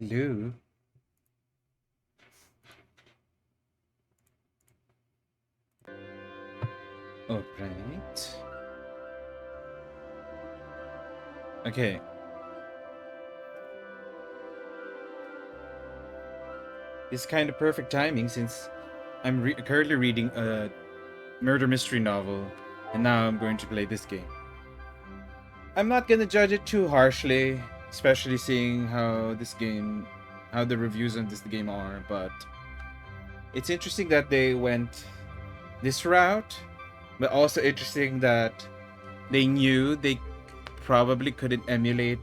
Lou. All right. Okay. It's kind of perfect timing since I'm currently reading a murder mystery novel, and now I'm going to play this game. I'm not gonna judge it too harshly, especially seeing how the reviews on this game are, but it's interesting that they went this route, but also interesting that they knew they probably couldn't emulate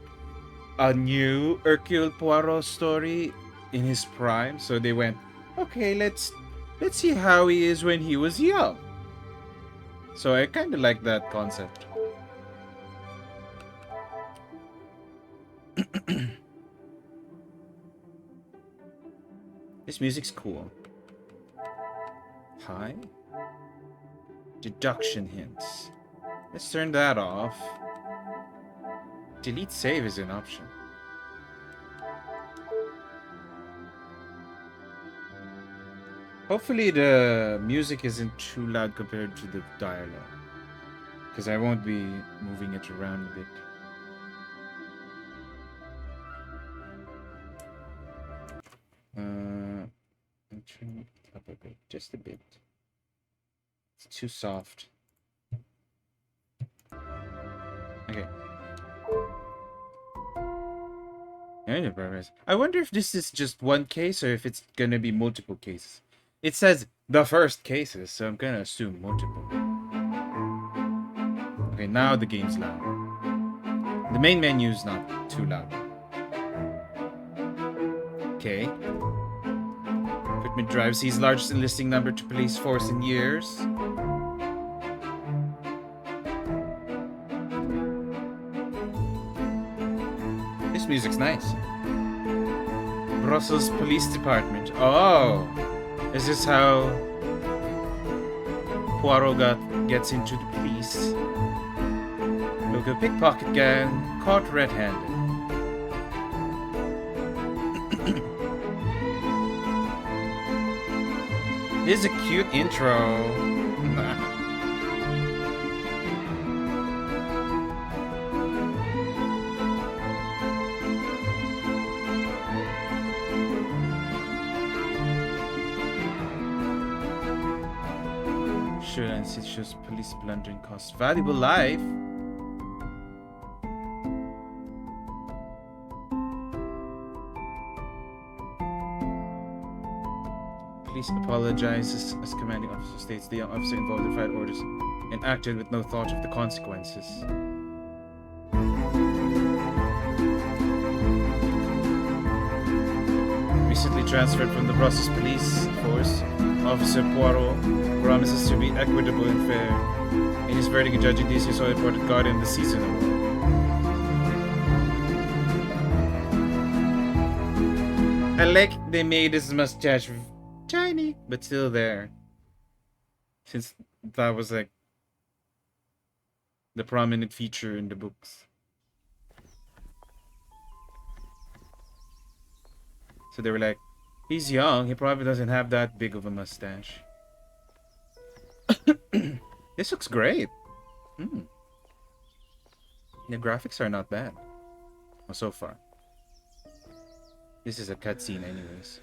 a new Hercule Poirot story in his prime, so they went, okay, let's see how he is when he was young. So I kind of like that concept. This music's cool. Hi. Deduction hints. Let's turn that off. Delete save is an option. Hopefully the music isn't too loud compared to the dialogue, because I won't be moving it around a bit. I'm turning it up a bit, just a bit. It's too soft. Okay. I wonder if this is just one case or if it's gonna be multiple cases. It says the first cases, so I'm gonna assume multiple. Okay, now the game's loud. The main menu's not too loud. Okay. Equipment drive sees largest enlisting number to police force in years. This music's nice. Brussels Police Department. Oh! Is this how Poirot gets into the police? Local pickpocket gang caught red-handed. This is a cute intro. Sure, and it shows police blundering costs valuable life. Police apologizes as commanding officer states the young officer involved in fired orders and acted with no thought of the consequences. Recently transferred from the Brussels police force, Officer Poirot promises to be equitable and fair. In his verdict, judging this, he saw reported Guardian of the Season award. I like they made his mustache tiny, but still there. Since that was like the prominent feature in the books. So they were like, he's young, he probably doesn't have that big of a mustache. This looks great. The graphics are not bad. Well, so far. This is a cutscene anyways.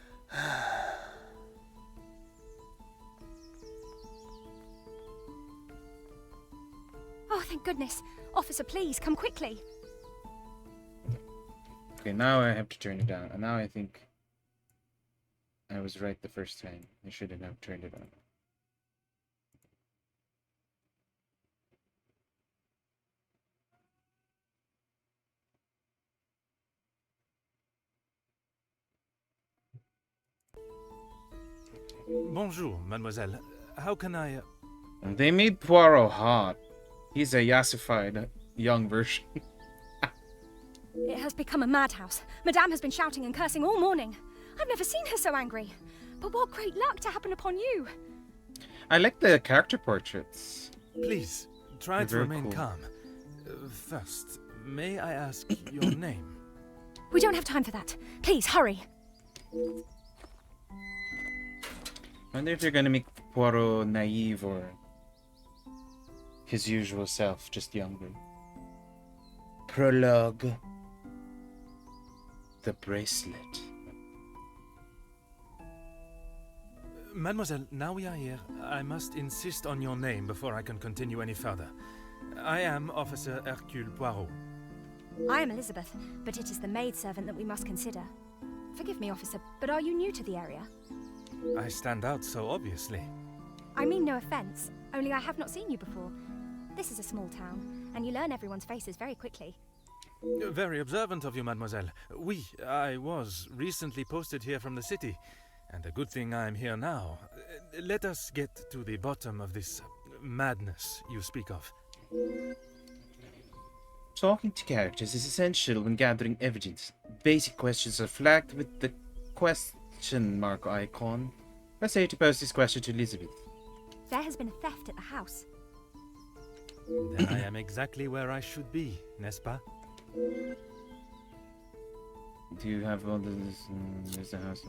Oh, thank goodness. Officer, please, come quickly. Okay, now I have to turn it down. And now I think I was right the first time. I shouldn't have turned it on. Bonjour, mademoiselle. How can I... They made Poirot hot. He's a yassified young version. It has become a madhouse. Madame has been shouting and cursing all morning. I've never seen her so angry. But what great luck to happen upon you. I like the character portraits. Please, try to remain calm. First, may I ask your name? We don't have time for that. Please, hurry. I wonder if they're gonna make Poirot naive or his usual self, just younger. Prologue. The bracelet. Mademoiselle, now we are here, I must insist on your name before I can continue any further. I am Officer Hercule Poirot. I am Elizabeth, but it is the maidservant that we must consider. Forgive me, officer, but are you new to the area? I stand out so obviously. I mean no offense, only I have not seen you before. This is a small town, and you learn everyone's faces very quickly. Very observant of you, mademoiselle. Oui, I was recently posted here from the city, and a good thing I'm here now. Let us get to the bottom of this madness you speak of. Talking to characters is essential when gathering evidence. Basic questions are flagged with the question mark icon. Let's say to pose this question to Elizabeth. There has been a theft at the house. Then I am exactly where I should be, n'est-ce pas? Do you have all this? There's the house.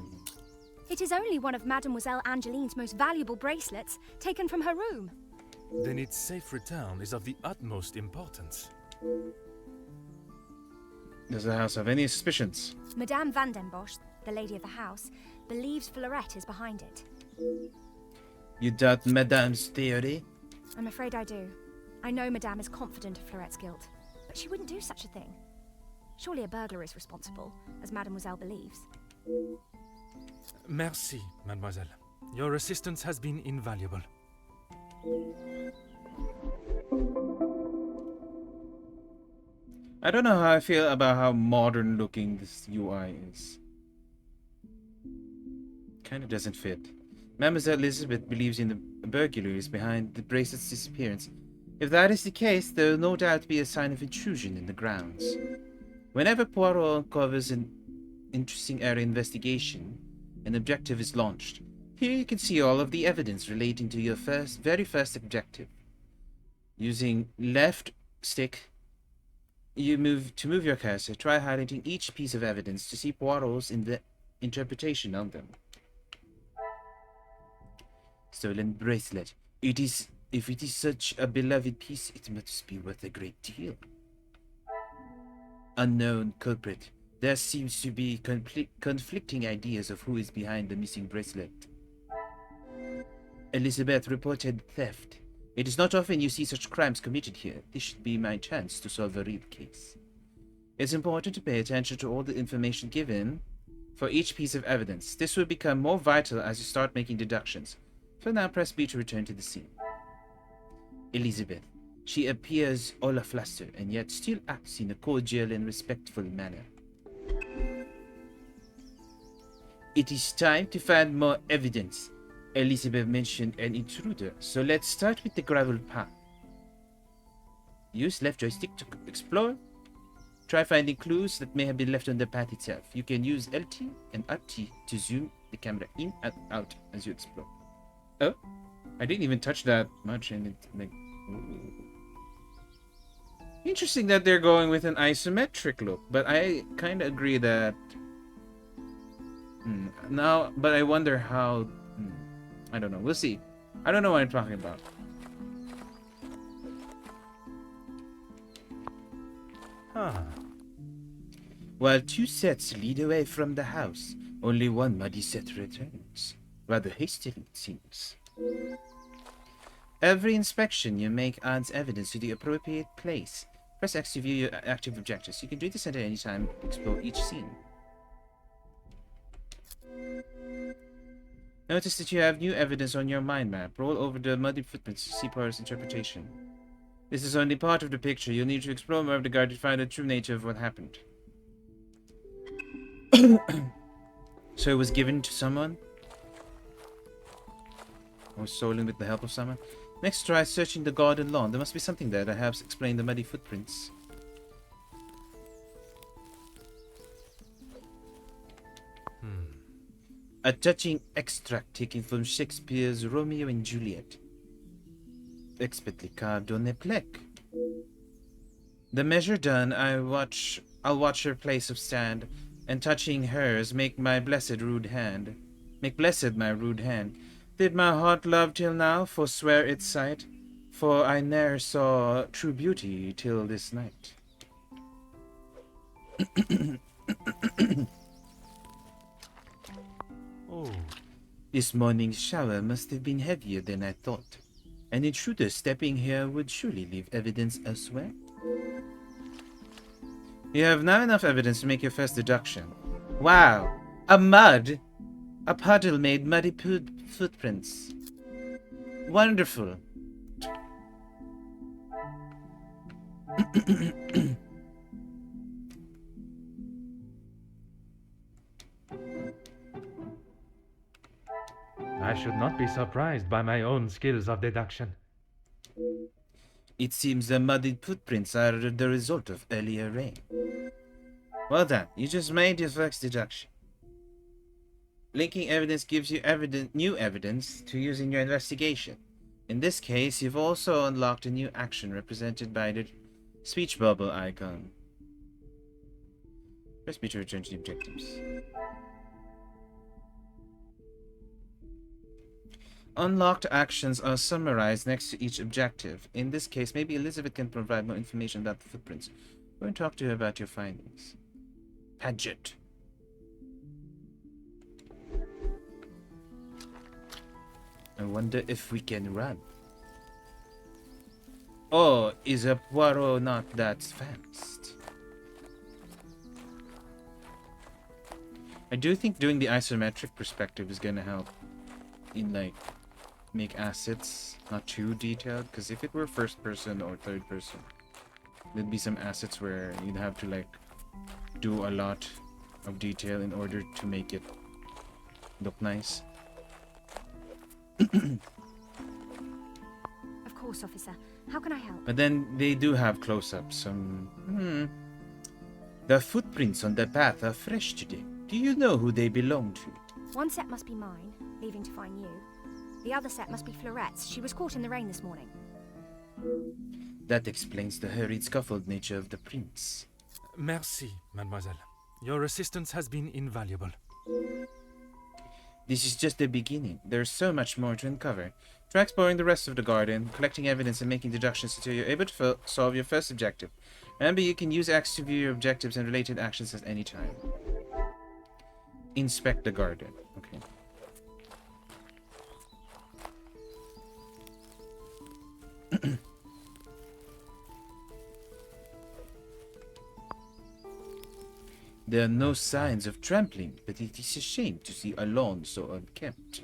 It is only one of Mademoiselle Angeline's most valuable bracelets, taken from her room. Then its safe return is of the utmost importance. Does the house have any suspicions? Madame Van den Bosch, the lady of the house, believes Fleurette is behind it. You doubt Madame's theory? I'm afraid I do. I know Madame is confident of Fleurette's guilt, but she wouldn't do such a thing. Surely a burglar is responsible, as Mademoiselle believes. Merci, mademoiselle. Your assistance has been invaluable. I don't know how I feel about how modern looking this UI is. Kinda doesn't fit. Mademoiselle Elizabeth believes in the burglaries behind the bracelet's disappearance. If that is the case, there will no doubt be a sign of intrusion in the grounds. Whenever Poirot uncovers an interesting area investigation, an objective is launched. Here you can see all of the evidence relating to your very first objective. Using left stick, to move your cursor, try highlighting each piece of evidence to see Poirot's interpretation of them. Stolen bracelet. If it is such a beloved piece, it must be worth a great deal. Unknown culprit. There seems to be conflicting ideas of who is behind the missing bracelet. Elizabeth reported theft. It is not often you see such crimes committed here. This should be my chance to solve a real case. It's important to pay attention to all the information given for each piece of evidence. This will become more vital as you start making deductions. For now, press B to return to the scene. Elizabeth. She appears all afluster and yet still acts in a cordial and respectful manner. It is time to find more evidence. Elizabeth mentioned an intruder, so let's start with the gravel path. Use left joystick to explore. Try finding clues that may have been left on the path itself. You can use LT and RT to zoom the camera in and out as you explore. Oh, I didn't even touch that much, and it like. Interesting that they're going with an isometric look, but I kind of agree that. Now, but I wonder how. I don't know. We'll see. I don't know what I'm talking about. Ah. While two sets lead away from the house, only one muddy set returns. Rather hastily, it seems. Every inspection you make adds evidence to the appropriate place. Press X to view your active objectives. You can do this at any time. Explore each scene. Notice that you have new evidence on your mind map. Roll over the muddy footprints to see Poirot's interpretation. This is only part of the picture. You'll need to explore more of the garden to find the true nature of what happened. So it was given to someone? Or stolen with the help of someone? Next, try searching the garden lawn. There must be something there that helps explain the muddy footprints. A touching extract taken from Shakespeare's Romeo and Juliet. Expertly carved on a plaque. The measure done, I watch I'll watch her place of stand, and touching hers make blessed my rude hand. Did my heart love till now, forswear its sight? For I ne'er saw true beauty till this night. Oh, This morning's shower must have been heavier than I thought. An intruder stepping here would surely leave evidence elsewhere. You have now enough evidence to make your first deduction. Wow! A puddle made muddy footprints. Wonderful. I should not be surprised by my own skills of deduction. It seems the muddied footprints are the result of earlier rain. Well done. You just made your first deduction. Linking evidence gives you new evidence to use in your investigation. In this case, you've also unlocked a new action represented by the speech bubble icon. Press B to return to the objectives. Unlocked actions are summarized next to each objective. In this case, maybe Elizabeth can provide more information about the footprints. Go and talk to her about your findings. Paget. I wonder if we can run. Or is a Poirot not that fast? I do think doing the isometric perspective is gonna help in like make assets not too detailed, because if it were first person or third person, there'd be some assets where you'd have to like do a lot of detail in order to make it look nice. Of course, officer. How can I help? But then they do have close-ups. The footprints on the path are fresh today. Do you know who they belong to? One set must be mine, leaving to find you. The other set must be Florette's. She was caught in the rain this morning. That explains the hurried, scuffled nature of the prints. Merci, mademoiselle. Your assistance has been invaluable. This is just the beginning. There's so much more to uncover. Try exploring the rest of the garden, collecting evidence and making deductions until you're able to solve your first objective. Remember, you can use X to view your objectives and related actions at any time. Inspect the garden. Okay. There are no signs of trampling, but it is a shame to see a lawn so unkempt.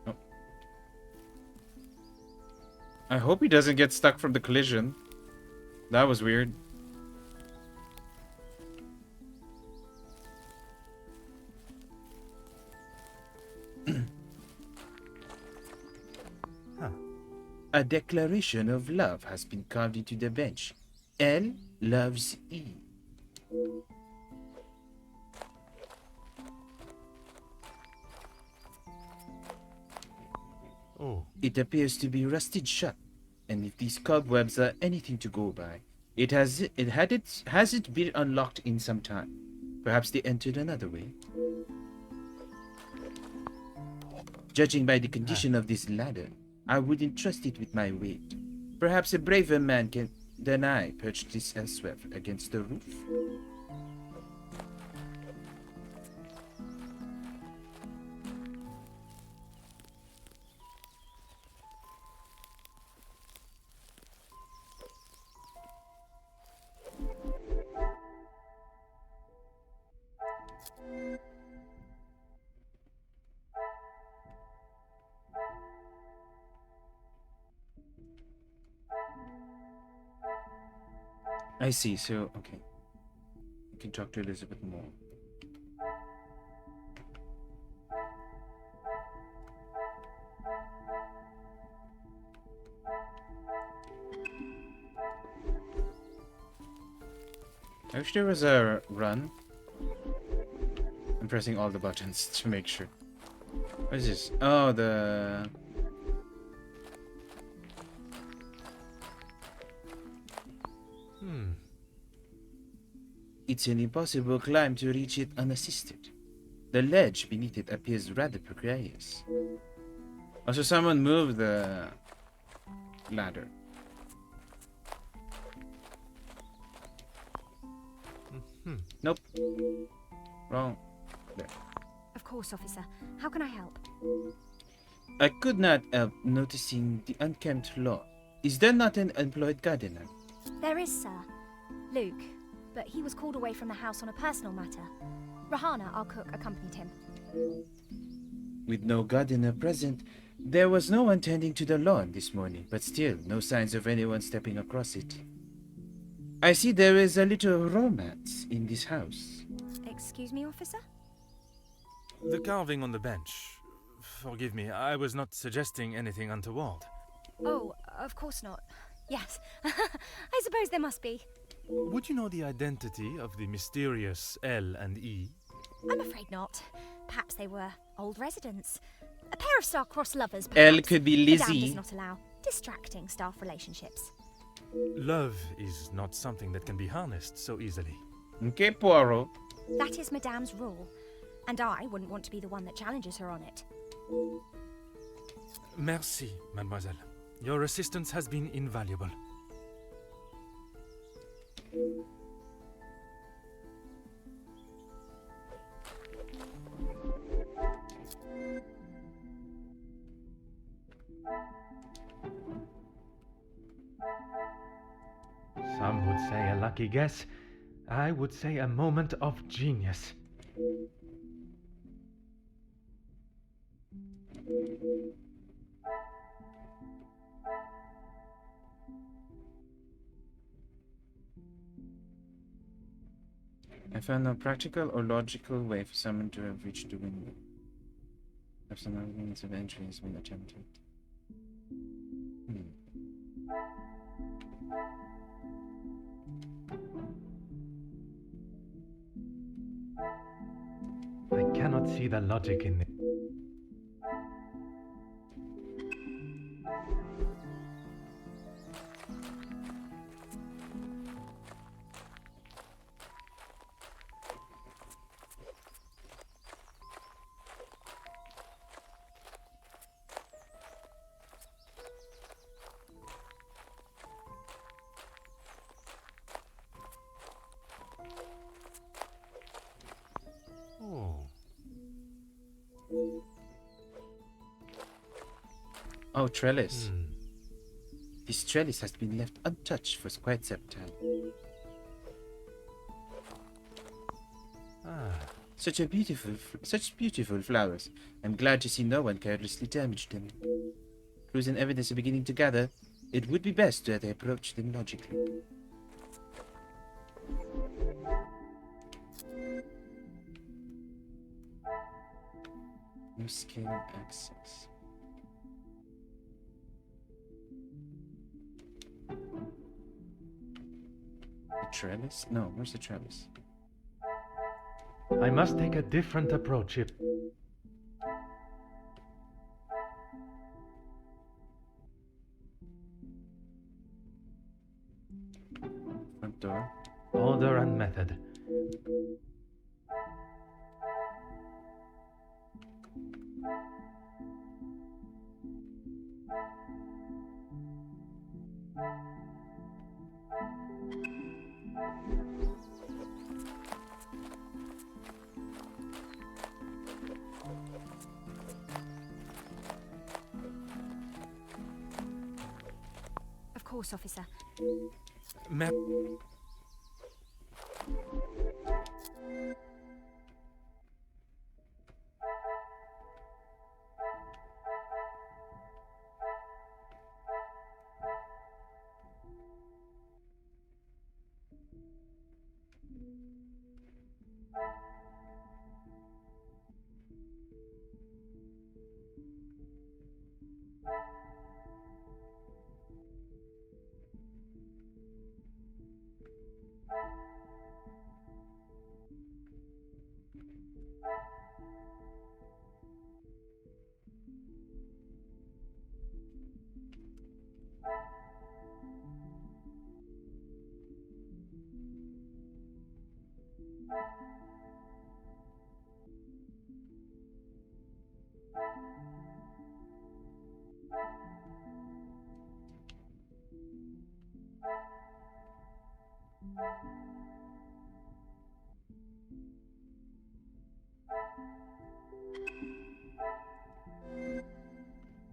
Oh. I hope he doesn't get stuck from the collision. That was weird. Huh. A declaration of love has been carved into the bench. L loves E. Oh, It appears to be rusted shut, and if these cobwebs are anything to go by, hasn't been unlocked in some time. Perhaps they entered another way. Judging by the condition of this ladder, I wouldn't trust it with my weight. Perhaps a braver man than I perched this elsewhere against the roof. I see, so, okay. You can talk to Elizabeth more. I wish there was a run. I'm pressing all the buttons to make sure. What is this? Oh, It's an impossible climb to reach it unassisted. The ledge beneath it appears rather precarious. Also, someone moved the ladder. Nope. Wrong. There. Of course, officer. How can I help? I could not help noticing the unkempt lawn. Is there not an employed gardener? There is, sir. Luke. But he was called away from the house on a personal matter. Rahana, our cook, accompanied him. With no gardener present, there was no one tending to the lawn this morning, but still no signs of anyone stepping across it. I see there is a little romance in this house. Excuse me, officer? The carving on the bench. Forgive me, I was not suggesting anything untoward. Oh, of course not. Yes, I suppose there must be. Would you know the identity of the mysterious L and E? I'm afraid not. Perhaps they were old residents. A pair of star-crossed lovers, perhaps. L could be Madame Lizzie. does not allow distracting staff relationships. Love is not something that can be harnessed so easily. Okay, Poirot. That is Madame's rule, and I wouldn't want to be the one that challenges her on it. Merci, mademoiselle. Your assistance has been invaluable. Some would say a lucky guess. I would say a moment of genius. I found no practical or logical way for someone to have reached the window. Perhaps another means of entry has been attempted. I cannot see the logic in it. Oh, trellis. This trellis has been left untouched for quite some time. Such beautiful flowers. I'm glad to see no one carelessly damaged them. Clues and evidence are beginning to gather. It would be best that I approach them logically. No scale access. A trellis? No, where's the trellis? I must take a different approach if... Front door. Order and method. Of course, officer.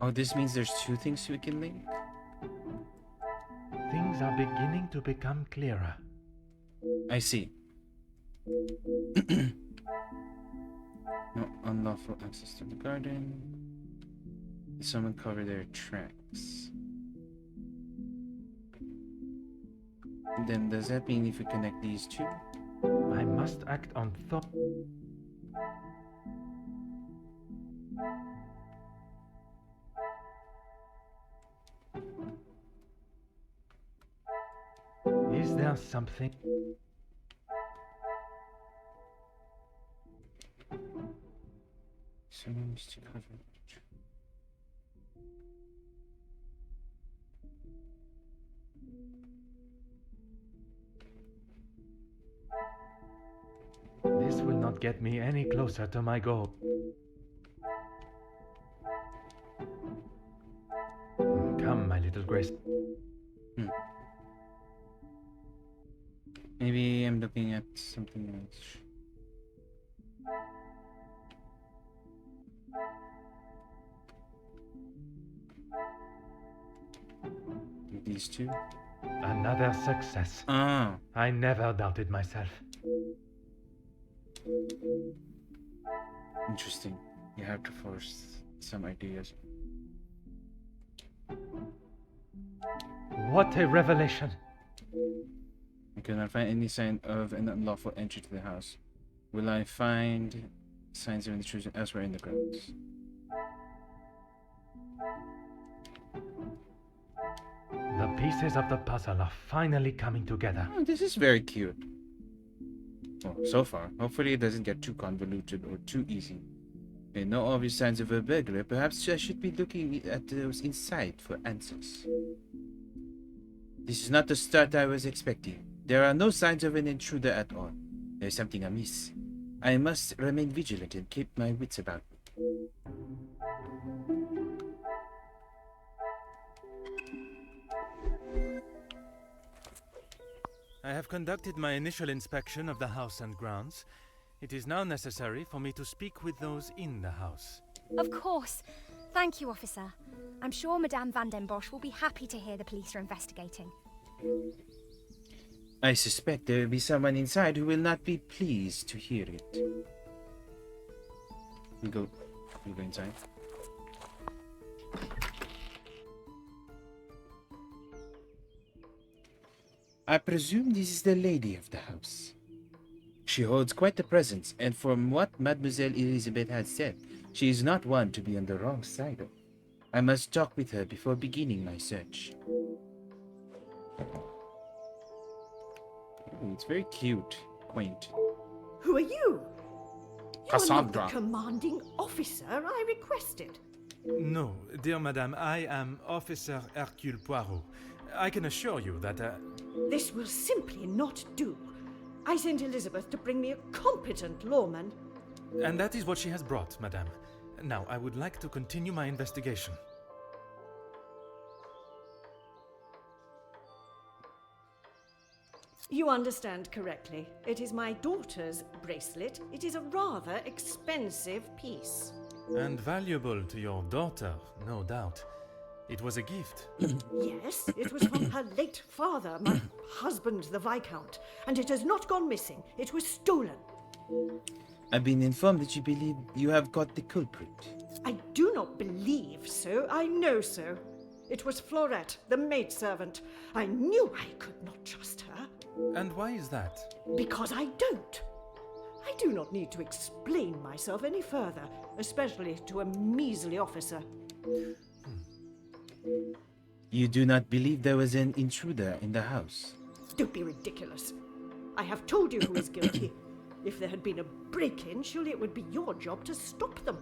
Oh, this means there's two things we can link? Things are beginning to become clearer. I see. No unlawful access to the garden. Did someone cover their tracks? And then does that mean if we connect these two? I must act on thought. Is there something? Someone needs to cover it. This will not get me any closer to my goal. Come, my little Grace. Maybe I'm looking at something else. These two? Another success. Ah, I never doubted myself. interesting. You have to force some ideas. What a revelation! I cannot find any sign of an unlawful entry to the house. Will I find signs of intrusion elsewhere in the grounds? The pieces of the puzzle are finally coming together. Oh, this is very cute. Well, so far. Hopefully it doesn't get too convoluted or too easy. Okay, no obvious signs of a burglar. Perhaps I should be looking at those inside for answers. This is not the start I was expecting. There are no signs of an intruder at all. There's something amiss. I must remain vigilant and keep my wits about me. I have conducted my initial inspection of the house and grounds. It is now necessary for me to speak with those in the house. Of course. Thank you, officer. I'm sure Madame Van den Bosch will be happy to hear the police are investigating. I suspect there will be someone inside who will not be pleased to hear it. We'll go inside. I presume this is the lady of the house. She holds quite a presence, and from what Mademoiselle Elizabeth has said, she is not one to be on the wrong side of. I must talk with her before beginning my search. Ooh, it's very cute, quaint. Who are you? Cassandra. You're not the commanding officer I requested. No, dear madame, I am Officer Hercule Poirot. I can assure you that, This will simply not do. I sent Elizabeth to bring me a competent lawman. And that is what she has brought, madame. Now, I would like to continue my investigation. You understand correctly. It is my daughter's bracelet. It is a rather expensive piece. And valuable to your daughter, no doubt. It was a gift. Yes, it was from her late father, my husband, the Viscount, and it has not gone missing. It was stolen. I've been informed that you believe you have got the culprit. I do not believe so. I know so. It was Florette, the maidservant. I knew I could not trust her. And why is that? Because I don't. I do not need to explain myself any further, especially to a measly officer. You do not believe there was an intruder in the house? Don't be ridiculous. I have told you who is guilty. If there had been a break-in, surely it would be your job to stop them.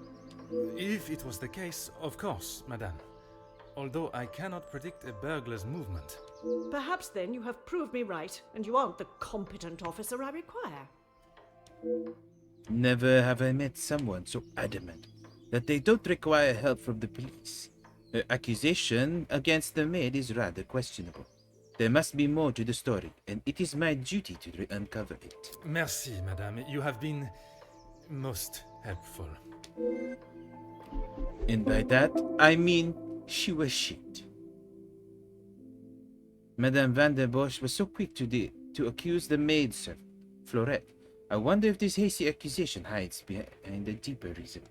If it was the case, of course, madame. Although I cannot predict a burglar's movement. Perhaps then you have proved me right, and you aren't the competent officer I require. Never have I met someone so adamant that they don't require help from the police. The accusation against the maid is rather questionable. There must be more to the story, and it is my duty to uncover it. Merci, madame. You have been most helpful. And by that, I mean she was shit. Madame van der Bosch was so quick to accuse the maidservant, Florette. I wonder if this hasty accusation hides behind a deeper reason.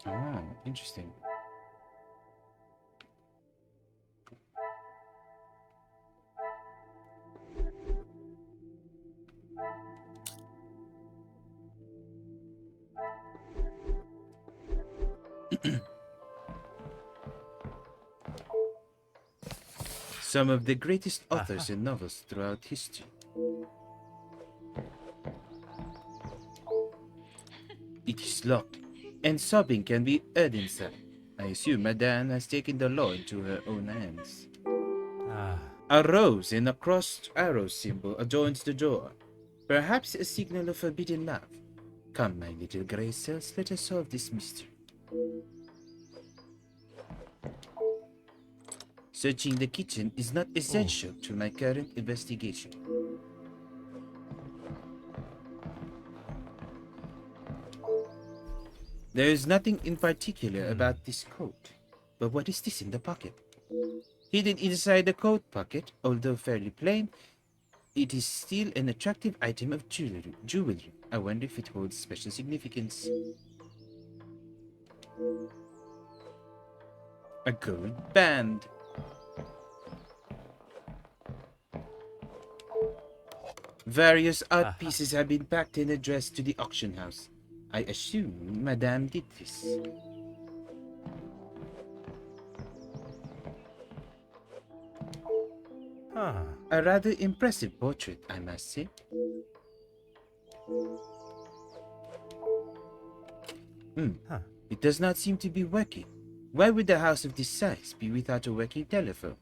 Ah, interesting. Some of the greatest authors and novels throughout history. It is locked, and sobbing can be heard inside. I assume Madame has taken the law into her own hands. A rose and a crossed arrow symbol adorns the door, perhaps a signal of forbidden love. Come, my little grey cells, let us solve this mystery. Searching the kitchen is not essential to my current investigation. There is nothing in particular about this coat, but what is this in the pocket? Hidden inside the coat pocket, although fairly plain, it is still an attractive item of jewelry. I wonder if it holds special significance. A gold band. Various art pieces have been packed and addressed to the auction house. I assume Madame did this. A rather impressive portrait, I must say. It does not seem to be working. Why would a house of this size be without a working telephone?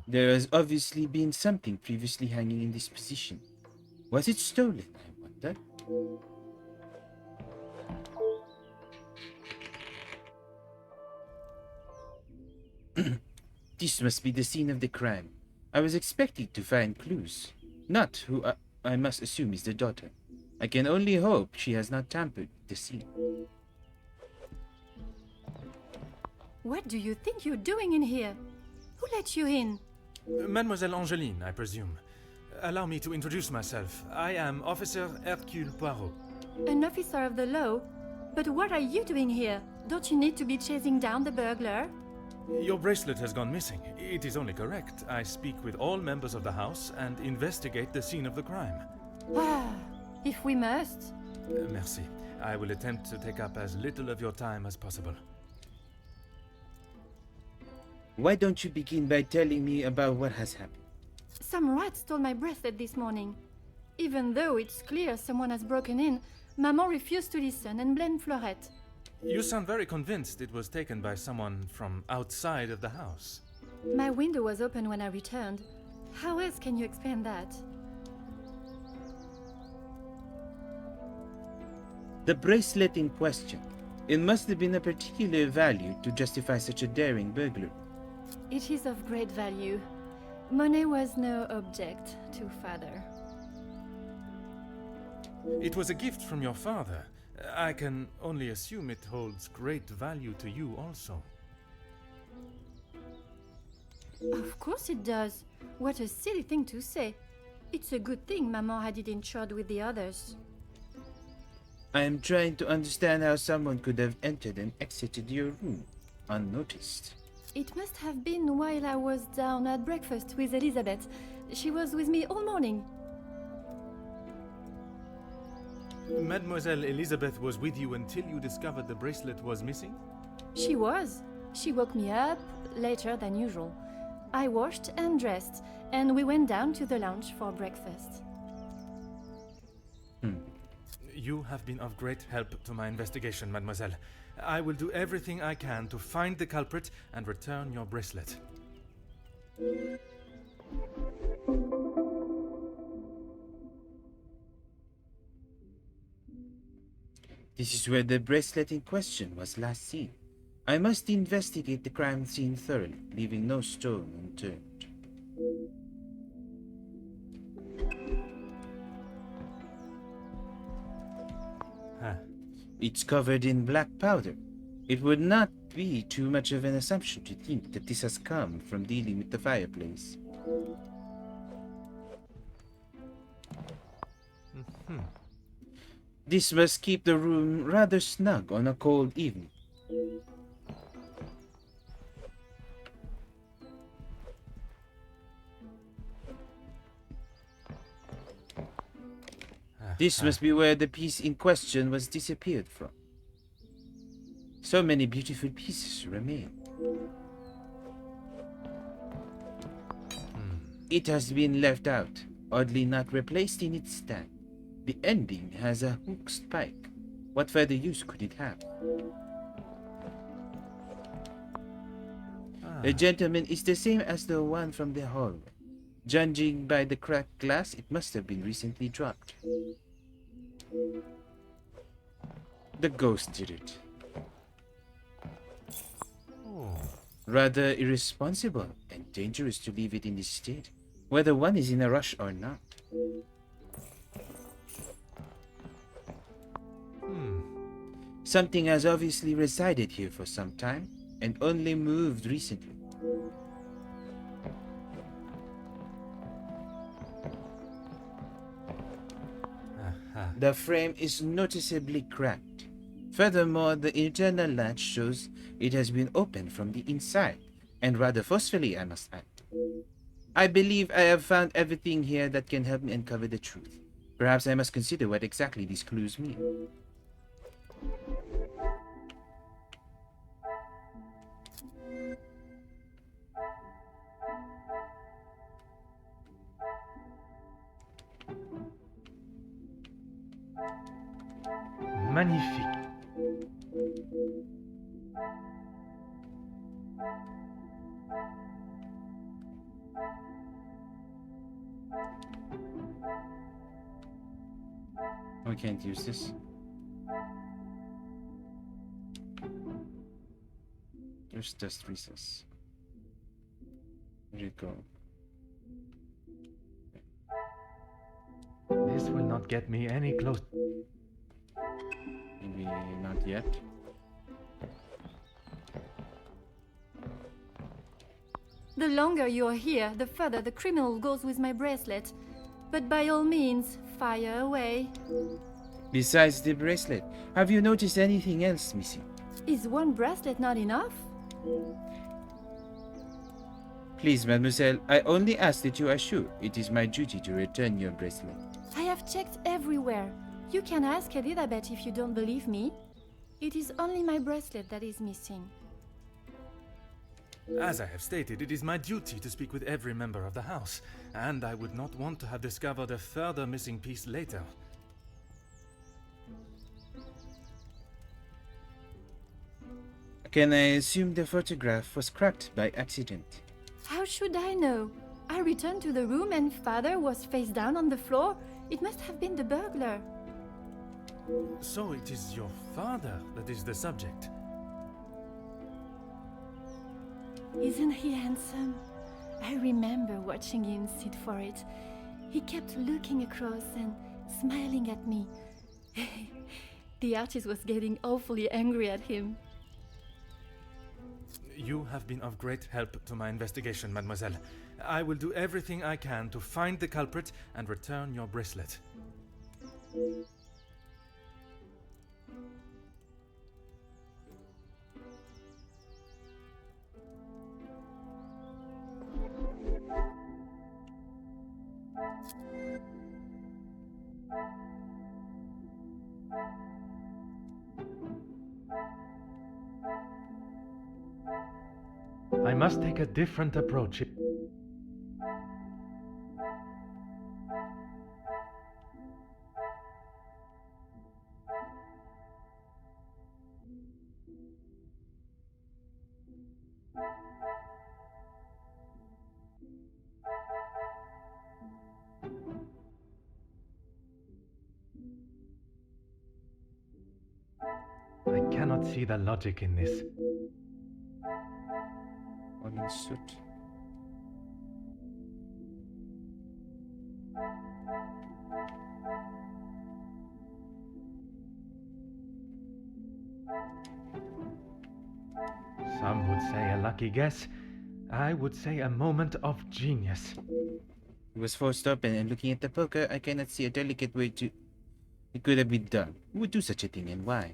There has obviously been something previously hanging in this position. Was it stolen, I wonder? This must be the scene of the crime. I was expecting to find clues. Not who I must assume is the daughter. I can only hope she has not tampered with the scene. What do you think you're doing in here? Who let you in? Mademoiselle Angeline, I presume. Allow me to introduce myself. I am Officer Hercule Poirot. An officer of the law? But what are you doing here? Don't you need to be chasing down the burglar? Your bracelet has gone missing. It is only correct. I speak with all members of the house and investigate the scene of the crime. Ah, if we must. Merci. I will attempt to take up as little of your time as possible. Why don't you begin by telling me about what has happened? Some rat stole my bracelet this morning. Even though it's clear someone has broken in, Maman refused to listen and blamed Florette. You sound very convinced it was taken by someone from outside of the house. My window was open when I returned. How else can you explain that? The bracelet in question. It must have been of particular value to justify such a daring burglary. It is of great value. Money was no object to father. It was a gift from your father. I can only assume it holds great value to you also. Of course it does. What a silly thing to say. It's a good thing Maman had it insured with the others. I am trying to understand how someone could have entered and exited your room unnoticed. It must have been while I was down at breakfast with Elizabeth. She was with me all morning. Mademoiselle Elizabeth was with you until you discovered the bracelet was missing? She was. She woke me up later than usual. I washed and dressed, and we went down to the lounge for breakfast. You have been of great help to my investigation, mademoiselle. I will do everything I can to find the culprit and return your bracelet. This is where the bracelet in question was last seen. I must investigate the crime scene thoroughly, leaving no stone unturned. It's covered in black powder. It would not be too much of an assumption to think that this has come from dealing with the fireplace. This must keep the room rather snug on a cold evening. This must be where the piece in question was disappeared from. So many beautiful pieces remain. It has been left out, oddly not replaced in its stand. The ending has a hook spike. What further use could it have? The gentleman is the same as the one from the hallway. Judging by the cracked glass, it must have been recently dropped. The ghost did it. Rather irresponsible and dangerous to leave it in this state, whether one is in a rush or not. Something has obviously resided here for some time and only moved recently. The frame is noticeably cracked. Furthermore, the internal latch shows it has been opened from the inside, and rather forcefully, I must add. I believe I have found everything here that can help me uncover the truth. Perhaps I must consider what exactly these clues mean. Magnifique. We can't use this. There's dust recess. Where'd it go? This will not get me any closer. Maybe not yet. The longer you are here, the further the criminal goes with my bracelet. But by all means, fire away. Besides the bracelet, have you noticed anything else missing? Is one bracelet not enough? Please, mademoiselle, I only ask that you are sure. It is my duty to return your bracelet. I have checked everywhere. You can ask Elizabeth if you don't believe me. It is only my bracelet that is missing. As I have stated, it is my duty to speak with every member of the house, and I would not want to have discovered a further missing piece later. Can I assume the photograph was cracked by accident? How should I know? I returned to the room and father was face down on the floor. It must have been the burglar. So it is your father that is the subject. Isn't he handsome? I remember watching him sit for it. He kept looking across and smiling at me. The artist was getting awfully angry at him. You have been of great help to my investigation, mademoiselle. I will do everything I can to find the culprit and return your bracelet. I must take a different approach. I cannot see the logic in this. All in suit. Some would say a lucky guess. I would say a moment of genius. It was forced open, and looking at the poker, I cannot see a delicate way to... It could have been done. Who would do such a thing, and why?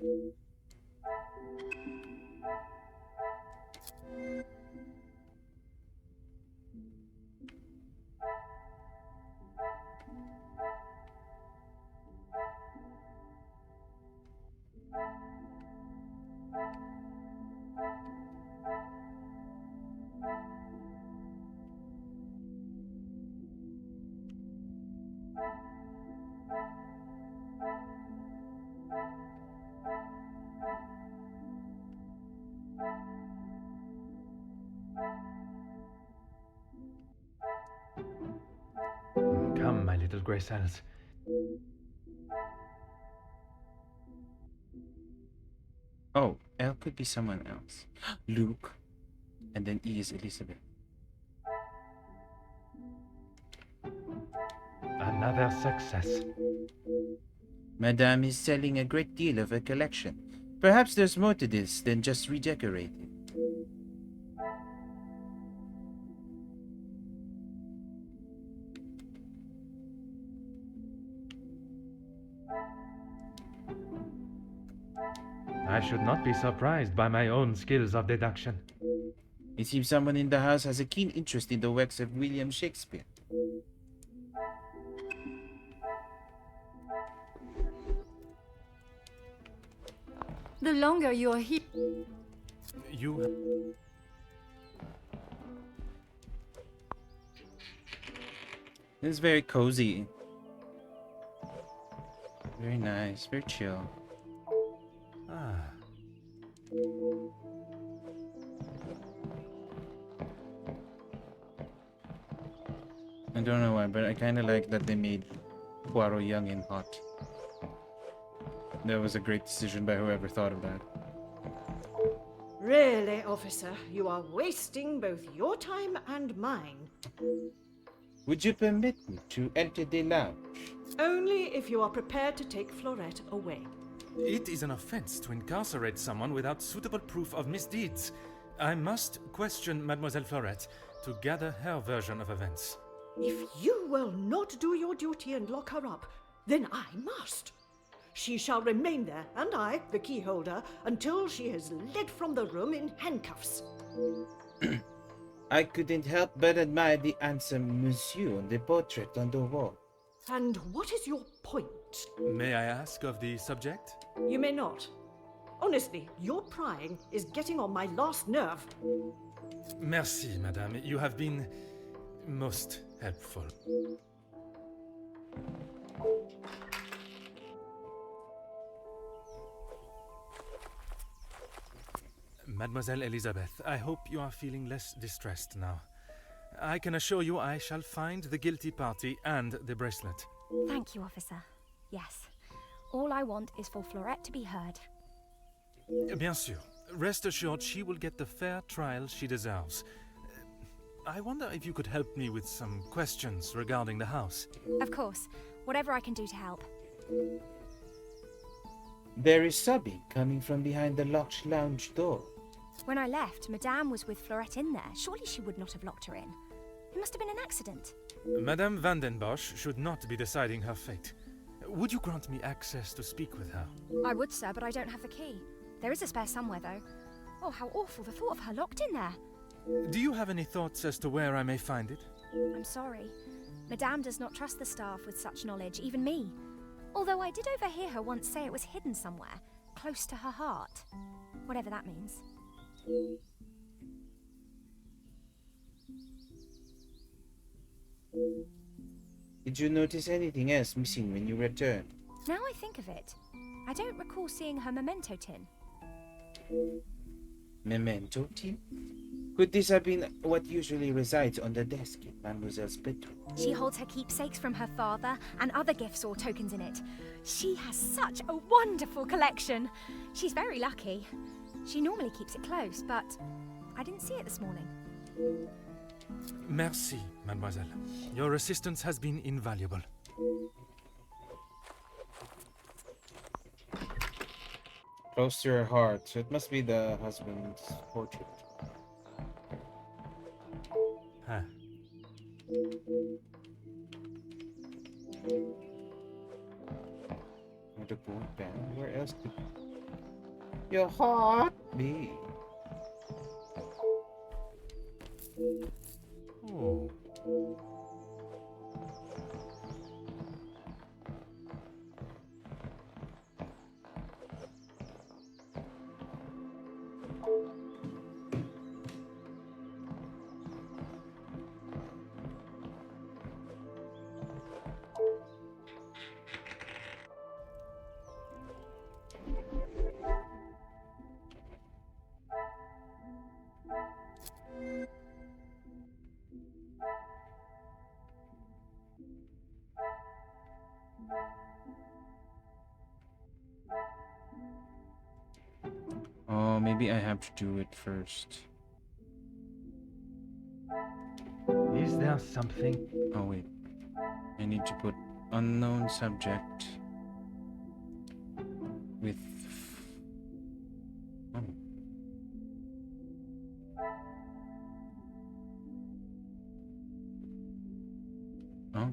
Come, my little grey cells. Oh, L could be someone else. Luke. And then E is Elizabeth. Another success. Madame is selling a great deal of her collection. Perhaps there's more to this than just redecorating. I should not be surprised by my own skills of deduction. It seems someone in the house has a keen interest in the works of William Shakespeare. The longer you're here... You... This is very cozy. Very nice, very chill. Ah. I don't know why, but I kind of like that they made Poirot young and hot. That was a great decision by whoever thought of that. Really, officer, you are wasting both your time and mine. Would you permit me to enter the lounge? Only if you are prepared to take Florette away. It is an offense to incarcerate someone without suitable proof of misdeeds. I must question Mademoiselle Florette to gather her version of events. If you will not do your duty and lock her up, then I must. She shall remain there, and I, the key holder, until she is led from the room in handcuffs. I couldn't help but admire the handsome monsieur on the portrait on the wall. And what is your point? May I ask of the subject? You may not. Honestly, your prying is getting on my last nerve. Merci, madame. You have been most helpful. Mademoiselle Elizabeth, I hope you are feeling less distressed now. I can assure you I shall find the guilty party and the bracelet. Thank you, officer. Yes. All I want is for Florette to be heard. Bien sûr. Rest assured she will get the fair trial she deserves. I wonder if you could help me with some questions regarding the house. Of course. Whatever I can do to help. There is sobbing coming from behind the locked lounge door. When I left, Madame was with Florette in there. Surely she would not have locked her in. It must have been an accident. Madame Van den Bosch should not be deciding her fate. Would you grant me access to speak with her? I would, sir, but I don't have the key. There is a spare somewhere, though. Oh, how awful, the thought of her locked in there. Do you have any thoughts as to where I may find it? I'm sorry. Madame does not trust the staff with such knowledge, even me. Although I did overhear her once say it was hidden somewhere, close to her heart. Whatever that means. Did you notice anything else missing when you returned? Now I think of it, I don't recall seeing her memento tin. Memento tin? Could this have been what usually resides on the desk in Mademoiselle's bedroom? She holds her keepsakes from her father and other gifts or tokens in it. She has such a wonderful collection. She's very lucky. She normally keeps it close, but I didn't see it this morning. Merci, mademoiselle. Your assistance has been invaluable. Close to her heart, so it must be the husband's portrait. Huh. Or the board band. Where else could your heart be? Oh. Oh, maybe I have to do it first. Is there something? Oh wait, I need to put unknown subject with. Oh. Oh.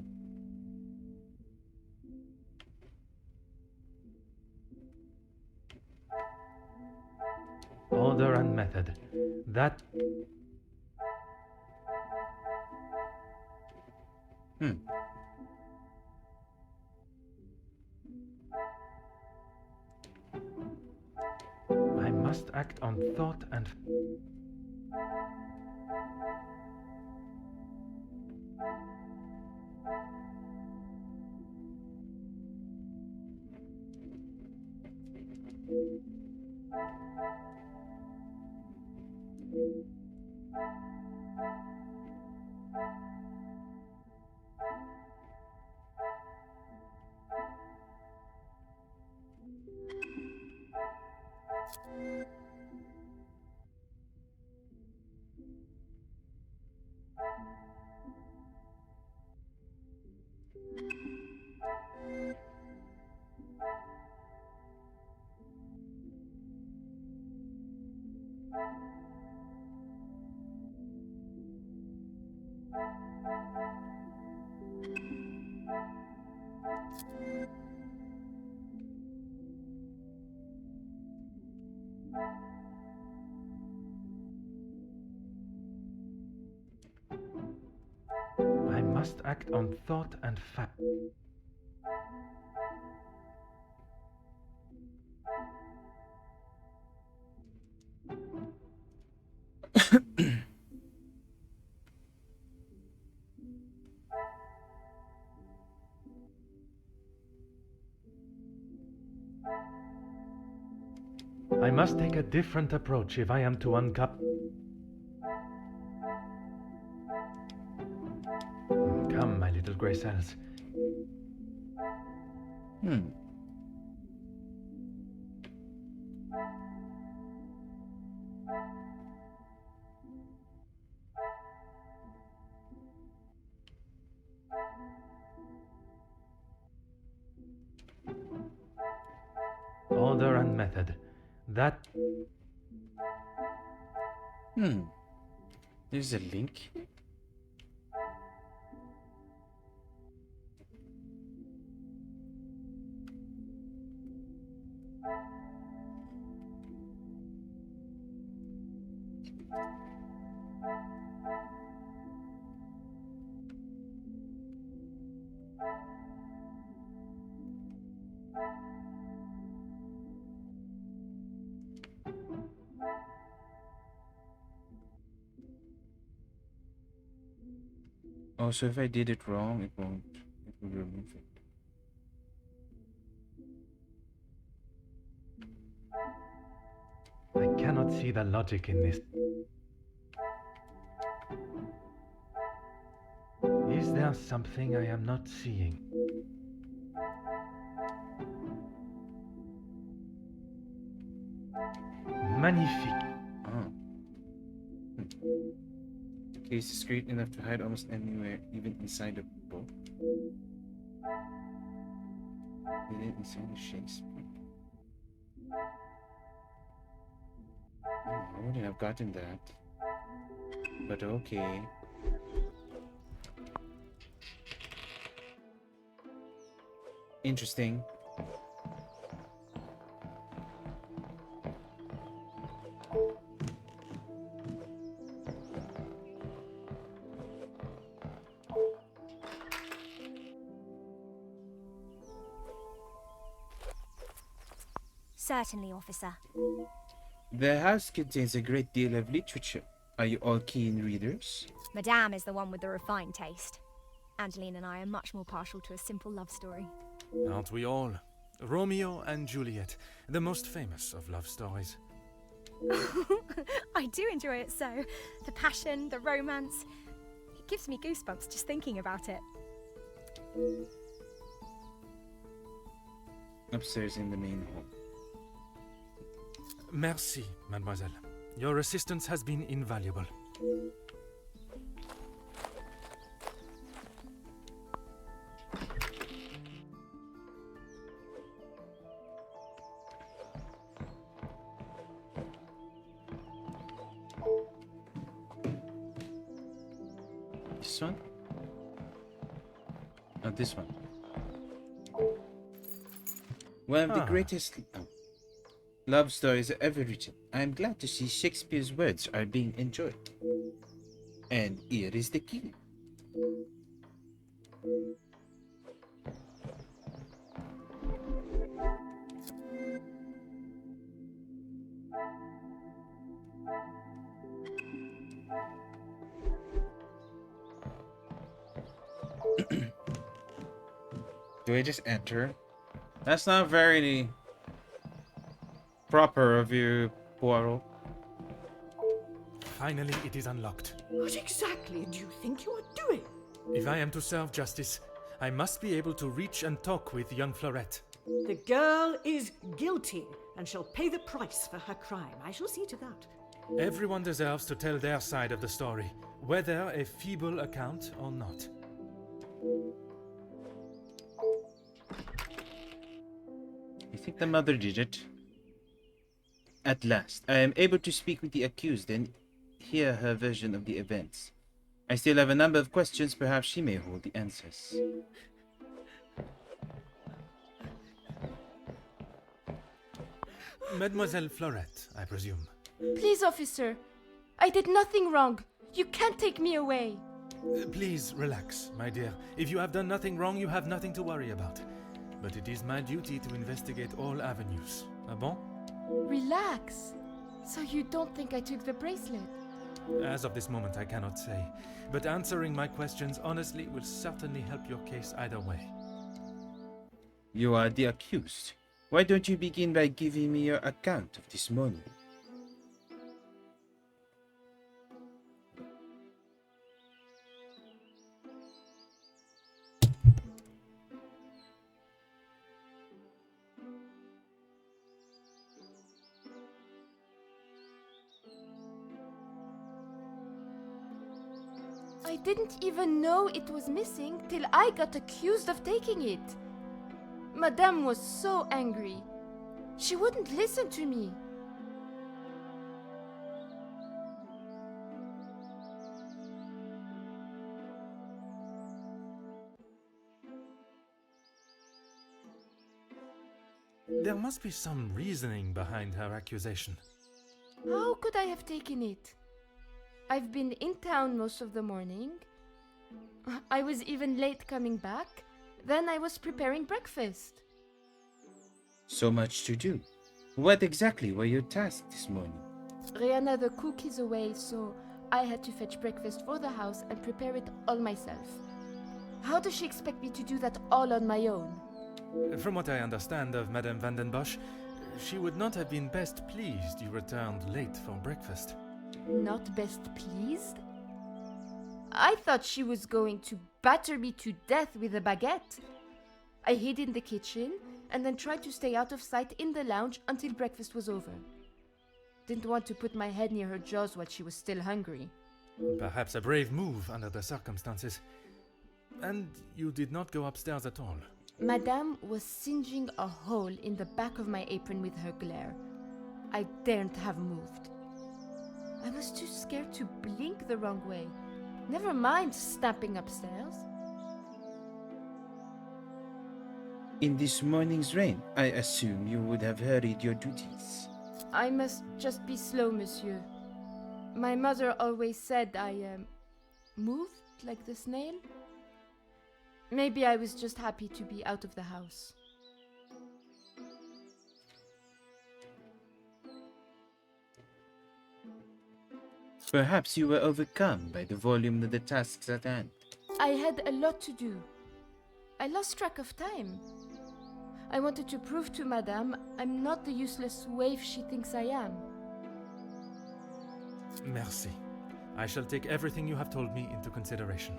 Order and method. That. I must act on thought and. I must act on thought and fact. I must take a different approach if I am to uncup. Come, my little grey cells. Order and method. That. There's a link. Oh, Oh, so if I did it wrong, it won't. It will remove it. I cannot see the logic in this. Is there something I am not seeing? Magnifique. Oh. The case is great enough to hide almost anywhere, even inside a book. Even inside a Shakespeare. I wouldn't have gotten that. But okay. Interesting. Certainly, officer. The house contains a great deal of literature. Are you all keen readers? Madame is the one with the refined taste. Angeline and I are much more partial to a simple love story. Aren't we all? Romeo and Juliet, the most famous of love stories. I do enjoy it so. The passion, the romance. It gives me goosebumps just thinking about it. Upstairs in the main hall. Merci, mademoiselle. Your assistance has been invaluable. This one? Oh, this one. One of the greatest love stories ever written. I am glad to see Shakespeare's words are being enjoyed. And here is the key. Do I just enter? That's not very proper of you, Poirot. Finally, it is unlocked. What exactly do you think you are doing? If I am to serve justice, I must be able to reach and talk with young Fleurette. The girl is guilty and shall pay the price for her crime. I shall see to that. Everyone deserves to tell their side of the story, whether a feeble account or not. I think the mother did it. At last, I am able to speak with the accused and hear her version of the events. I still have a number of questions. Perhaps she may hold the answers. Mademoiselle Fleurette, I presume. Please, officer. I did nothing wrong. You can't take me away. Please relax, my dear. If you have done nothing wrong, you have nothing to worry about. But it is my duty to investigate all avenues. Ah bon? Relax. So you don't think I took the bracelet? As of this moment, I cannot say. But answering my questions honestly will certainly help your case either way. You are the accused. Why don't you begin by giving me your account of this morning? I didn't even know it was missing till I got accused of taking it. Madame was so angry. She wouldn't listen to me. There must be some reasoning behind her accusation. How could I have taken it? I've been in town most of the morning. I was even late coming back. Then I was preparing breakfast. So much to do. What exactly were your tasks this morning? Rihanna the cook is away, so I had to fetch breakfast for the house and prepare it all myself. How does she expect me to do that all on my own? From what I understand of Madame van den Bosch, she would not have been best pleased you returned late for breakfast. Not best pleased? I thought she was going to batter me to death with a baguette. I hid in the kitchen and then tried to stay out of sight in the lounge until breakfast was over. Didn't want to put my head near her jaws while she was still hungry. Perhaps a brave move under the circumstances. And you did not go upstairs at all. Madame was singeing a hole in the back of my apron with her glare. I daren't have moved. I was too scared to blink the wrong way. Never mind stamping upstairs. In this morning's rain, I assume you would have hurried your duties. I must just be slow, monsieur. My mother always said I moved like the snail. Maybe I was just happy to be out of the house. Perhaps you were overcome by the volume of the tasks at hand. I had a lot to do. I lost track of time. I wanted to prove to Madame I'm not the useless waif she thinks I am. Merci. I shall take everything you have told me into consideration.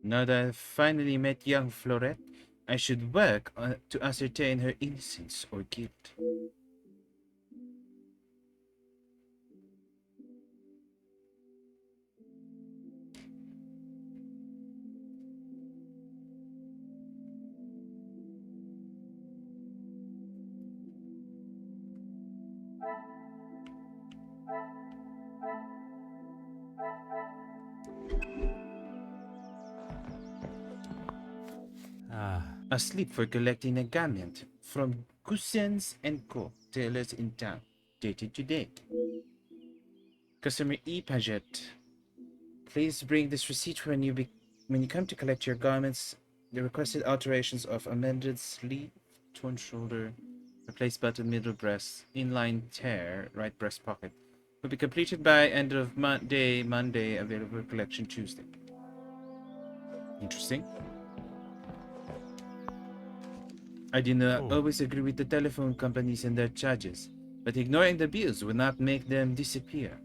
Now that I've finally met young Florette, I should work to ascertain her innocence or guilt. Asleep for collecting a garment from Cousins and Co. tailors in town, dated to date. Customer E. Paget, please bring this receipt when you come to collect your garments. The requested alterations of amended sleeve, torn shoulder, replaced button middle breast, inline tear, right breast pocket will be completed by end of Monday, available collection Tuesday. Interesting. I do not always agree with the telephone companies and their charges, but ignoring the bills will not make them disappear.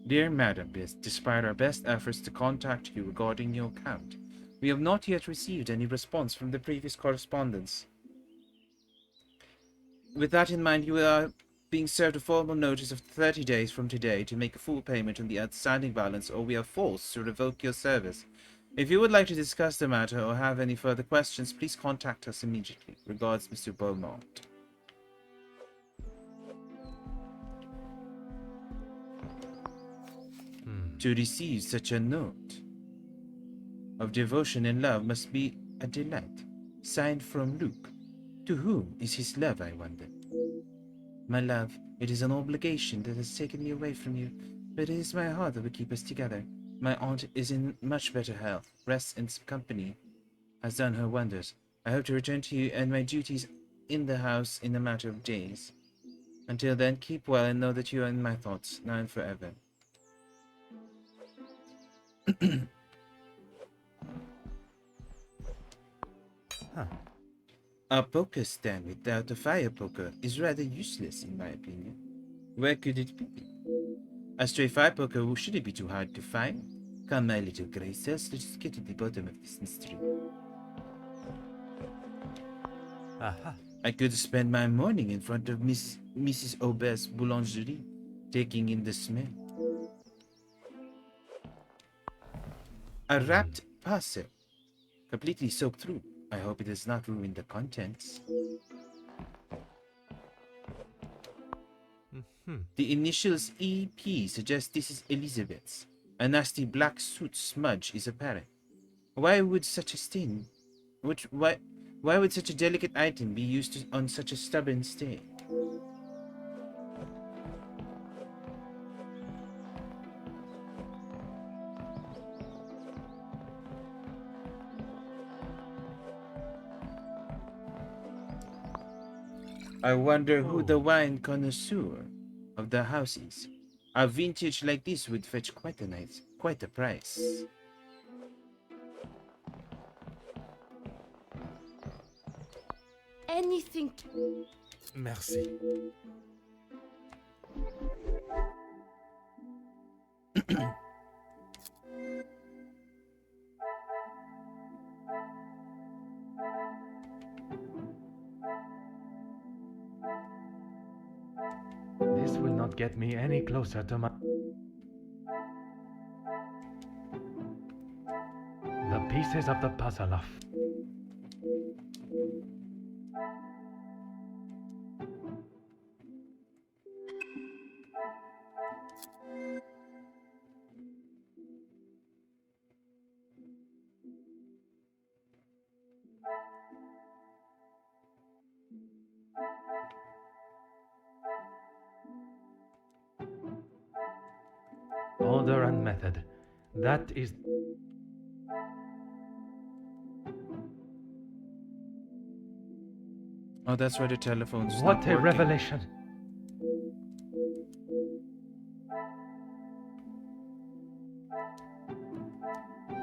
Dear Madam, despite our best efforts to contact you regarding your account, we have not yet received any response from the previous correspondence. With that in mind, you are being served a formal notice of 30 days from today to make a full payment on the outstanding balance, or we are forced to revoke your service. If you would like to discuss the matter or have any further questions, please contact us immediately. Regards, Mr. Beaumont. To receive such a note of devotion and love must be a delight. Signed from Luke. To whom is his love, I wonder? My love, it is an obligation that has taken me away from you, but it is my heart that will keep us together. My aunt is in much better health. Rest and company has done her wonders. I hope to return to you and my duties in the house in a matter of days. Until then, keep well and know that you are in my thoughts, now and forever. A poker stand without a fire poker is rather useless, in my opinion. Where could it be? A stray fire poker shouldn't be too hard to find. Come, my little gracers, let's get to the bottom of this mystery. Aha. I could spend my morning in front of Mrs. Aubert's boulangerie, taking in the smell. A wrapped parcel, completely soaked through. I hope it does not ruin the contents. The initials EP suggest this is Elizabeth's. A nasty black soot smudge is apparent. Why would such a stain? Why would such a delicate item be used on such a stubborn stain? I wonder who the wine connoisseur of the house is. A vintage like this would fetch quite a price. Anything. Merci. This will not get me any closer to my... The pieces of the puzzle are... Order and method. That is... Oh, that's why the telephone's not What a working. revelation!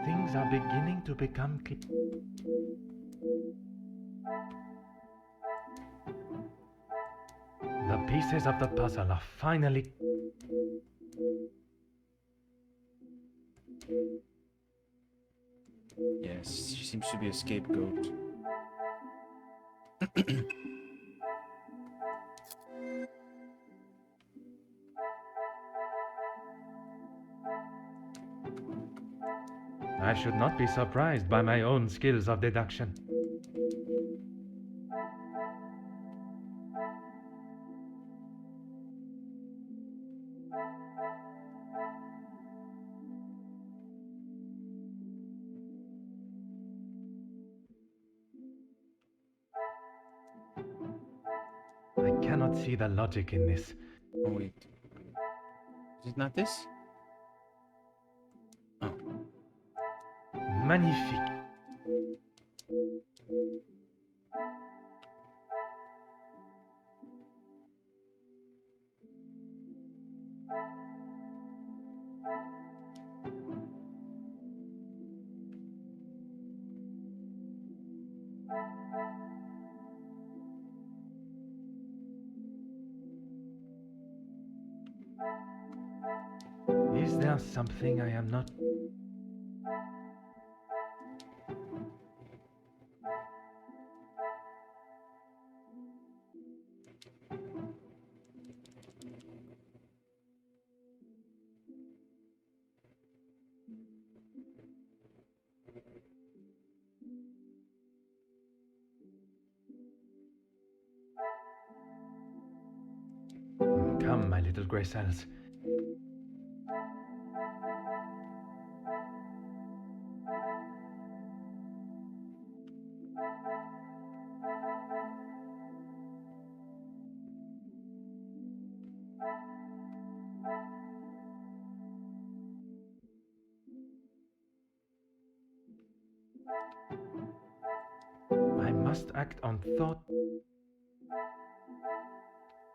Things are beginning to become clear. The pieces of the puzzle are finally... Yes, she seems to be a scapegoat. I should not be surprised by my own skills of deduction. I cannot see the logic in this. Oh, wait. Is it not this? Oh. Magnifique. Is there something I am not... Come, my little grey cells. I must act on thought.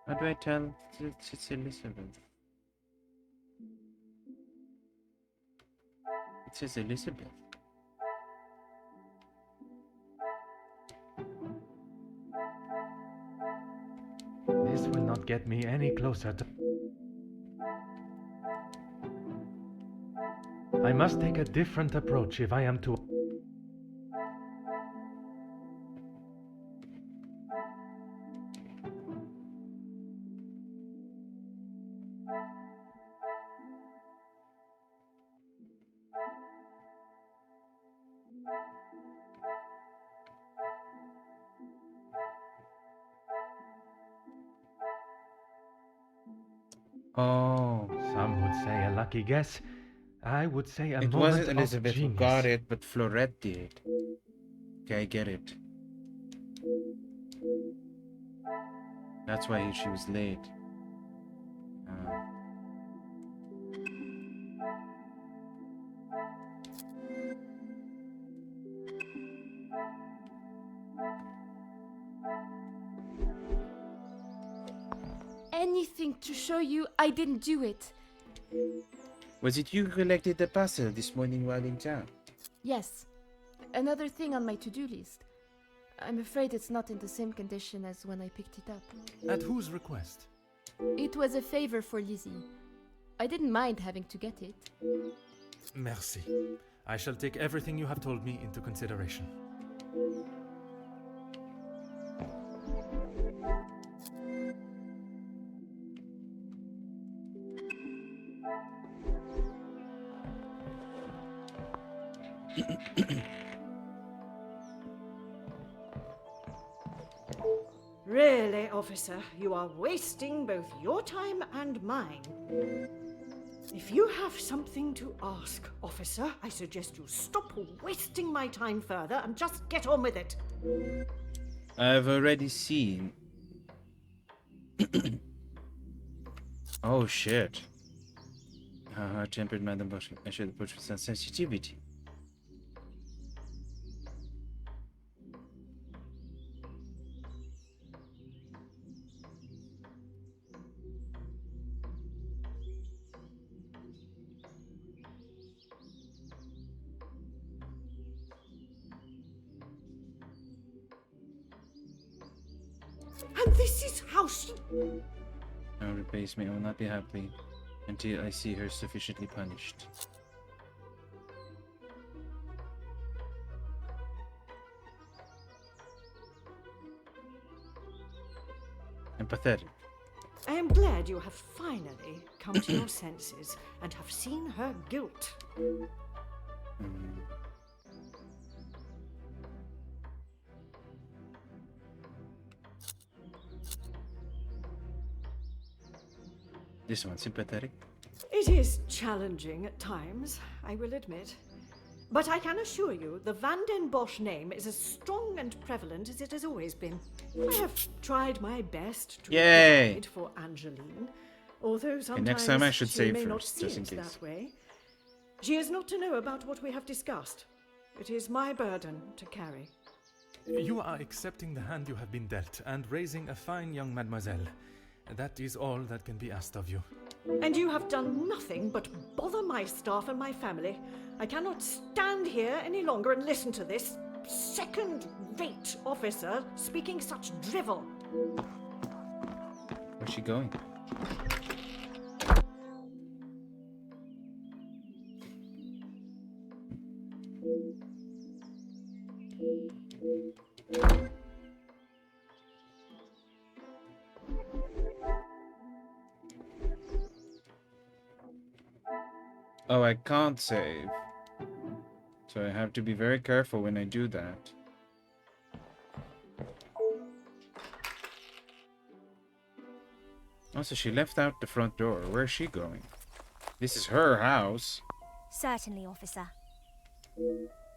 How do I tell it's Elizabeth? It says Elizabeth. This will not get me any closer to... I must take a different approach if I am to... Oh. Some would say a lucky guess. I would say a It moment wasn't Elizabeth of who genius. got it, but Florette did. Okay, I get it. That's why she was late. anything to show you I didn't do it. Was it you who collected the parcel this morning while in town? Yes. Another thing on my to-do list. I'm afraid it's not in the same condition as when I picked it up. At whose request? It was a favor for Lizzie. I didn't mind having to get it. Merci. I shall take everything you have told me into consideration. Really, officer, you are wasting both your time and mine. If you have something to ask, officer, I suggest you stop wasting my time further and just get on with it. I've already seen. Oh shit. Hot-tempered Madame Bosch. I should approach with some sensitivity. And this is how she... Now replace me. I will not be happy until I see her sufficiently punished. Empathetic. I am glad you have finally come to your senses and have seen her guilt. This one, sympathetic. It is challenging at times, I will admit. But I can assure you the Van den Bosch name is as strong and prevalent as it has always been. I have tried my best to Yay! provide for Angeline, although sometimes next time I should she save may not first, see just in it case. that way. She is not to know about what we have discussed. It is my burden to carry. You are accepting the hand you have been dealt and raising a fine young mademoiselle. That is all that can be asked of you. And you have done nothing but bother my staff and my family. I cannot stand here any longer and listen to this second-rate officer speaking such drivel. Where's she going? Oh, I can't save. So I have to be very careful when I do that. Also, she left out the front door. Where's she going? This is her house. Certainly, officer.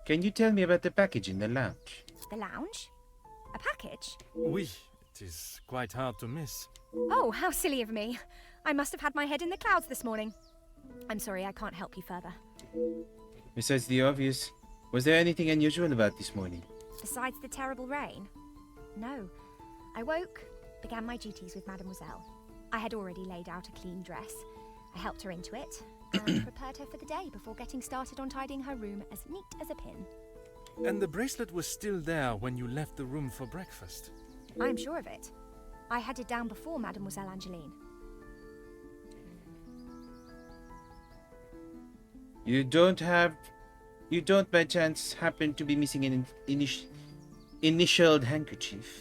Can you tell me about the package in the lounge? The lounge? A package? Oui, it is quite hard to miss. Oh, how silly of me. I must have had my head in the clouds this morning. I'm sorry, I can't help you further. Besides the obvious, was there anything unusual about this morning? Besides the terrible rain? No. I woke, began my duties with Mademoiselle. I had already laid out a clean dress. I helped her into it and prepared her for the day before getting started on tidying her room as neat as a pin. And the bracelet was still there when you left the room for breakfast. I'm sure of it. I had it down before Mademoiselle Angeline. You don't by chance happen to be missing an initialed handkerchief?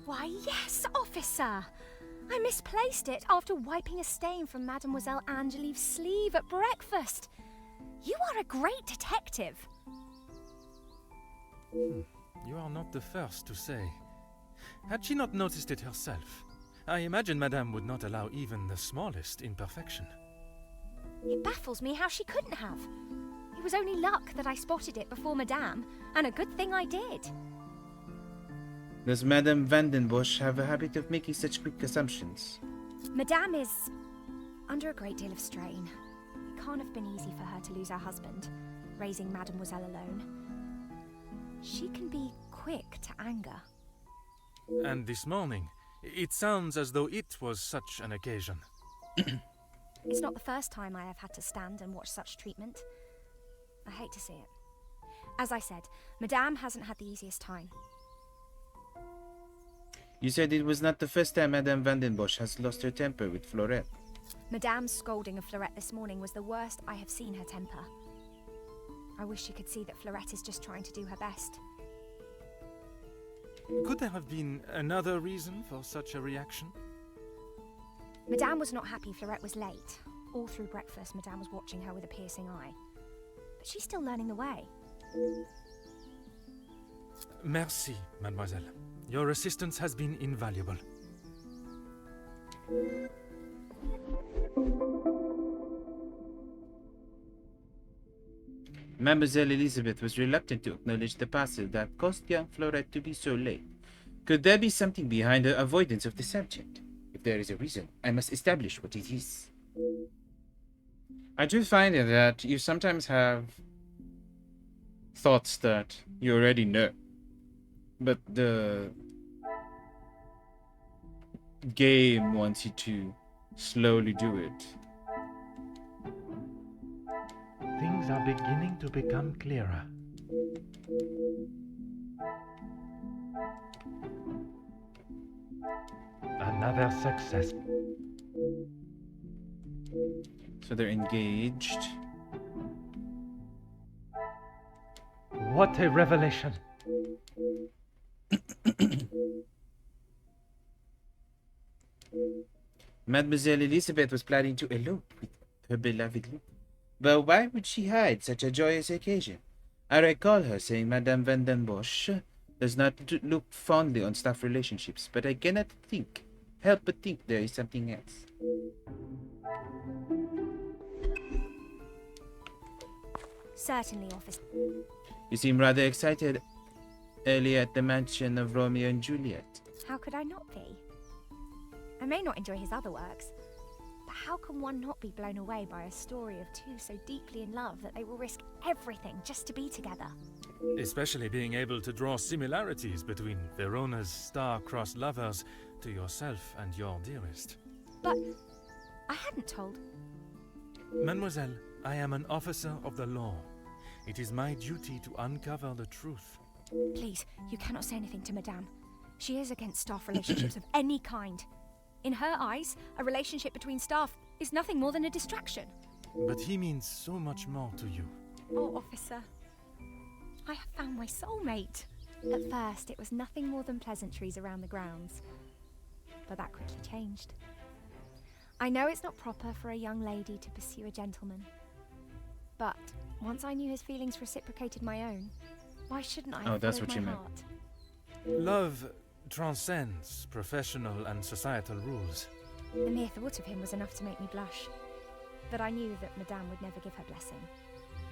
Why, yes, officer! I misplaced it after wiping a stain from Mademoiselle Angeline's sleeve at breakfast. You are a great detective. You are not the first to say. Had she not noticed it herself, I imagine Madame would not allow even the smallest imperfection. It baffles me how she couldn't have. It was only luck that I spotted it before Madame, and a good thing I did. Does Madame Van den Bosch have a habit of making such quick assumptions? Madame is under a great deal of strain. It can't have been easy for her to lose her husband, raising Mademoiselle alone. She can be quick to anger. And this morning, It sounds as though it was such an occasion. It's not the first time I have had to stand and watch such treatment. I hate to see it. As I said, Madame hasn't had the easiest time. You said it was not the first time Madame Vandenbosch has lost her temper with Florette. Madame's scolding of Florette this morning was the worst I have seen her temper. I wish you could see that Florette is just trying to do her best. Could there have been another reason for such a reaction? Madame was not happy Florette was late. All through breakfast, Madame was watching her with a piercing eye. But she's still learning the way. Merci, mademoiselle. Your assistance has been invaluable. Mademoiselle Elizabeth was reluctant to acknowledge the parcel that caused young Florette to be so late. Could there be something behind her avoidance of the subject? If there is a reason, I must establish what it is. I do find it that you sometimes have thoughts that you already know, but the game wants you to slowly do it. Things are beginning to become clearer. Another success. So they're engaged. What a revelation! Mademoiselle Elizabeth was planning to elope with her beloved Luke. But why would she hide such a joyous occasion? I recall her saying Madame Vandenbosch does not look fondly on staff relationships, but I cannot help but think there is something else. Certainly, officer. You seem rather excited earlier at the mansion of Romeo and Juliet. How could I not be? I may not enjoy his other works, but how can one not be blown away by a story of two so deeply in love that they will risk everything just to be together? Especially being able to draw similarities between Verona's star-crossed lovers to yourself and your dearest. But I hadn't told. Mademoiselle, I am an officer of the law. It is my duty to uncover the truth. Please, you cannot say anything to Madame. She is against staff relationships of any kind. In her eyes, a relationship between staff is nothing more than a distraction. But he means so much more to you. Oh, officer, I have found my soulmate. At first, it was nothing more than pleasantries around the grounds. But that quickly changed. I know it's not proper for a young lady to pursue a gentleman. But once I knew his feelings reciprocated my own, why shouldn't I have that's followed what my you meant. heart? Love transcends professional and societal rules. The mere thought of him was enough to make me blush. But I knew that Madame would never give her blessing.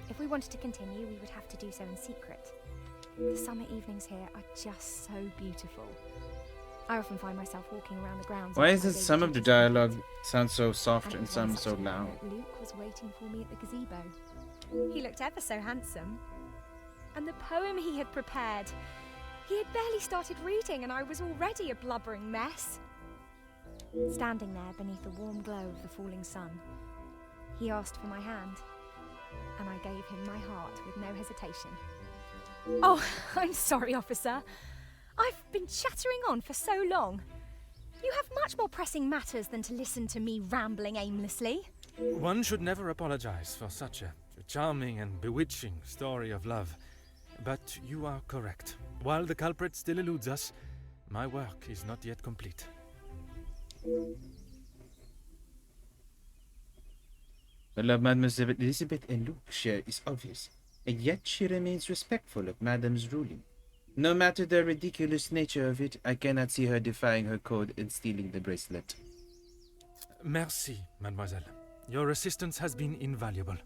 If we wanted to continue, we would have to do so in secret. The summer evenings here are just so beautiful. I often find myself walking around the grounds. Why after is my it daily some of the duties dialogue complete. sounds so soft And and it was some one so such evening loud? that Luke was waiting for me at the gazebo. He looked ever so handsome. And the poem he had prepared. He had barely started reading and I was already a blubbering mess. Standing there beneath the warm glow of the falling sun, he asked for my hand, and I gave him my heart with no hesitation. Oh, I'm sorry, officer. I've been chattering on for so long. You have much more pressing matters than to listen to me rambling aimlessly. One should never apologize for such a charming and bewitching story of love. But you are correct. While the culprit still eludes us, my work is not yet complete. The love Mademoiselle Elizabeth and Luke share is obvious, and yet she remains respectful of Madame's ruling. No matter the ridiculous nature of it, I cannot see her defying her code and stealing the bracelet. Merci, mademoiselle. Your assistance has been invaluable.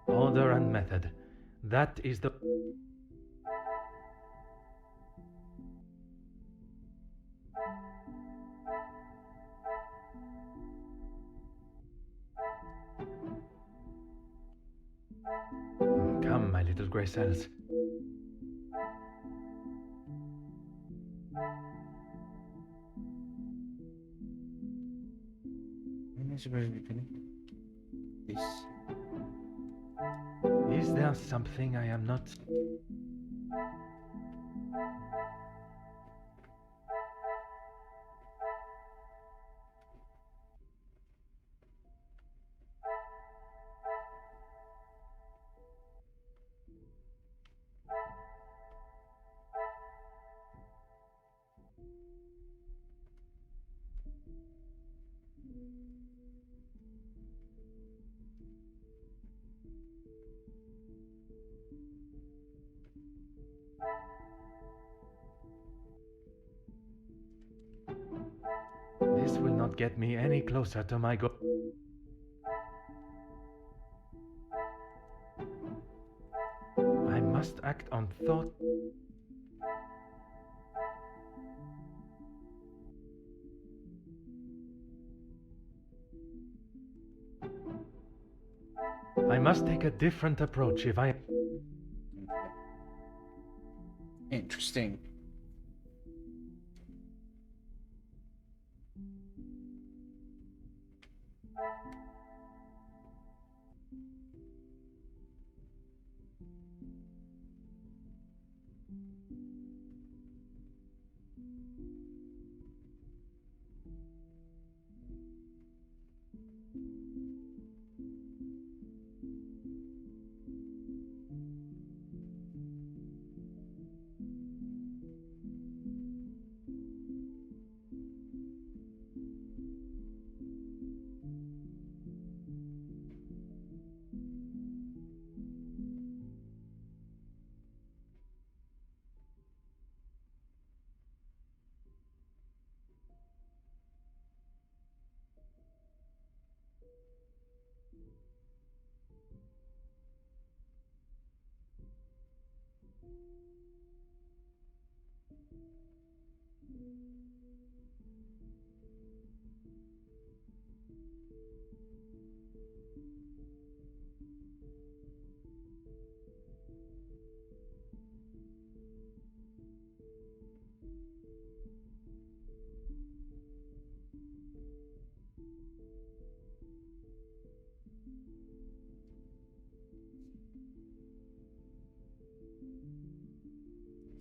Order and method. That is the... Come, my little grey cells. When am I supposed to be pinning? This. Is there something I am not... This will not get me any closer to my goal. I must act on thought. I must take a different approach if I... Interesting.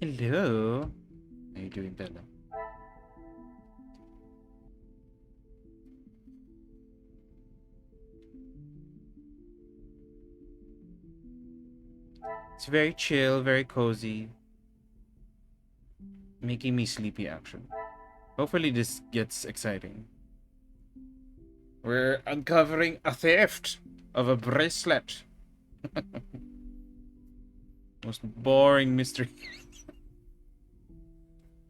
Hello. How you doing, Bella? It's very chill, very cozy. Making me sleepy, actually. Hopefully this gets exciting. We're uncovering a theft of a bracelet. Most boring mystery.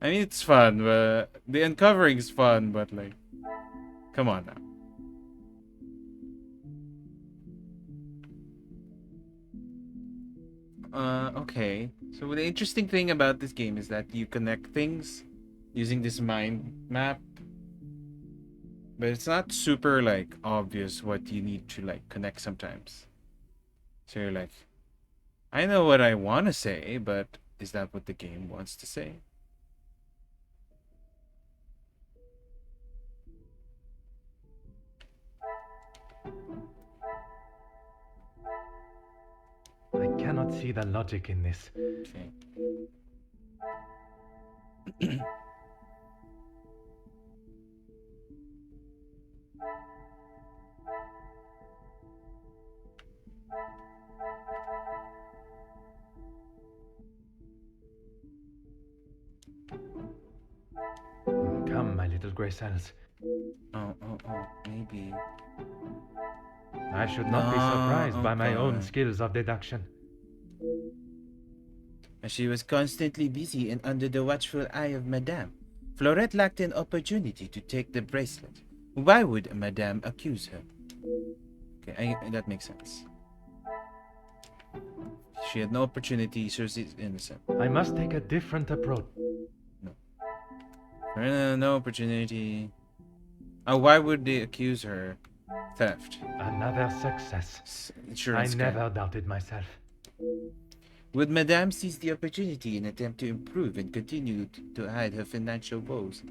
I mean, it's fun, but the uncovering is fun, but like, come on now. Okay. So the interesting thing about this game is that you connect things using this mind map. But it's not super, like, obvious what you need to, like, connect sometimes. So you're like, I know what I want to say, but is that what the game wants to say? I cannot see the logic in this. Okay. Come, my little grey cells. Oh, maybe. I should not be surprised by my own okay. skills of deduction. As she was constantly busy and under the watchful eye of Madame, Florette lacked an opportunity to take the bracelet. Why would Madame accuse her? Okay, that makes sense. She had no opportunity, so she's innocent. I must take a different approach. No opportunity. Oh, why would they accuse her? Theft. Another success. I Insurance scam. never doubted myself. Would Madame seize the opportunity and attempt to improve and continue to hide her financial woes?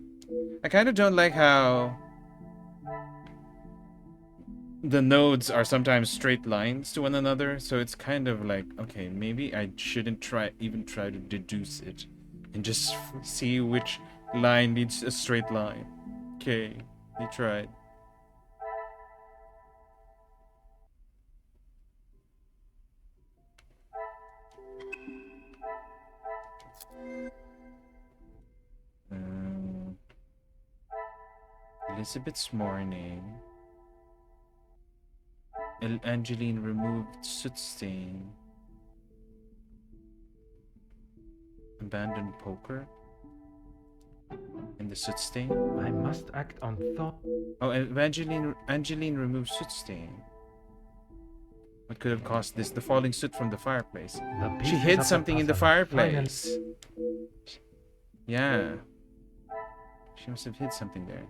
I kind of don't like how the nodes are sometimes straight lines to one another, so it's kind of like, okay, maybe I shouldn't even try to deduce it and just see which line needs a straight line. Okay, he tried. Elizabeth's morning. Angeline removed soot stain. Abandoned poker. And the soot stain. I must act on thought. Oh, Angeline removed soot stain. What could have caused this? The falling soot from the fireplace. She hid something in the fireplace. Yeah. She must have hid something there.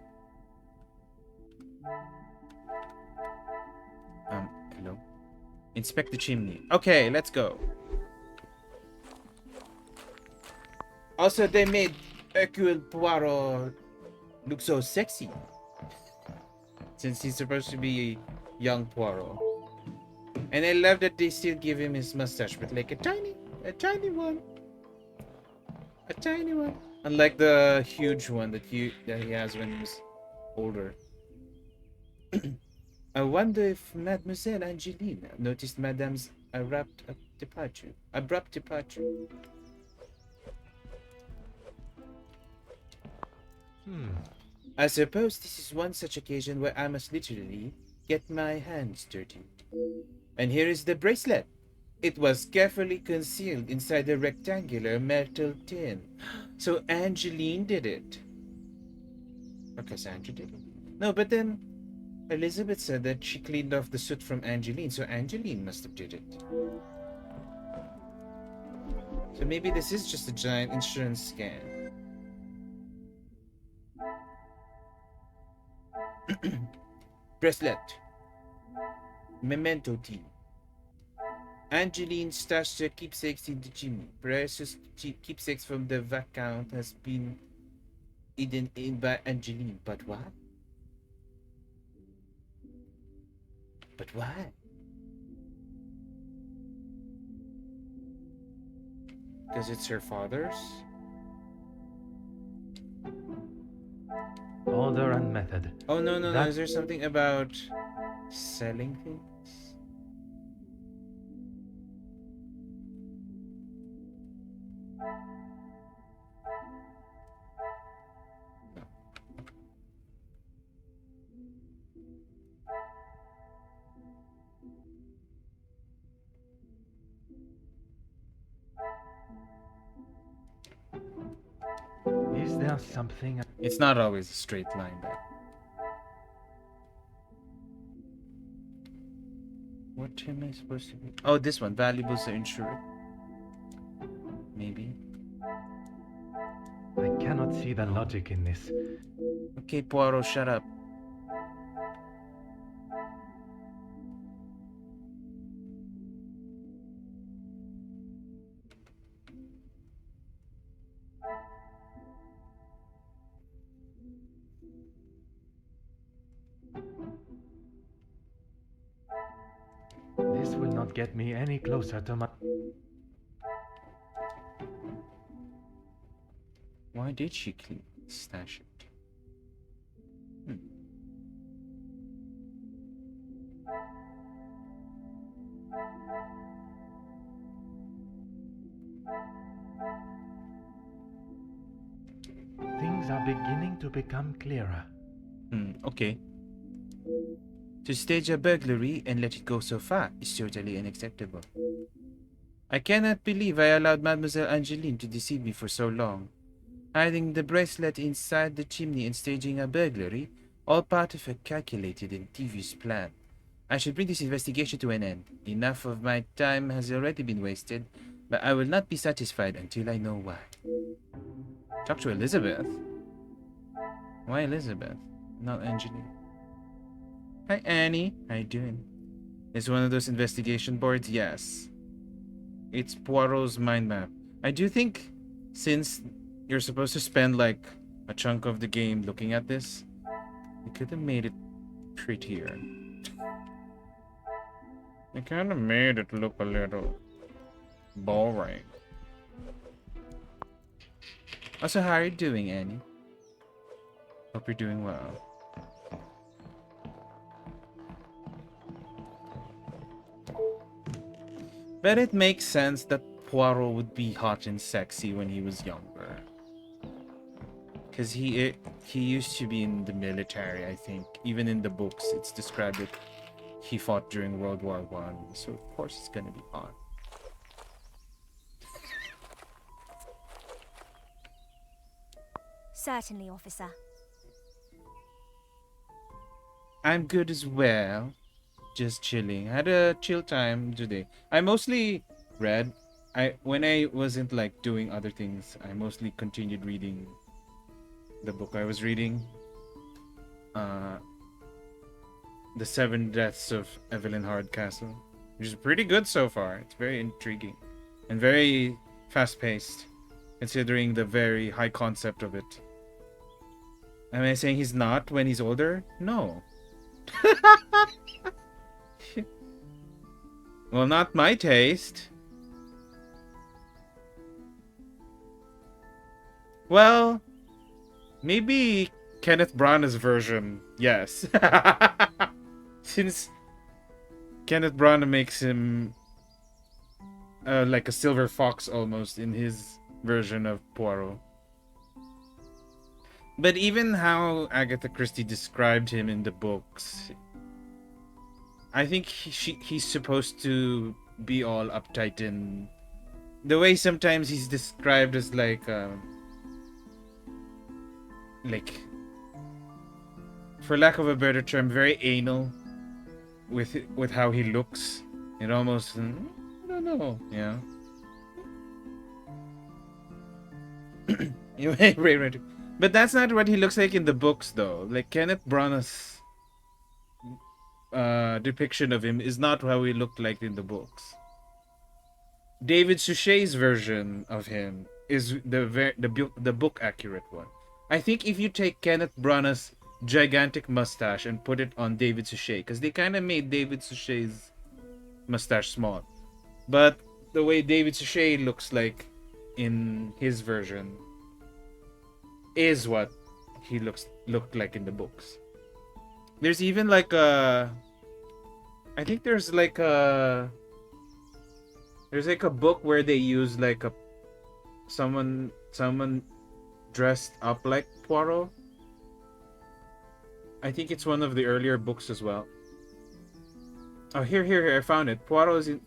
Hello? Inspect the chimney. Okay, let's go. Also, they made Hercule Poirot look so sexy. Since he's supposed to be a young Poirot. And I love that they still give him his mustache, but like a tiny one. A tiny one. Unlike the huge one that he has when he was older. I wonder if Mademoiselle Angeline noticed Madame's abrupt departure. I suppose this is one such occasion where I must literally get my hands dirty. And here is the bracelet. It was carefully concealed inside a rectangular metal tin. So Angeline did it. Or Cassandra did it. No, but then Elizabeth said that she cleaned off the soot from Angeline, so Angeline must have did it. So maybe this is just a giant insurance scam. Bracelet. Memento T. Angeline stashed her keepsakes in the chimney. Precious keepsakes from the Viscount has been hidden in by Angeline. But what? But why? Because it's her father's? Order and method. Oh, no. Is there something about selling things? Is there something? It's not always a straight line, though. What am I supposed to be? Oh, this one. Valuables are insured. Maybe. I cannot see the logic in this. Okay, Poirot, shut up. This will not get me any closer to my... Why did she stash it? Things are beginning to become clearer. Okay. To stage a burglary and let it go so far is totally unacceptable. I cannot believe I allowed Mademoiselle Angeline to deceive me for so long. Hiding the bracelet inside the chimney and staging a burglary All part of a calculated and devious plan. I should bring this investigation to an end. Enough of my time has already been wasted, but I will not be satisfied until I know why. Talk to Elizabeth? Why Elizabeth? Not engineer. Hi Annie, how you doing? Is one of those investigation boards? Yes. It's Poirot's mind map. I do think, since you're supposed to spend like a chunk of the game looking at this, you could have made it prettier. You kind of made it look a little boring. Also, how are you doing, Annie? Hope you're doing well. But it makes sense that Poirot would be hot and sexy when he was younger. Because he used to be in the military, I think. Even in the books, it's described that he fought during World War One. So of course it's gonna be hot. Certainly, officer. I'm good as well. Just chilling. I had a chill time today. I mostly read. When I wasn't like doing other things, I mostly continued reading the book I was reading. The Seven Deaths of Evelyn Hardcastle, which is pretty good so far. It's very intriguing and very fast-paced, considering the very high concept of it. Am I saying he's not when he's older? No. Well, not my taste. Well, maybe Kenneth Branagh's version, yes. Since Kenneth Branagh makes him like a silver fox almost in his version of Poirot. But even how Agatha Christie described him in the books, I think he's supposed to be all uptight, and the way sometimes he's described as like for lack of a better term, very anal with how he looks. It almost, I don't know, yeah. Right. But that's not what he looks like in the books, though. Like Kenneth Branagh's depiction of him is not how he looked like in the books. David Suchet's version of him is the book accurate one. I think if you take Kenneth Branagh's gigantic mustache and put it on David Suchet, because they kind of made David Suchet's mustache small, but the way David Suchet looks like in his version is what he looked like in the books. There's even like a, I think there's like a book where they use like a someone dressed up like Poirot. I think it's one of the earlier books as well. Oh, here, I found it. Poirot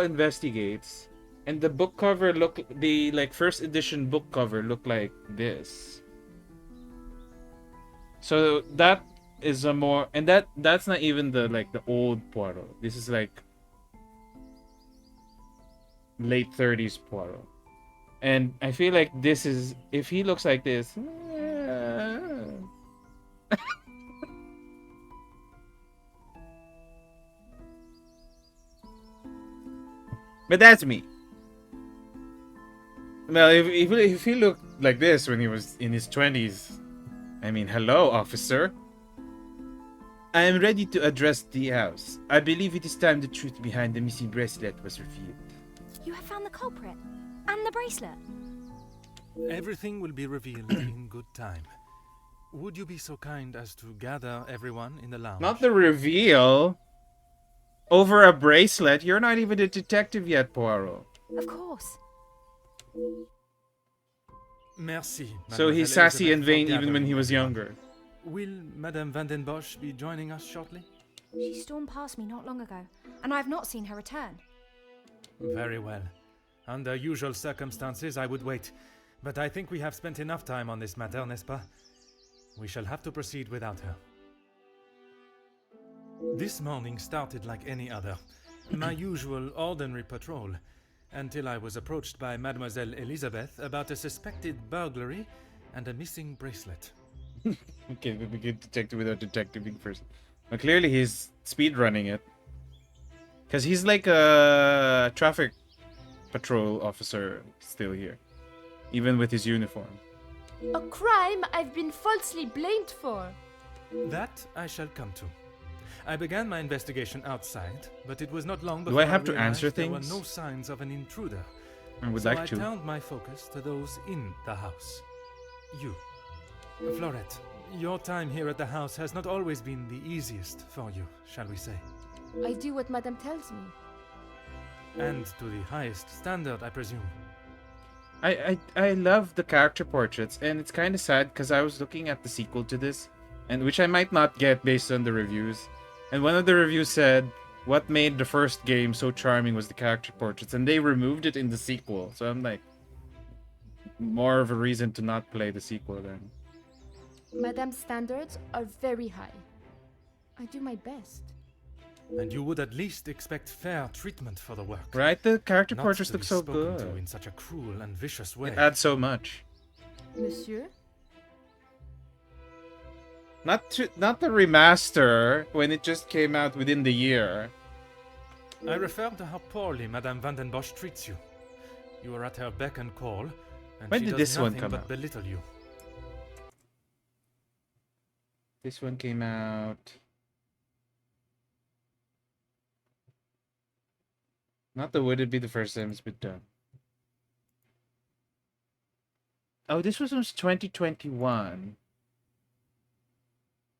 Investigates, and the book cover the like first edition book cover looked like this. So that is a more, and that's not even the old Poirot. This is like late 30s Poirot. And I feel like this is, if he looks like this, but that's me. Well, if he looked like this when he was in his 20s, I mean, hello, officer. I am ready to address the house. I believe it is time the truth behind the missing bracelet was revealed. You have found the culprit? And the bracelet? Everything will be revealed in good time. Would you be so kind as to gather everyone in the lounge? Not the reveal. Over a bracelet? You're not even a detective yet, Poirot. Of course. Merci. So he's Mademoiselle sassy and Elizabeth, vain for even when he gathering was everyone. younger. Will Madame Van den Bosch be joining us shortly? She stormed past me not long ago, and I have not seen her return. Very well. Under usual circumstances, I would wait. But I think we have spent enough time on this matter, n'est-ce pas? We shall have to proceed without her. This morning started like any other. My usual ordinary patrol, until I was approached by Mademoiselle Elizabeth about a suspected burglary and a missing bracelet. Okay, we begin detective without detectiving first. But clearly he's speed running it. Because he's like a traffic patrol officer still here. Even with his uniform. A crime I've been falsely blamed for. That I shall come to. I began my investigation outside, but it was not long Do before I have to realized answer there things? were no signs of an intruder. I would So like I to. turned my focus to those in the house. You. Florette, your time here at the house has not always been the easiest for you, shall we say. I do what Madame tells me. And to the highest standard, I presume. I love the character portraits, and it's kind of sad because I was looking at the sequel to this, and which I might not get based on the reviews. And one of the reviews said what made the first game so charming was the character portraits, and they removed it in the sequel. So I'm like, more of a reason to not play the sequel then. Madame's standards are very high. I do my best. And you would at least expect fair treatment for the work. Right? The character Not portraits to look be so spoken to good. in such a cruel and vicious way. It adds so much. Monsieur? Not the remaster when it just came out within the year. I refer to how poorly Madame Van den Bosch treats you. You are at her beck and call, and When she did does this one nothing come but out? belittle you. This one came out. Not that would it be the first time it's been done. Oh, this was 2021.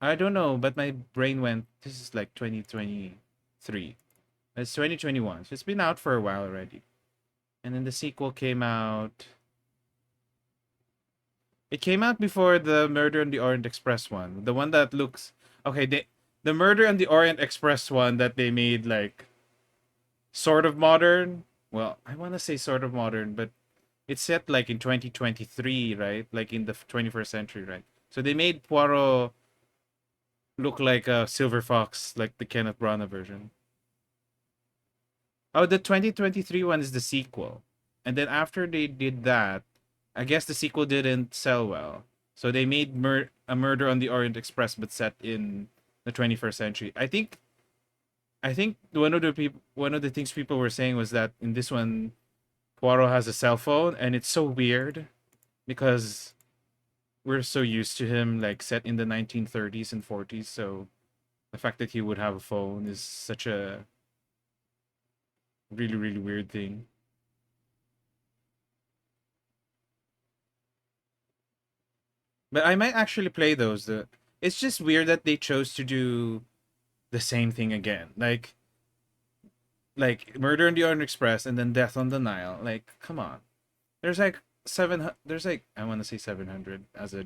I don't know, but my brain went, this is like 2023. It's 2021, so it's been out for a while already. And then the sequel came out. It came out before the Murder on the Orient Express one. The one that looks... Okay, the Murder on the Orient Express one that they made like... sort of modern. Well, I want to say sort of modern, but it's set like in 2023, right? Like in the 21st century, right? So they made Poirot look like a silver fox, like the Kenneth Branagh version. Oh, the 2023 one is the sequel. And then after they did that, I guess the sequel didn't sell well. So they made a Murder on the Orient Express, but set in the 21st century. I think one of the things people were saying was that in this one, Poirot has a cell phone, and it's so weird because we're so used to him like set in the 1930s and 40s. So the fact that he would have a phone is such a really, really weird thing. But I might actually play those. It's just weird that they chose to do the same thing again. Like Murder on the Orient Express and then Death on the Nile. Like, come on. There's like I want to say 700 as a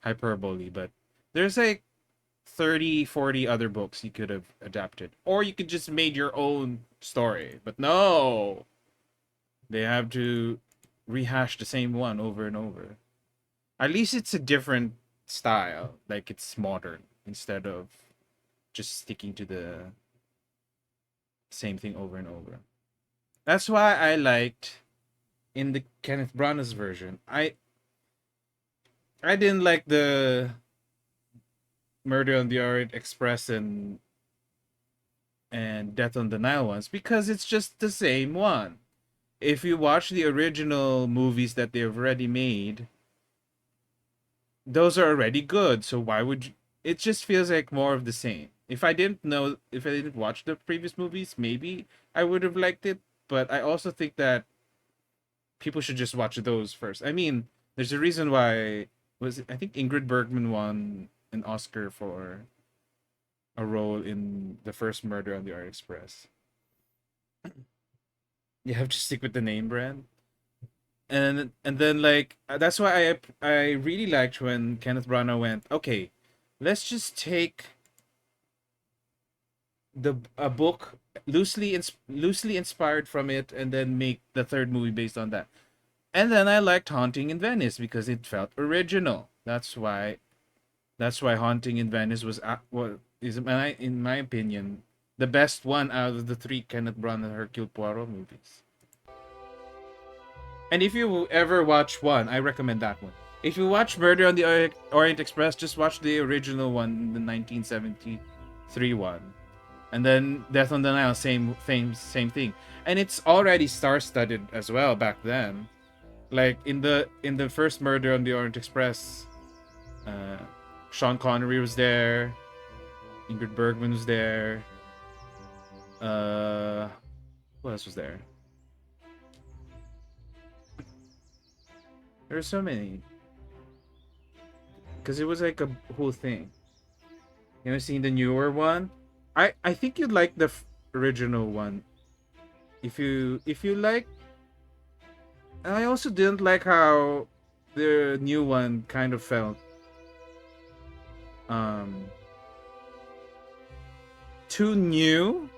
hyperbole, but there's like 30, 40 other books you could have adapted. Or you could just made your own story. But no. They have to rehash the same one over and over. At least it's a different style. Like it's modern instead of just sticking to the same thing over and over. That's why I liked in the Kenneth Branagh's version. I didn't like the Murder on the Orient Express and Death on the Nile ones because it's just the same one. If you watch the original movies that they've already made, those are already good. So why would you... It just feels like more of the same. If I didn't watch the previous movies, maybe I would have liked it. But I also think that people should just watch those first. I mean, there's a reason why I think Ingrid Bergman won an Oscar for a role in the first Murder on the Orient Express. You have to stick with the name brand. And then like that's why I really liked when Kenneth Branagh went, okay, let's just take a book loosely inspired from it and then make the third movie based on that. And then I liked Haunting in Venice because it felt original. That's why That's why Haunting in Venice was in my opinion the best one out of the 3 Kenneth Branagh and Hercule Poirot movies. And if you ever watch one, I recommend that one. If you watch Murder on the Orient Express, just watch the original one, the 1973 one. And then Death on the Nile, same thing. And it's already star-studded as well back then. Like in the first Murder on the Orient Express, Sean Connery was there, Ingrid Bergman was there. Who else was there? There were so many. Because it was like a whole thing. You ever seen the newer one? I think you'd like the original one. If you like. I also didn't like how the new one kind of felt. Too new.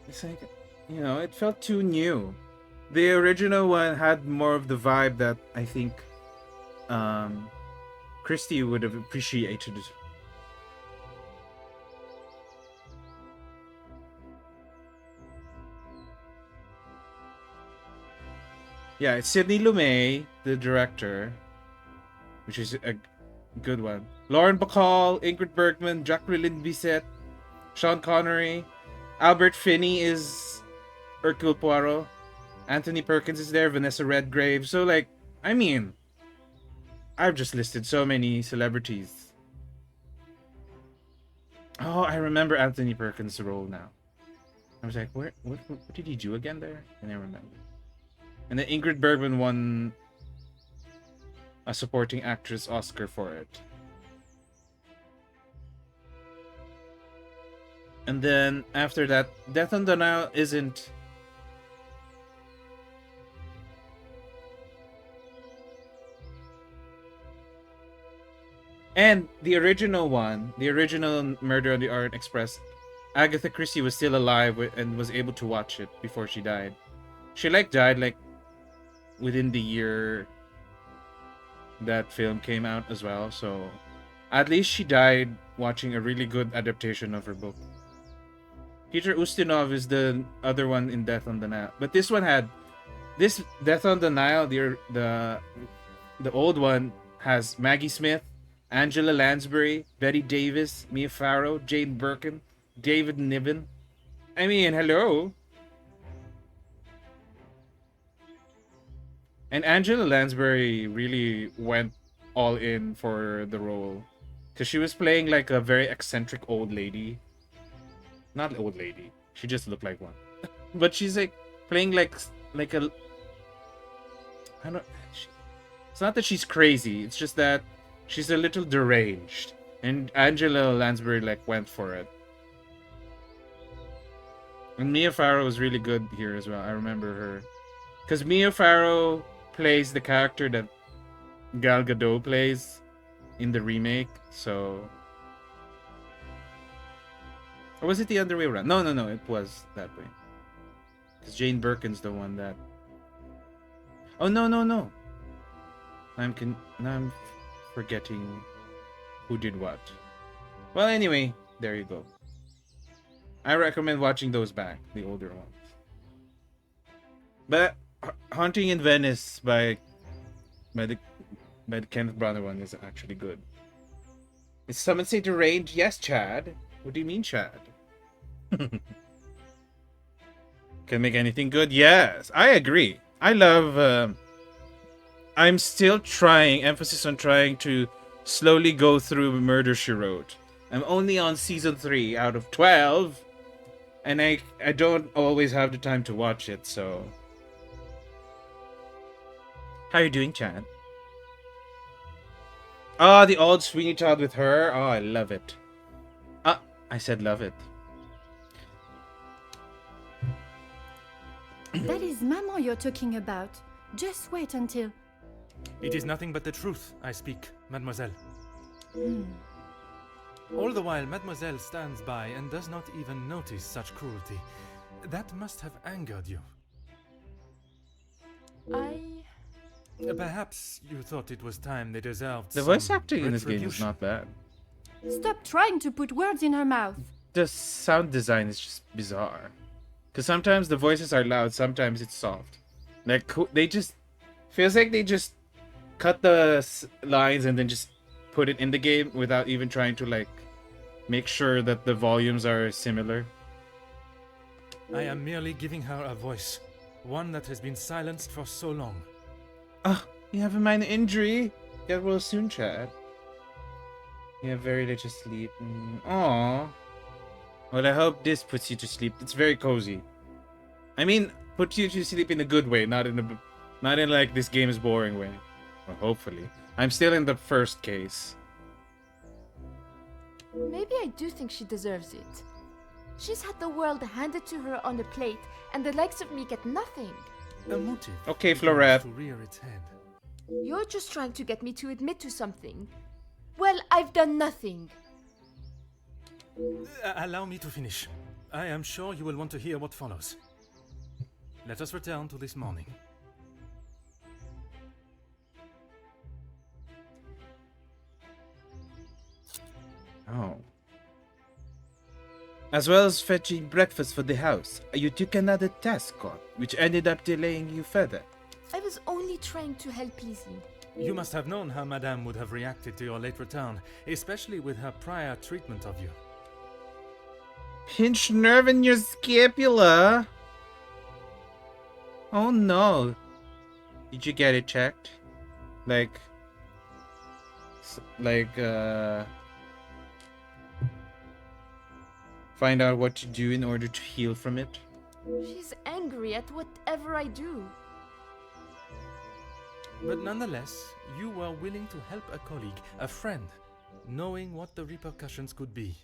It's like, it felt too new. The original one had more of the vibe that I think Christie would have appreciated. Yeah, it's Sidney Lumet, the director, which is a good one. Lauren Bacall, Ingrid Bergman, Jacqueline Bisset, Sean Connery, Albert Finney is Hercule Poirot, Anthony Perkins is there, Vanessa Redgrave. So, like, I mean, I've just listed so many celebrities. Oh, I remember Anthony Perkins' role now. I was like, what did he do again there? And I remember. And then Ingrid Bergman won a supporting actress Oscar for it. And then after that, Death on the Nile isn't. And the original one, the original Murder on the Orient Express, Agatha Christie was still alive and was able to watch it before she died. She died within the year that film came out as well, so at least she died watching a really good adaptation of her book. Peter Ustinov is the other one in Death on the Nile, but this one had this Death on the Nile. The old one has Maggie Smith, Angela Lansbury, Betty Davis, Mia Farrow, Jane Birkin, David Niven. I mean, hello. And Angela Lansbury really went all in for the role. Because she was playing like a very eccentric old lady. Not old lady. She just looked like one. But she's like playing like a... I don't... It's not that she's crazy. It's just that she's a little deranged. And Angela Lansbury went for it. And Mia Farrow was really good here as well. I remember her. Because Mia Farrow plays the character that Gal Gadot plays in the remake, so... Or was it the other way around? No, it was that way. Because Jane Birkin's the one that... Oh, no. Now I'm forgetting who did what. Well, anyway, there you go. I recommend watching those back, the older ones. But Haunting in Venice by the Kenneth Branagh one is actually good. Is someone say deranged? Yes, Chad. What do you mean, Chad? Can make anything good? Yes, I agree. I love... I'm still trying, emphasis on trying to slowly go through Murder, She Wrote. I'm only on season 3 out of 12. And I don't always have the time to watch it, so... How are you doing, Chad? Ah, the old Sweeney Todd with her. Oh, I love it. I said love it. That is Maman you're talking about. Just wait until... It is nothing but the truth I speak, mademoiselle. All the while, mademoiselle stands by and does not even notice such cruelty. That must have angered you. Perhaps you thought it was time they deserved The voice some acting in this game is retribution. not bad. Stop trying to put words in her mouth. The sound design is just bizarre. Because sometimes the voices are loud, sometimes it's soft. Like, they just... Feels like they just cut the lines and then just put it in the game without even trying to, like, make sure that the volumes are similar. I am merely giving her a voice, one that has been silenced for so long. Ah, you have a minor injury. Get well soon, Chad. You have very little sleep. Aww. Well, I hope this puts you to sleep. It's very cozy. I mean, puts you to sleep in a good way, not in like this game is boring way. Well, hopefully. I'm still in the first case. Maybe I do think she deserves it. She's had the world handed to her on a plate, and the likes of me get nothing. A motive. Okay, begins Florette. to rear its head. You're just trying to get me to admit to something. Well, I've done nothing. Allow me to finish. I am sure you will want to hear what follows. Let us return to this morning. Oh. As well as fetching breakfast for the house, you took another task on, which ended up delaying you further. I was only trying to help Lizzie. You must have known how Madame would have reacted to your late return, especially with her prior treatment of you. Pinched nerve in your scapula. Oh no. Did you get it checked? Find out what to do in order to heal from it? She's angry at whatever I do. But nonetheless, you were willing to help a colleague, a friend, knowing what the repercussions could be.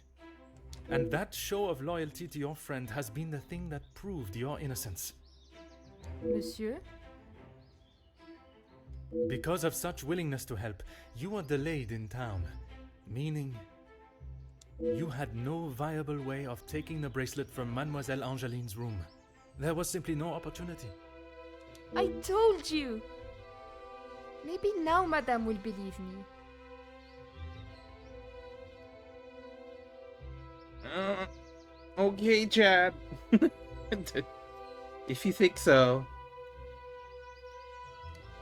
And that show of loyalty to your friend has been the thing that proved your innocence. Monsieur? Because of such willingness to help, you were delayed in town, meaning you had no viable way of taking the bracelet from Mademoiselle Angeline's room. There was simply no opportunity. I told you! Maybe now Madame will believe me. Okay, Chad. If you think so.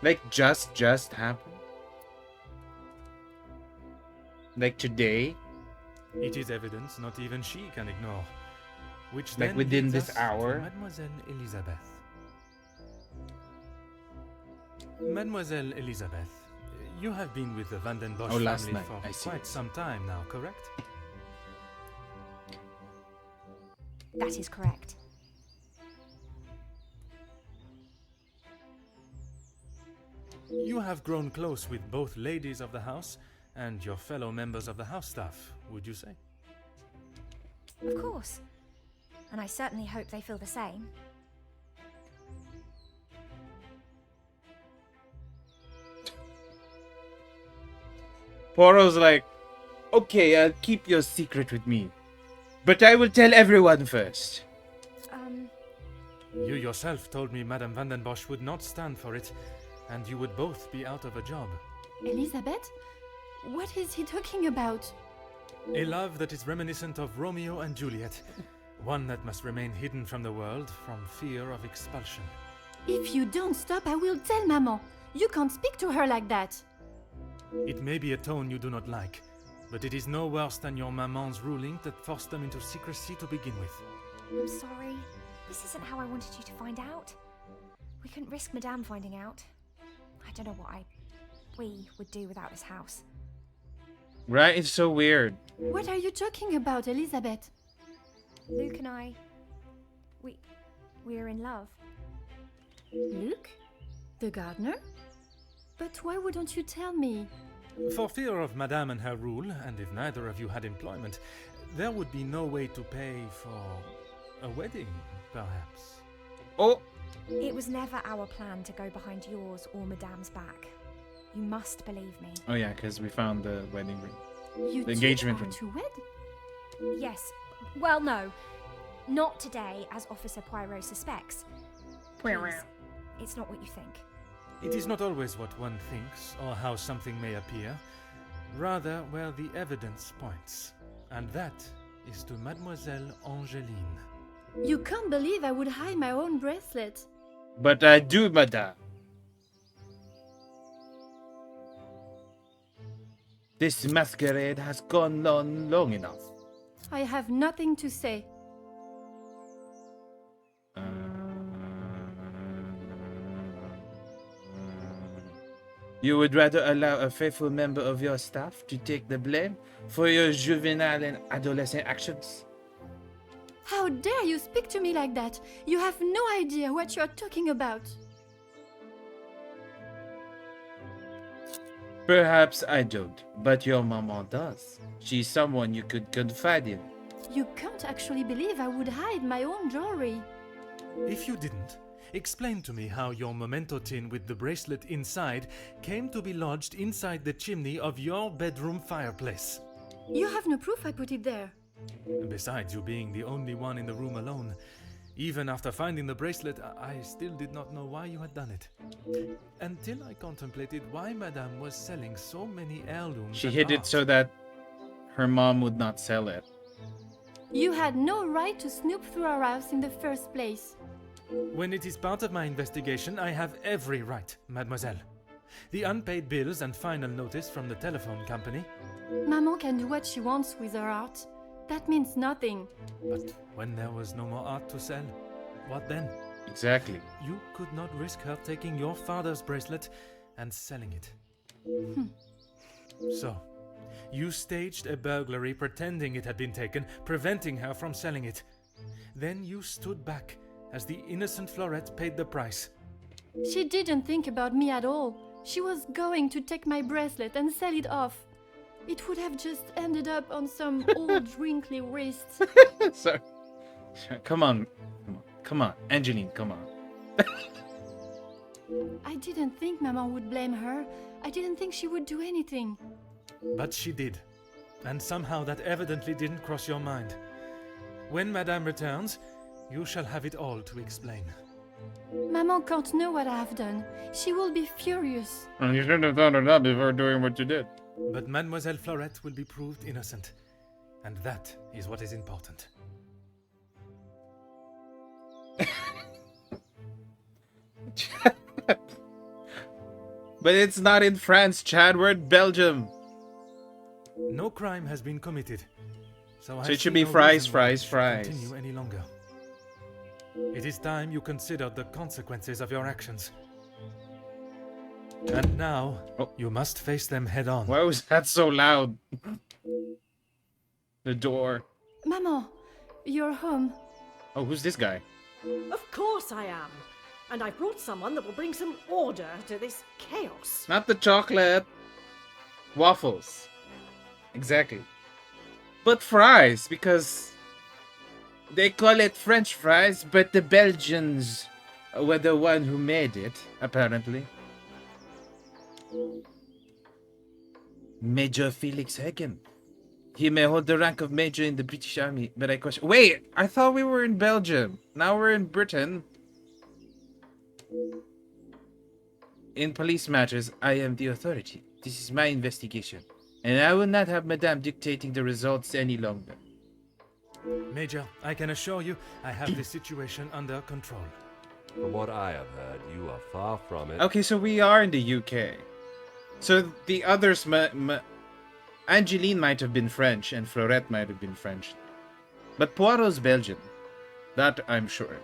Like, just happened? Like today? It is evidence not even she can ignore. Which Like then within leads this us to hour? Mademoiselle Elizabeth. Mademoiselle Elizabeth, you have been with the Vanden Bosch last family night, for I see. quite some time now, correct? That is correct. You have grown close with both ladies of the house and your fellow members of the house staff, would you say? Of course. And I certainly hope they feel the same. Poirot's like, okay, I'll keep your secret with me. But I will tell everyone first. You yourself told me Madame Vanden Bosch would not stand for it, and you would both be out of a job. Elizabeth? What is he talking about? A love that is reminiscent of Romeo and Juliet. One that must remain hidden from the world from fear of expulsion. If you don't stop, I will tell Maman. You can't speak to her like that. It may be a tone you do not like, but it is no worse than your maman's ruling that forced them into secrecy to begin with. I'm sorry. This isn't how I wanted you to find out. We couldn't risk Madame finding out. I don't know what we would do without this house. Right? It's so weird. What are you talking about, Elizabeth? Luke and I, we're in love. Luke? The gardener? But why wouldn't you tell me? For fear of Madame and her rule, and if neither of you had employment, there would be no way to pay for a wedding, perhaps. Oh, It was never our plan to go behind yours or Madame's back. You must believe me. oh yeah, because we found the wedding ring. You The two engagement are ring. to wed? Yes. Well, no. Not today, as Officer Poirot suspects. Please, it's not what you think. It is not always what one thinks or how something may appear, rather where the evidence points. And that is to Mademoiselle Angeline. You can't believe I would hide my own bracelet. But I do, madame. This masquerade has gone on long enough. I have nothing to say. You would rather allow a faithful member of your staff to take the blame for your juvenile and adolescent actions? How dare you speak to me like that? You have no idea what you're talking about. Perhaps I don't, but your maman does. She's someone you could confide in. You can't actually believe I would hide my own jewelry. If you didn't, explain to me how your memento tin with the bracelet inside came to be lodged inside the chimney of your bedroom fireplace. You have no proof I put it there. Besides you being the only one in the room alone, even after finding the bracelet, I still did not know why you had done it. Until I contemplated why Madame was selling so many heirlooms. She and hid it art. so that her mom would not sell it. You had no right to snoop through our house in the first place. When it is part of my investigation, I have every right, mademoiselle. The unpaid bills and final notice from the telephone company. Maman can do what she wants with her art. That means nothing. But when there was no more art to sell, what then? Exactly. You could not risk her taking your father's bracelet and selling it. So, you staged a burglary pretending it had been taken, preventing her from selling it. Then you stood back as the innocent Florette paid the price. She didn't think about me at all. She was going to take my bracelet and sell it off. It would have just ended up on some old wrinkly wrist. So, come on. Angeline, come on. I didn't think Maman would blame her. I didn't think she would do anything. But she did. And somehow that evidently didn't cross your mind. When Madame returns, you shall have it all to explain. Maman can't know what I have done. She will be furious. And you shouldn't have thought of that before doing what you did. But Mademoiselle Florette will be proved innocent. And that is what is important. But it's not in France, Chad. We're in Belgium. No crime has been committed. So I So it should see be no fries, reason why fries, it should fries. continue any longer. It is time you considered the consequences of your actions. And now, you must face them head on. Why was that so loud? The door. Maman, you're home. Oh, who's this guy? Of course I am. And I've brought someone that will bring some order to this chaos. Not the chocolate. Waffles. Exactly. But fries, because they call it French fries, but the Belgians were the one who made it, apparently. Major Felix Hagen. He may hold the rank of major in the British Army, but I question... Wait, I thought we were in Belgium. Now we're in Britain. In police matters, I am the authority. This is my investigation. And I will not have Madame dictating the results any longer. Major, I can assure you, I have the situation under control. From what I have heard, you are far from it. Okay, so we are in the UK. So the others... Angeline might have been French, and Florette might have been French. But Poirot's Belgian. That I'm sure.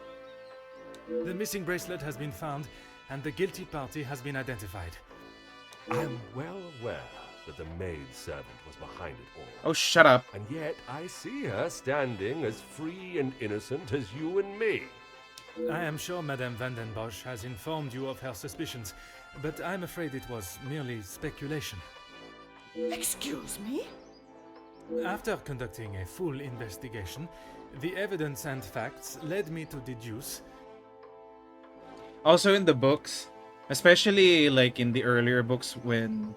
The missing bracelet has been found, and the guilty party has been identified. I am well aware that the maid servant was behind it all. Oh, shut up. And yet I see her standing as free and innocent as you and me. I am sure Madame Van den Bosch has informed you of her suspicions, but I'm afraid it was merely speculation. Excuse me? After conducting a full investigation, the evidence and facts led me to deduce... Also in the books, especially like in the earlier books when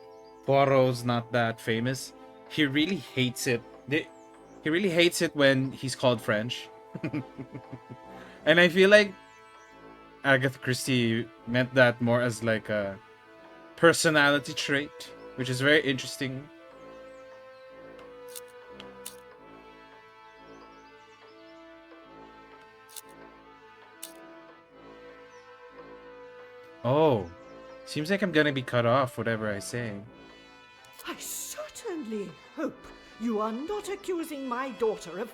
Poirot's not that famous, he really hates it. He really hates it when he's called French. And I feel like Agatha Christie meant that more as like a personality trait, which is very interesting. Oh, seems like I'm gonna be cut off, whatever I say. I certainly hope you are not accusing my daughter of...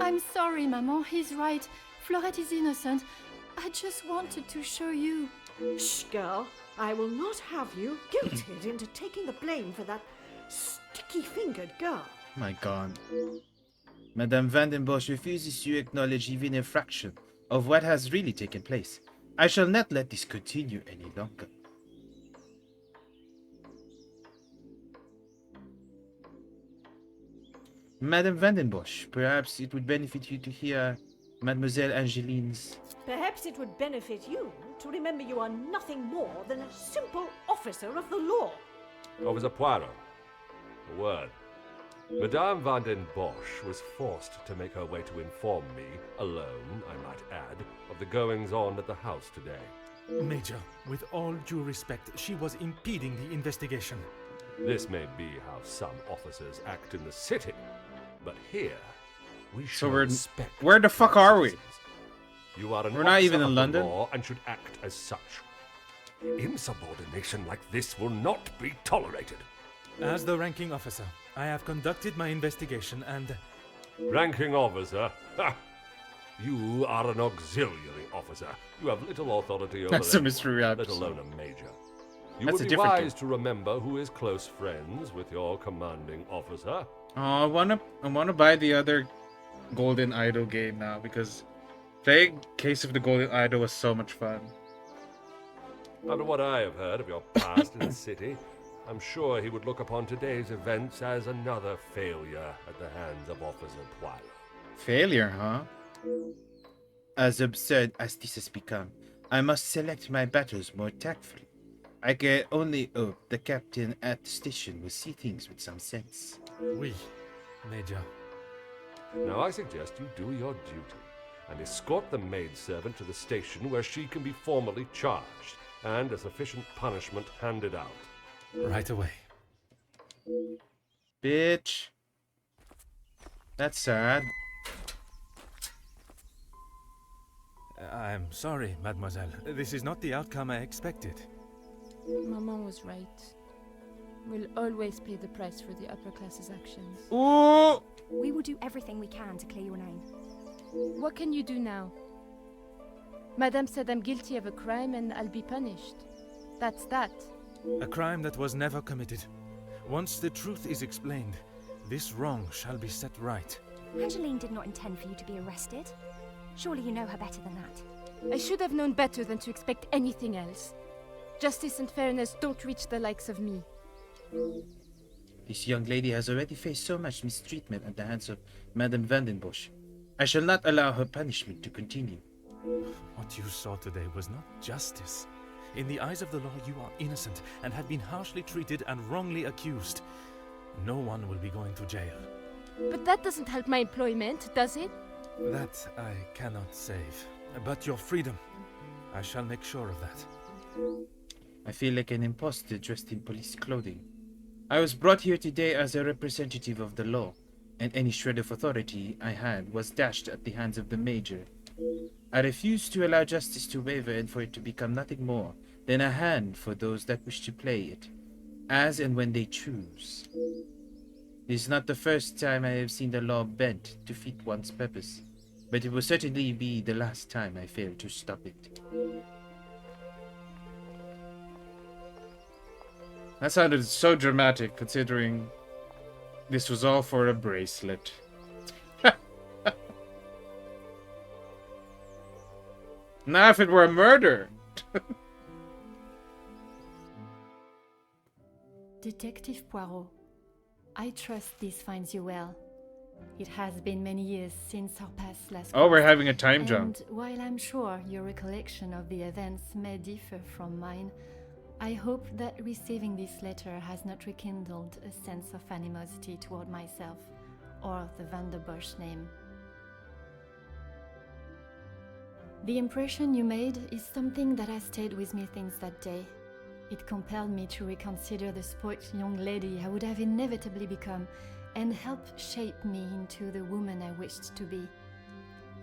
I'm sorry, Maman. He's right. Florette is innocent. I just wanted to show you. Shh, girl. I will not have you guilted into taking the blame for that sticky-fingered girl. My God. Madame Vandenbosch refuses to acknowledge even a fraction of what has really taken place. I shall not let this continue any longer. Madame Vandenbosch, perhaps it would benefit you to hear Mademoiselle Angeline's... Perhaps it would benefit you to remember you are nothing more than a simple officer of the law. Officer Poirot, a word. Madame Van den Bosch was forced to make her way to inform me, alone, I might add, of the goings-on at the house today. Major, with all due respect, she was impeding the investigation. This may be how some officers act in the city, but here we So show we're... respect. Where the fuck are we? You are an We're not officer even in of the London? law and should act as such. Insubordination like this will not be tolerated. As the ranking officer, I have conducted my investigation and... Ranking officer? Ha! You are an auxiliary officer. You have little authority over That's a them, mystery let episode. alone a major. You That's would a be different wise to remember who is close friends with your commanding officer. Oh, I wanna buy the other Golden Idol game now because playing Case of the Golden Idol was so much fun. After what I have heard of your past in the city, I'm sure he would look upon today's events as another failure at the hands of Officer Poirot. Failure, huh? As absurd as this has become, I must select my battles more tactfully. I can only hope the captain at the station will see things with some sense. Oui, Major. Now I suggest you do your duty and escort the maidservant to the station where she can be formally charged and a sufficient punishment handed out. Right away. Bitch. That's sad. I'm sorry, mademoiselle. This is not the outcome I expected. Maman was right. We'll always pay the price for the upper class's actions. Ooh! We will do everything we can to clear your name. What can you do now? Madame said I'm guilty of a crime and I'll be punished. That's that. A crime that was never committed. Once the truth is explained, this wrong shall be set right. Angeline did not intend for you to be arrested. Surely you know her better than that. I should have known better than to expect anything else. Justice and fairness don't reach the likes of me. This young lady has already faced so much mistreatment at the hands of Madame Vandenbosch. I shall not allow her punishment to continue. What you saw today was not justice. In the eyes of the law, you are innocent and have been harshly treated and wrongly accused. No one will be going to jail. But that doesn't help my employment, does it? That I cannot save. But your freedom, I shall make sure of that. I feel like an imposter dressed in police clothing. I was brought here today as a representative of the law, and any shred of authority I had was dashed at the hands of the major. I refuse to allow justice to waver and for it to become nothing more than a hand for those that wish to play it, as and when they choose. This is not the first time I have seen the law bent to fit one's purpose, but it will certainly be the last time I fail to stop it. That sounded so dramatic, considering this was all for a bracelet. Now if it were a murder! Detective Poirot, I trust this finds you well. It has been many years since our paths last Oh, we're crossed, having a time jump. and while I'm sure your recollection of the events may differ from mine, I hope that receiving this letter has not rekindled a sense of animosity toward myself or the Van der Bosch name. The impression you made is something that has stayed with me since that day. It compelled me to reconsider the spoilt young lady I would have inevitably become and helped shape me into the woman I wished to be.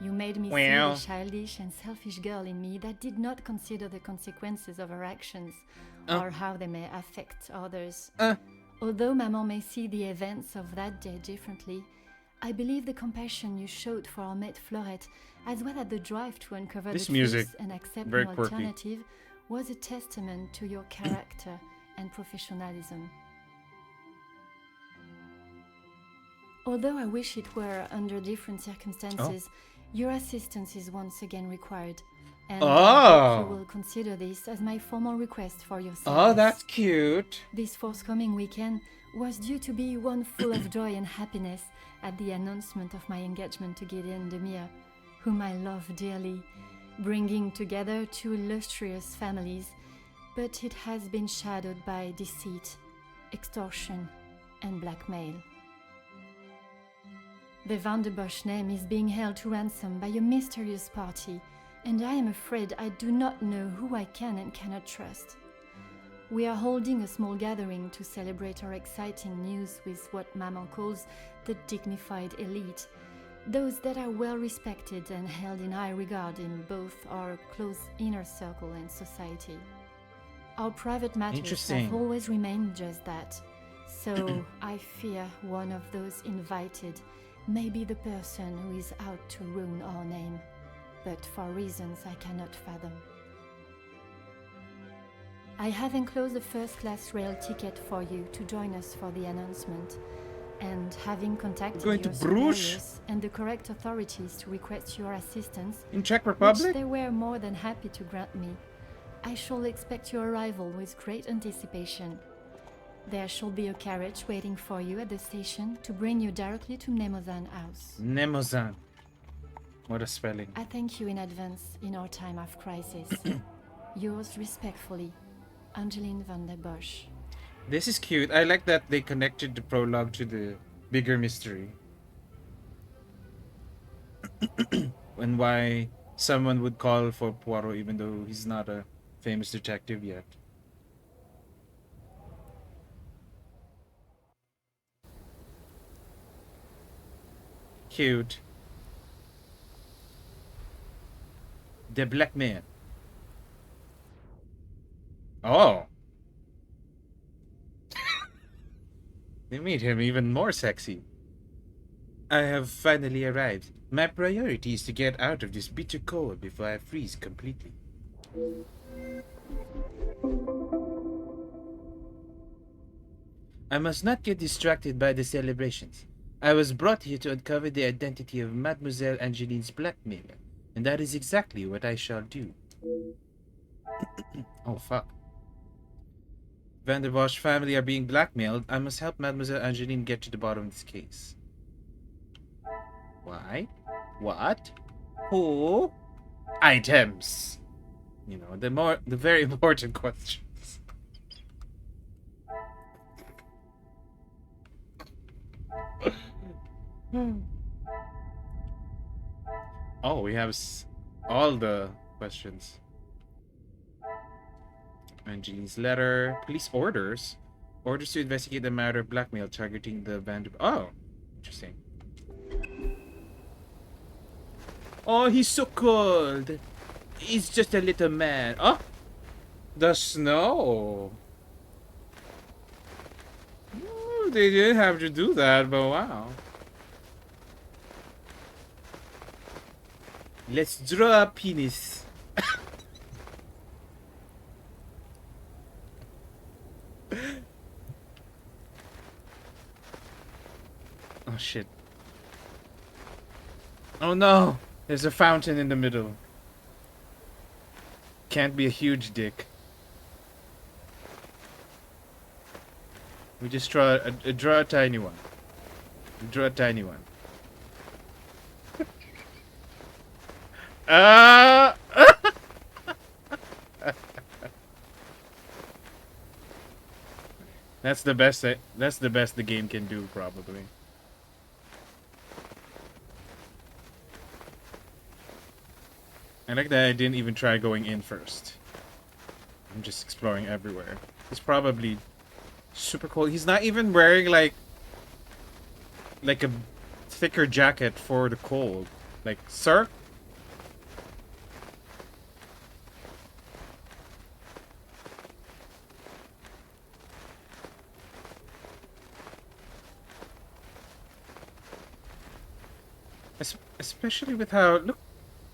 You made me see the childish and selfish girl in me that did not consider the consequences of her actions or how they may affect others. Although Maman may see the events of that day differently, I believe the compassion you showed for our mate Florette, as well as the drive to uncover This the music, truth and accept very no quirky. alternative, was a testament to your character and professionalism. Although I wish it were under different circumstances, your assistance is once again required, and I hope you will consider this as my formal request for your service. Oh, that's cute. This forthcoming weekend was due to be one full of joy and happiness at the announcement of my engagement to Gideon Demir, whom I love dearly, bringing together two illustrious families, but it has been shadowed by deceit, extortion, and blackmail. The Van der Bosch name is being held to ransom by a mysterious party, and I am afraid I do not know who I can and cannot trust. We are holding a small gathering to celebrate our exciting news with what Maman calls the dignified elite, those that are well respected and held in high regard in both our close inner circle and society. Our private matters have always remained just that, so I fear one of those invited may be the person who is out to ruin our name, but for reasons I cannot fathom. I have enclosed a first-class rail ticket for you to join us for the announcement, and having contacted your superiors and the correct authorities to request your assistance, in Czech Republic, which they were more than happy to grant me, I shall expect your arrival with great anticipation. There shall be a carriage waiting for you at the station to bring you directly to Mnemozan House. Mnemozan. What a spelling. I thank you in advance in our time of crisis. Yours respectfully, Angeline van der Bosch. This is cute. I like that they connected the prologue to the bigger mystery. And why someone would call for Poirot even though he's not a famous detective yet. Cute. The black man. Oh. They made him even more sexy. I have finally arrived. My priority is to get out of this bitter cold before I freeze completely. I must not get distracted by the celebrations. I was brought here to uncover the identity of Mademoiselle Angeline's blackmailer, and that is exactly what I shall do. Oh, fuck. Van der Bosch family are being blackmailed. I must help Mademoiselle Angeline get to the bottom of this case. Why? What? Who? Items. You know, the very important questions. Oh, we have all the questions. Angeline's letter. Police orders. Orders to investigate the matter of blackmail targeting the Van der... Oh, interesting. Oh, he's so cold. He's just a little man. Oh, the snow. Oh, they didn't have to do that, but wow. Let's draw a penis. Oh shit. Oh no! There's a fountain in the middle. Can't be a huge dick. We just draw a tiny one. Draw a tiny one. That's the best. That's the best the game can do, probably. I like that I didn't even try going in first. I'm just exploring everywhere. It's probably super cold. He's not even wearing like a thicker jacket for the cold. Like, sir? Especially with how, look,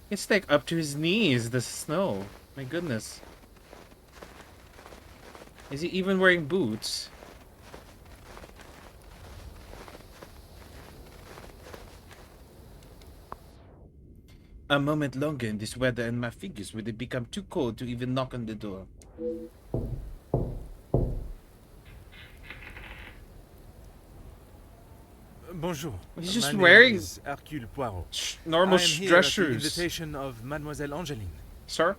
it's like up to his knees, the snow. My goodness. Is he even wearing boots? A moment longer in this weather and my fingers would become too cold to even knock on the door. Bonjour. He's just My name wearing is Hercule Poirot. normal I am here dress at the shoes. invitation of Mademoiselle Angeline. Sir?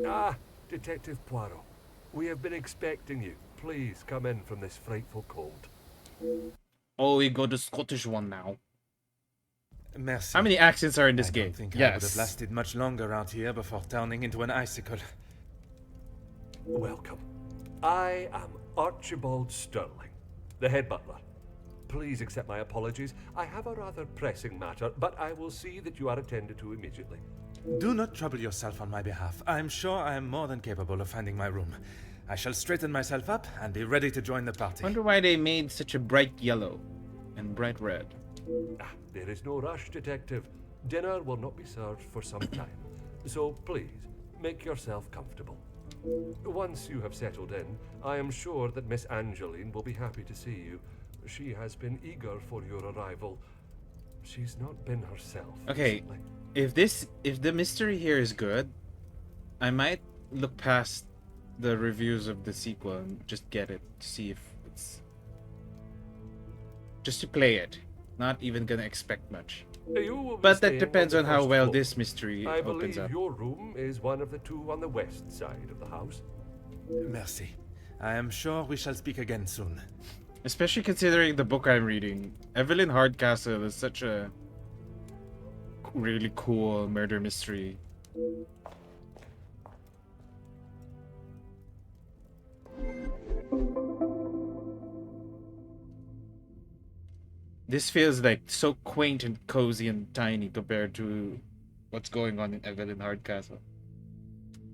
Ah, Detective Poirot. We have been expecting you. Please come in from this frightful cold. Oh, we got the Scottish one now. Merci. How many accents are in this I game? don't think I would have Yes. lasted much longer out here before turning into an icicle. Welcome. I am Archibald Sterling, the head butler. Please accept my apologies. I have a rather pressing matter, but I will see that you are attended to immediately. Do not trouble yourself on my behalf. I am sure I am more than capable of finding my room. I shall straighten myself up and be ready to join the party. Wonder why they made such a bright yellow and bright red. There is no rush, Detective. Dinner will not be served for some time, so please, make yourself comfortable. Once you have settled in, I am sure that Miss Angeline will be happy to see you. She has been eager for your arrival. She's not been herself Okay, recently. if the mystery here is good, I might look past the reviews of the sequel and just get it to see if it's just to play it. Not even gonna expect much. You will be But that staying depends the on how first well floor. this mystery I opens believe up. your room is one of the two on the west side of the house. Merci. I am sure we shall speak again soon. Especially considering the book I'm reading. Evelyn Hardcastle is such a really cool murder mystery. This feels like so quaint and cozy and tiny compared to what's going on in Evelyn Hardcastle.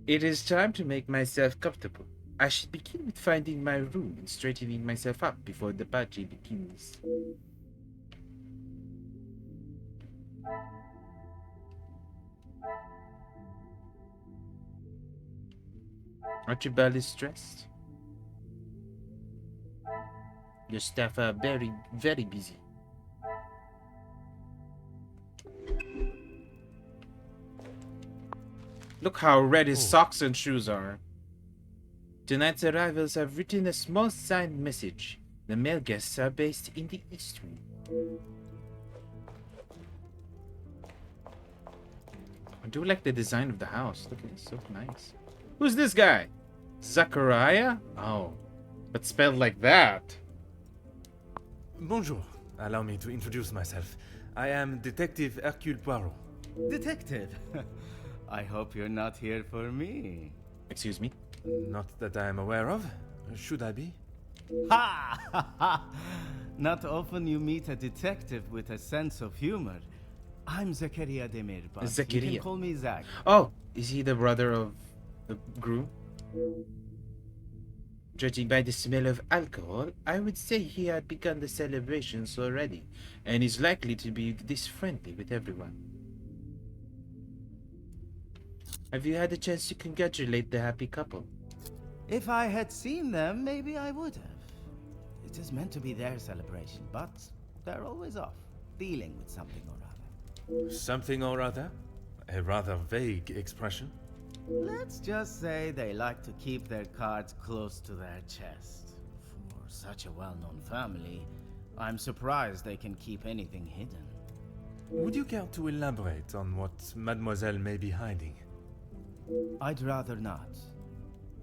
It is time to make myself comfortable. I should begin with finding my room and straightening myself up before the party begins. Archibald is stressed. Your staff are very, very busy. Look how red his socks and shoes are. Tonight's arrivals have written a small signed message. The male guests are based in the East Room. I do like the design of the house. Look at it, so nice. Who's this guy? Zachariah? Oh, but spelled like that. Bonjour. Allow me to introduce myself. I am Detective Hercule Poirot. Detective, I hope you're not here for me. Excuse me? Not that I am aware of. Should I be? Ha! Ha ha! Not often you meet a detective with a sense of humor. I'm Zakaria Demir, but you Zakaria. can call me Zach. Oh, is he the brother of the groom? Judging by the smell of alcohol, I would say he had begun the celebrations already, and is likely to be this friendly with everyone. Have you had a chance to congratulate the happy couple? If I had seen them, maybe I would have. It is meant to be their celebration, but they're always off, dealing with something or other. Something or other? A rather vague expression. Let's just say they like to keep their cards close to their chest. For such a well-known family, I'm surprised they can keep anything hidden. Would you care to elaborate on what Mademoiselle may be hiding? I'd rather not.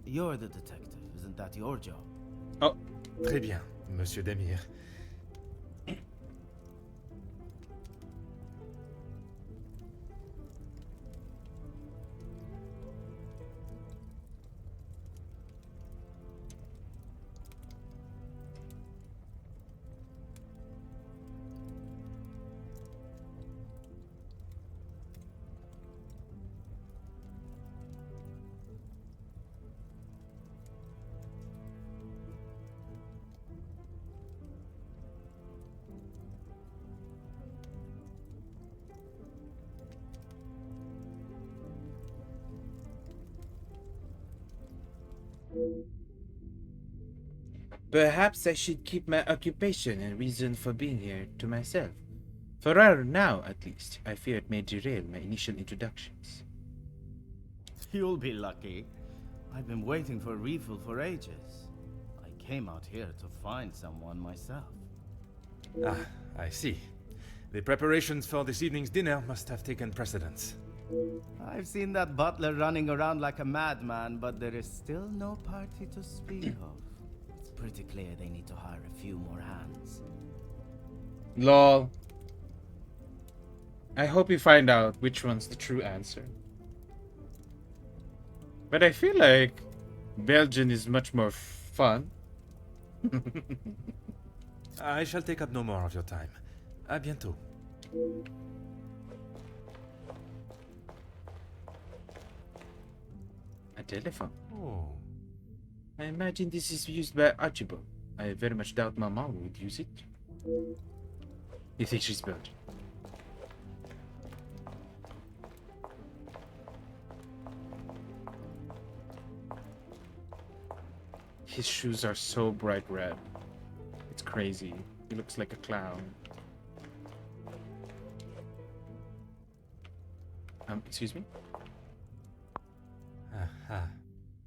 You're the detective, isn't that your job? Oh, Très bien, Monsieur Demir. Perhaps I should keep my occupation and reason for being here to myself. For now, at least, I fear it may derail my initial introductions. You'll be lucky. I've been waiting for a refill for ages. I came out here to find someone myself. Ah, I see. The preparations for this evening's dinner must have taken precedence. I've seen that butler running around like a madman, but there is still no party to speak of. It's pretty clear they need to hire a few more hands. Lol. I hope you find out which one's the true answer. But I feel like Belgian is much more fun. I shall take up no more of your time. À bientôt. A telephone. Oh. I imagine this is used by Archibald. I very much doubt Mama would use it. You think she's Belgian? His shoes are so bright red. It's crazy. He looks like a clown. Excuse me? Aha.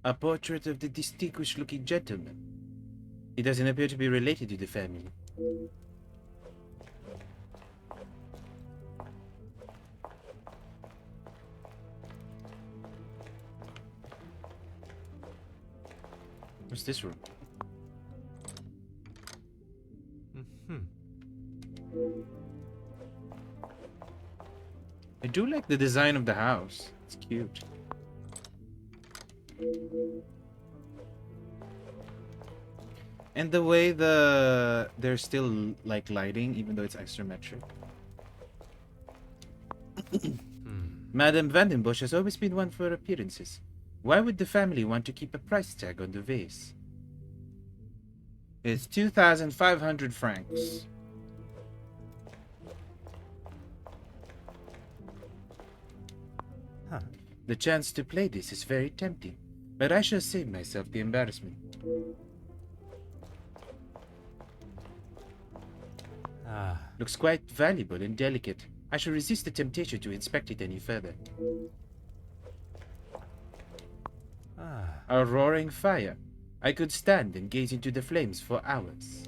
A portrait of the distinguished-looking gentleman. He doesn't appear to be related to the family. What's this room? I do like the design of the house. It's cute. And the way there's still like lighting, even though it's isometric. Madame Vandenbosch has always been one for appearances. Why would the family want to keep a price tag on the vase? It's 2,500 francs. Huh. The chance to play this is very tempting, but I shall save myself the embarrassment. Ah. Looks quite valuable and delicate. I shall resist the temptation to inspect it any further. Ah. A roaring fire. I could stand and gaze into the flames for hours.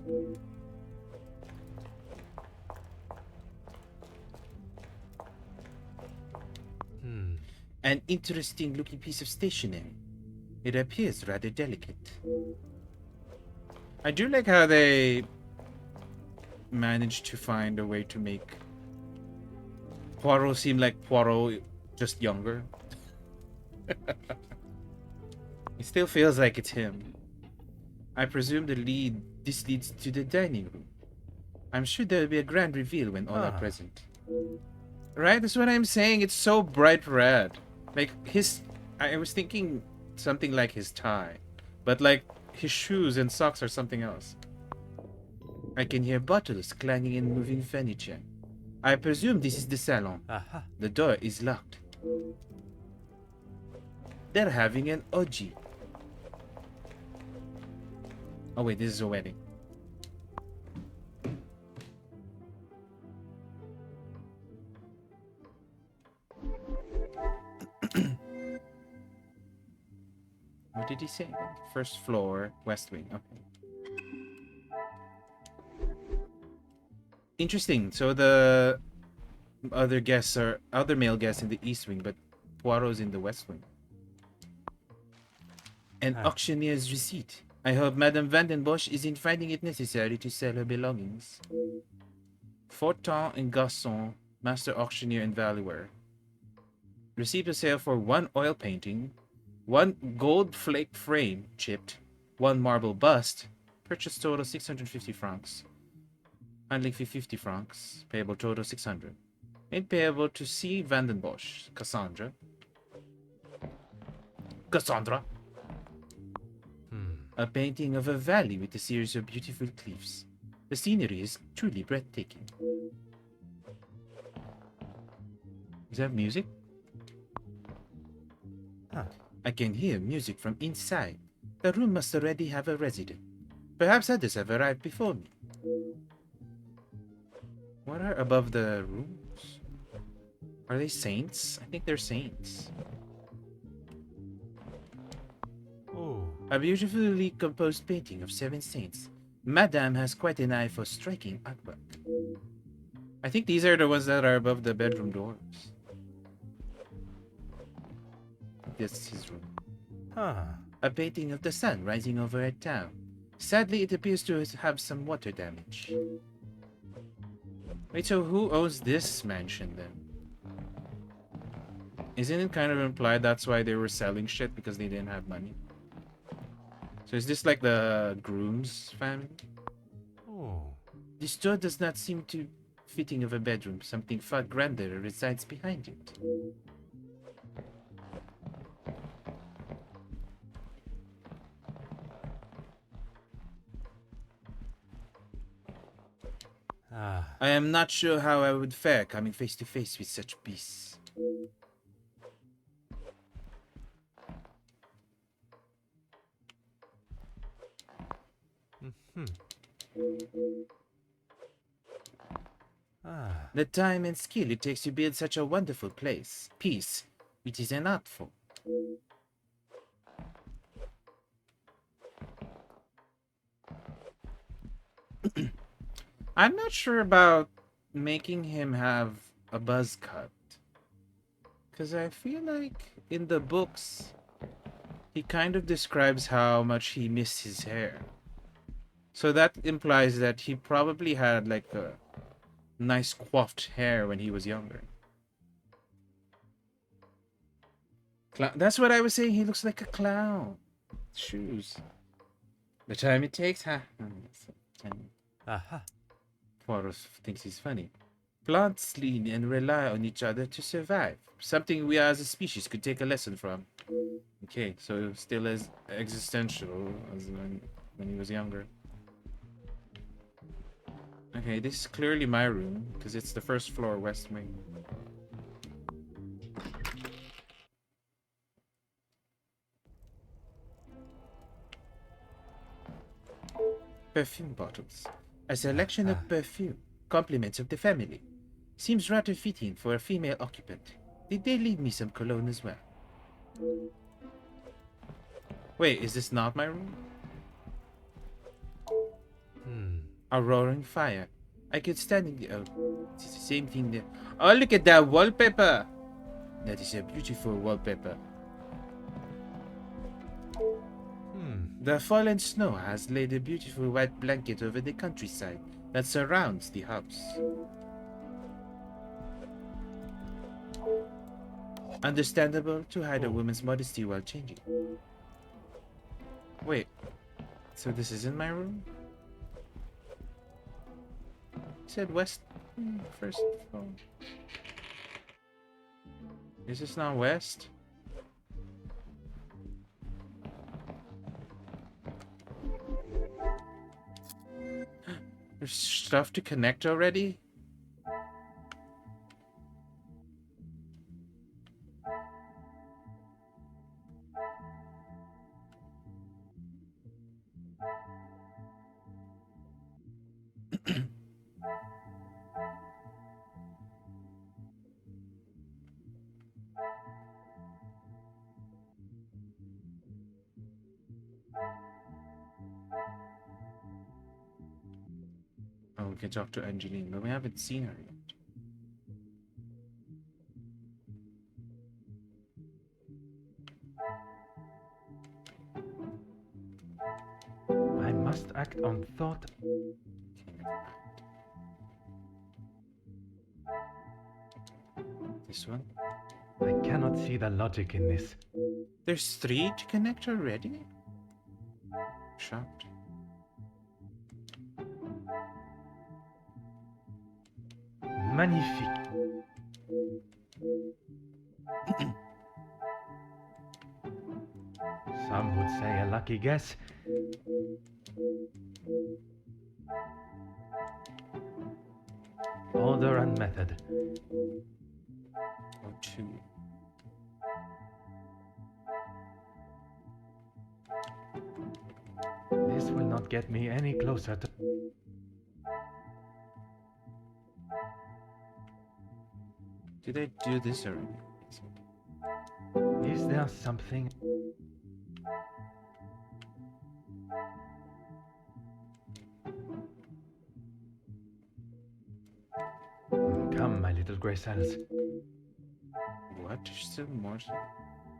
An interesting looking piece of stationery. It appears rather delicate. I do like how they managed to find a way to make Poirot seem like Poirot, just younger. It still feels like it's him. I presume this leads to the dining room. I'm sure there will be a grand reveal when all are present. Right? That's what I'm saying. It's so bright red. Like I was thinking something like his tie. But like his shoes and socks are something else. I can hear bottles clanging and moving furniture. I presume this is the salon. Aha. The door is locked. They're having an orgy. Oh wait, this is a wedding. What did he say? First floor, West Wing. Okay. Interesting. So the other male guests in the East Wing, but Poirot's in the West Wing. An auctioneer's receipt. I hope Madame Vandenbosch isn't finding it necessary to sell her belongings. Fortin and Gasson, master auctioneer and valuer. Received a sale for 1 oil painting, 1 gold flake frame chipped, 1 marble bust. Purchase total 650 francs. Handling fee 50 francs. Payable total 600. Made payable to C. Vandenbosch. Cassandra. A painting of a valley with a series of beautiful cliffs. The scenery is truly breathtaking. Is that music? Huh. I can hear music from inside. The room must already have a resident. Perhaps others have arrived before me. What are above the rooms? Are they saints? I think they're saints. Oh. A beautifully composed painting of 7 saints. Madame has quite an eye for striking artwork. I think these are the ones that are above the bedroom doors. This is his room. Huh. A painting of the sun rising over a town. Sadly, it appears to have some water damage. Wait, so who owns this mansion then? Isn't it kind of implied that's why they were selling shit, because they didn't have money? So is this like the groom's family? Oh. This door does not seem to fitting of a bedroom. Something far grander resides behind it. Ah. I am not sure how I would fare coming face to face with such beasts. Ah. The time and skill it takes to build such a wonderful piece, it is an art form. I'm not sure about making him have a buzz cut. Because I feel like in the books, he kind of describes how much he missed his hair. So that implies that he probably had like a nice coiffed hair when he was younger. That's what I was saying. He looks like a clown. Shoes. The time it takes, huh? Aha. Poirot thinks he's funny. Plants lean and rely on each other to survive. Something we as a species could take a lesson from. Okay, so still as existential as when he was younger. Okay, this is clearly my room, because it's the first floor, west wing. Perfume bottles. A selection of perfume. Compliments of the family. Seems rather fitting for a female occupant. Did they leave me some cologne as well? Wait, is this not my room? A roaring fire. I could stand in the... Oh, it's the same thing there. Oh, look at that wallpaper! That is a beautiful wallpaper. The fallen snow has laid a beautiful white blanket over the countryside that surrounds the house. Understandable to hide a woman's modesty while changing. Wait, so this isn't my room? It said west first floor. Is this not west? There's stuff to connect already? Oh, we can talk to Angeline, but we haven't seen her yet. I must act on thought. This one? I cannot see the logic in this. There's 3 to connect already? Shocked. Magnifique. Some would say a lucky guess. Order and method. Or 2. This will not get me any closer to... Did I do this already? Is there something... Come, my little grey cells. What? There's still more?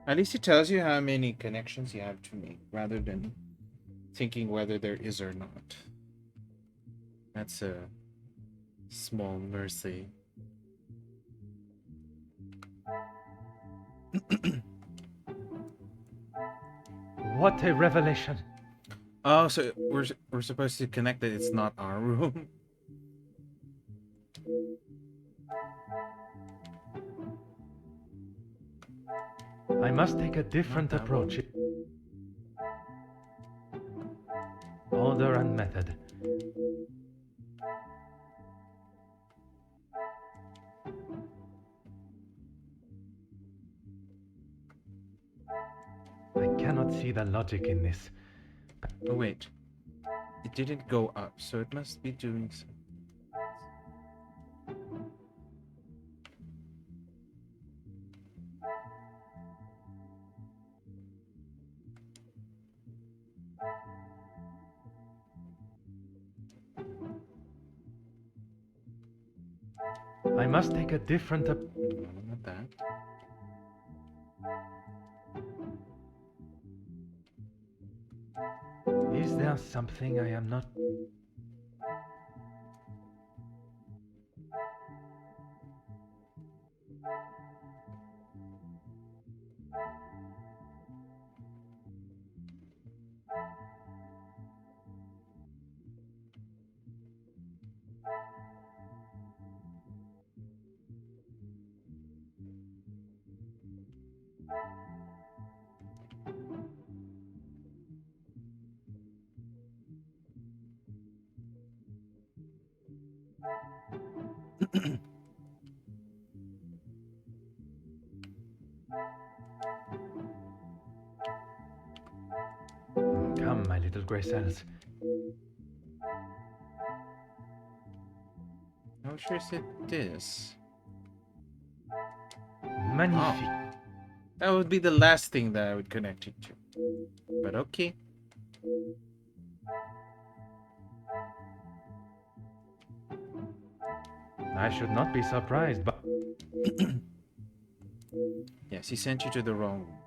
At least it tells you how many connections you have to make, rather than thinking whether there is or not. That's a small mercy. What a revelation! Oh, so we're supposed to connect that it's not our room. I must take a different approach. Order and method. I cannot see the logic in this. Oh wait, it didn't go up, so it must be doing something. I must take a different No, not that. Is there something I am not... Come, my little grey cells. How sure is it this? Magnifique. That would be the last thing that I would connect it to. But okay. I should not be surprised, but... Yes, he sent you to the wrong room.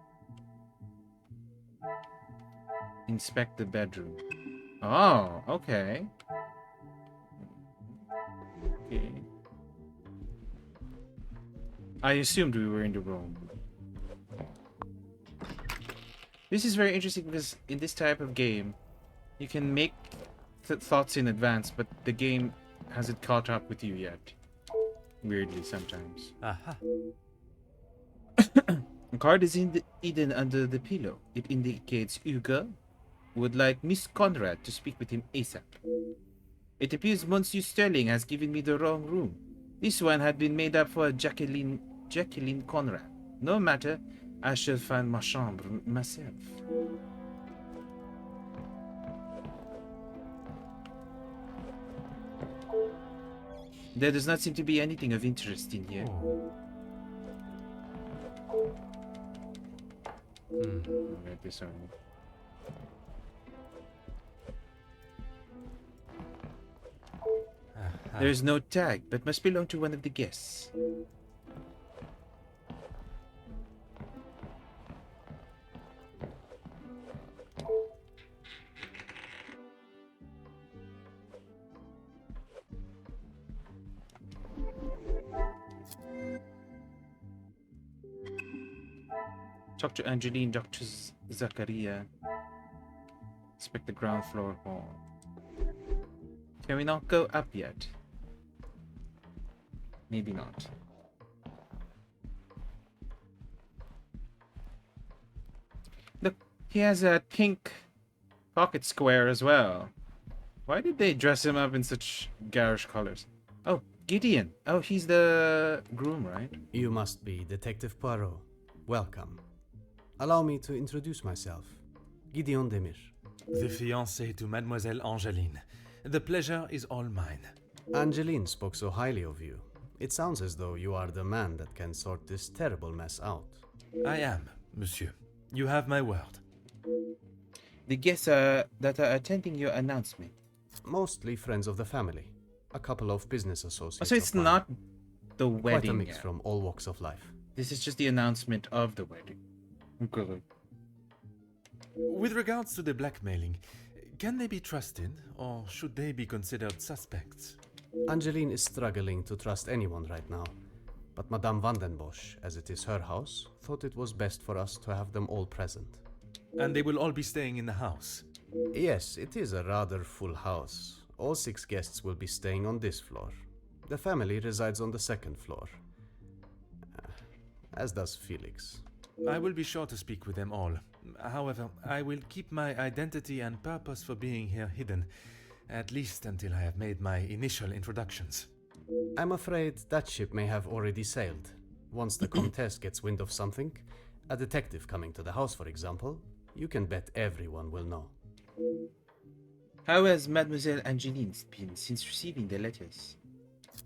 Inspect the bedroom. Oh, okay. Okay. I assumed we were in the wrong room. This is very interesting because in this type of game, you can make thoughts in advance, but the game hasn't caught up with you yet. Weirdly, sometimes. Aha. A card is hidden under the pillow. It indicates Hugo would like Miss Conrad to speak with him ASAP. It appears Monsieur Sterling has given me the wrong room. This one had been made up for Jacqueline Conrad. No matter, I shall find ma chambre myself. There does not seem to be anything of interest in here. I'll read this one. There is no tag, but must belong to one of the guests. Talk to Angeline, Dr. Zakaria. Inspect the ground floor hall. Can we not go up yet? Maybe not. Look, he has a pink pocket square as well. Why did they dress him up in such garish colors? Oh, Gideon. Oh, he's the groom, right? You must be Detective Poirot. Welcome. Allow me to introduce myself. Gideon Demir. The fiancé to Mademoiselle Angeline. The pleasure is all mine. Angeline spoke so highly of you. It sounds as though you are the man that can sort this terrible mess out. I am, monsieur. You have my word. The guests that are attending your announcement. Mostly friends of the family. A couple of business associates. So it's of mine. not the Quite wedding a mix yet. from all walks of life. This is just the announcement of the wedding. Good. With regards to the blackmailing, can they be trusted, or should they be considered suspects? Angeline is struggling to trust anyone right now. But Madame van den Bosch, as it is her house, thought it was best for us to have them all present. And they will all be staying in the house. Yes, it is a rather full house. All 6 guests will be staying on this floor. The family resides on the 2nd floor. As does Felix. I will be sure to speak with them all. However, I will keep my identity and purpose for being here hidden, at least until I have made my initial introductions. I'm afraid that ship may have already sailed. Once the Comtesse gets wind of something, a detective coming to the house, for example, you can bet everyone will know. How has Mademoiselle Angeline been since receiving the letters?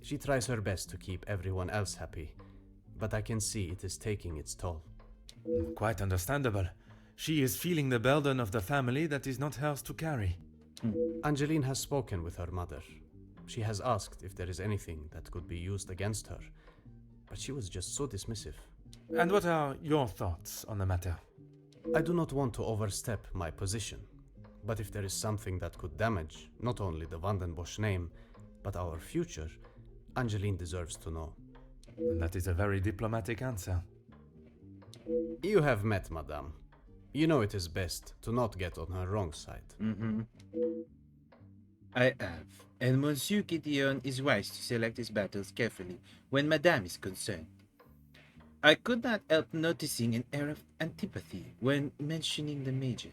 She tries her best to keep everyone else happy, but I can see it is taking its toll. Quite understandable. She is feeling the burden of the family that is not hers to carry. Angeline has spoken with her mother. She has asked if there is anything that could be used against her, but she was just so dismissive. And what are your thoughts on the matter? I do not want to overstep my position, but if there is something that could damage not only the Van den Bosch name, but our future, Angeline deserves to know. That is a very diplomatic answer. You have met Madame. You know it is best to not get on her wrong side. I have. And Monsieur Gideon is wise to select his battles carefully when Madame is concerned. I could not help noticing an air of antipathy when mentioning the Major.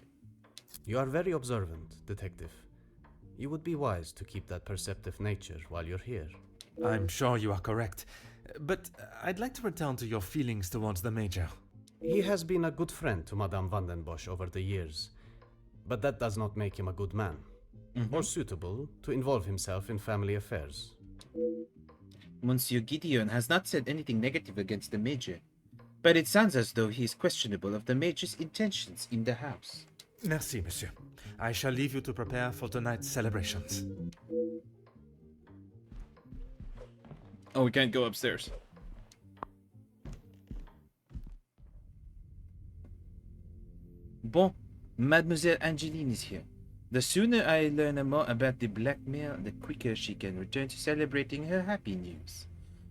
You are very observant, Detective. You would be wise to keep that perceptive nature while you're here. I'm sure you are correct. But I'd like to return to your feelings towards the Major. He has been a good friend to Madame van den Bosch over the years, but that does not make him a good man, or suitable to involve himself in family affairs. Monsieur Gideon has not said anything negative against the Major, but it sounds as though he is questionable of the Major's intentions in the house. Merci, monsieur. I shall leave you to prepare for tonight's celebrations. Oh, we can't go upstairs. Bon, Mademoiselle Angeline is here. The sooner I learn more about the blackmail, the quicker she can return to celebrating her happy news.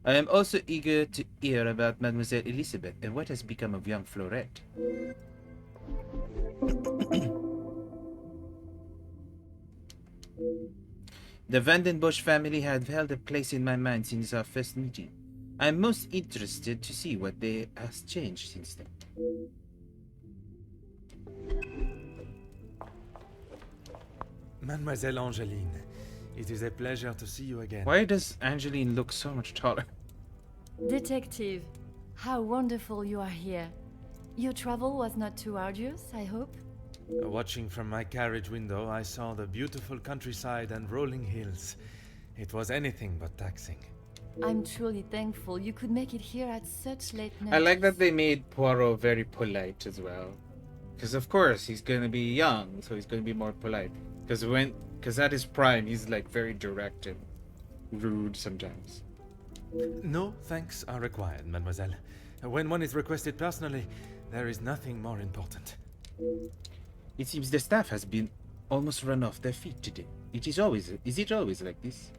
I am also eager to hear about Mademoiselle Elizabeth and what has become of young Florette. The Van den Bosch family have held a place in my mind since our first meeting. I am most interested to see what has changed since then. Mademoiselle Angeline, it is a pleasure to see you again. Why does Angeline look so much taller? Detective, how wonderful you are here. Your travel was not too arduous, I hope? Watching from my carriage window, I saw the beautiful countryside and rolling hills. It was anything but taxing. I'm truly thankful you could make it here at such late notice. I like that they made Poirot very polite as well. Because of course he's gonna be young, so he's gonna be more polite. Because at his prime, he's like very direct and rude sometimes. No thanks are required, mademoiselle. When one is requested personally, there is nothing more important. It seems the staff has been almost run off their feet today. Is it always like this?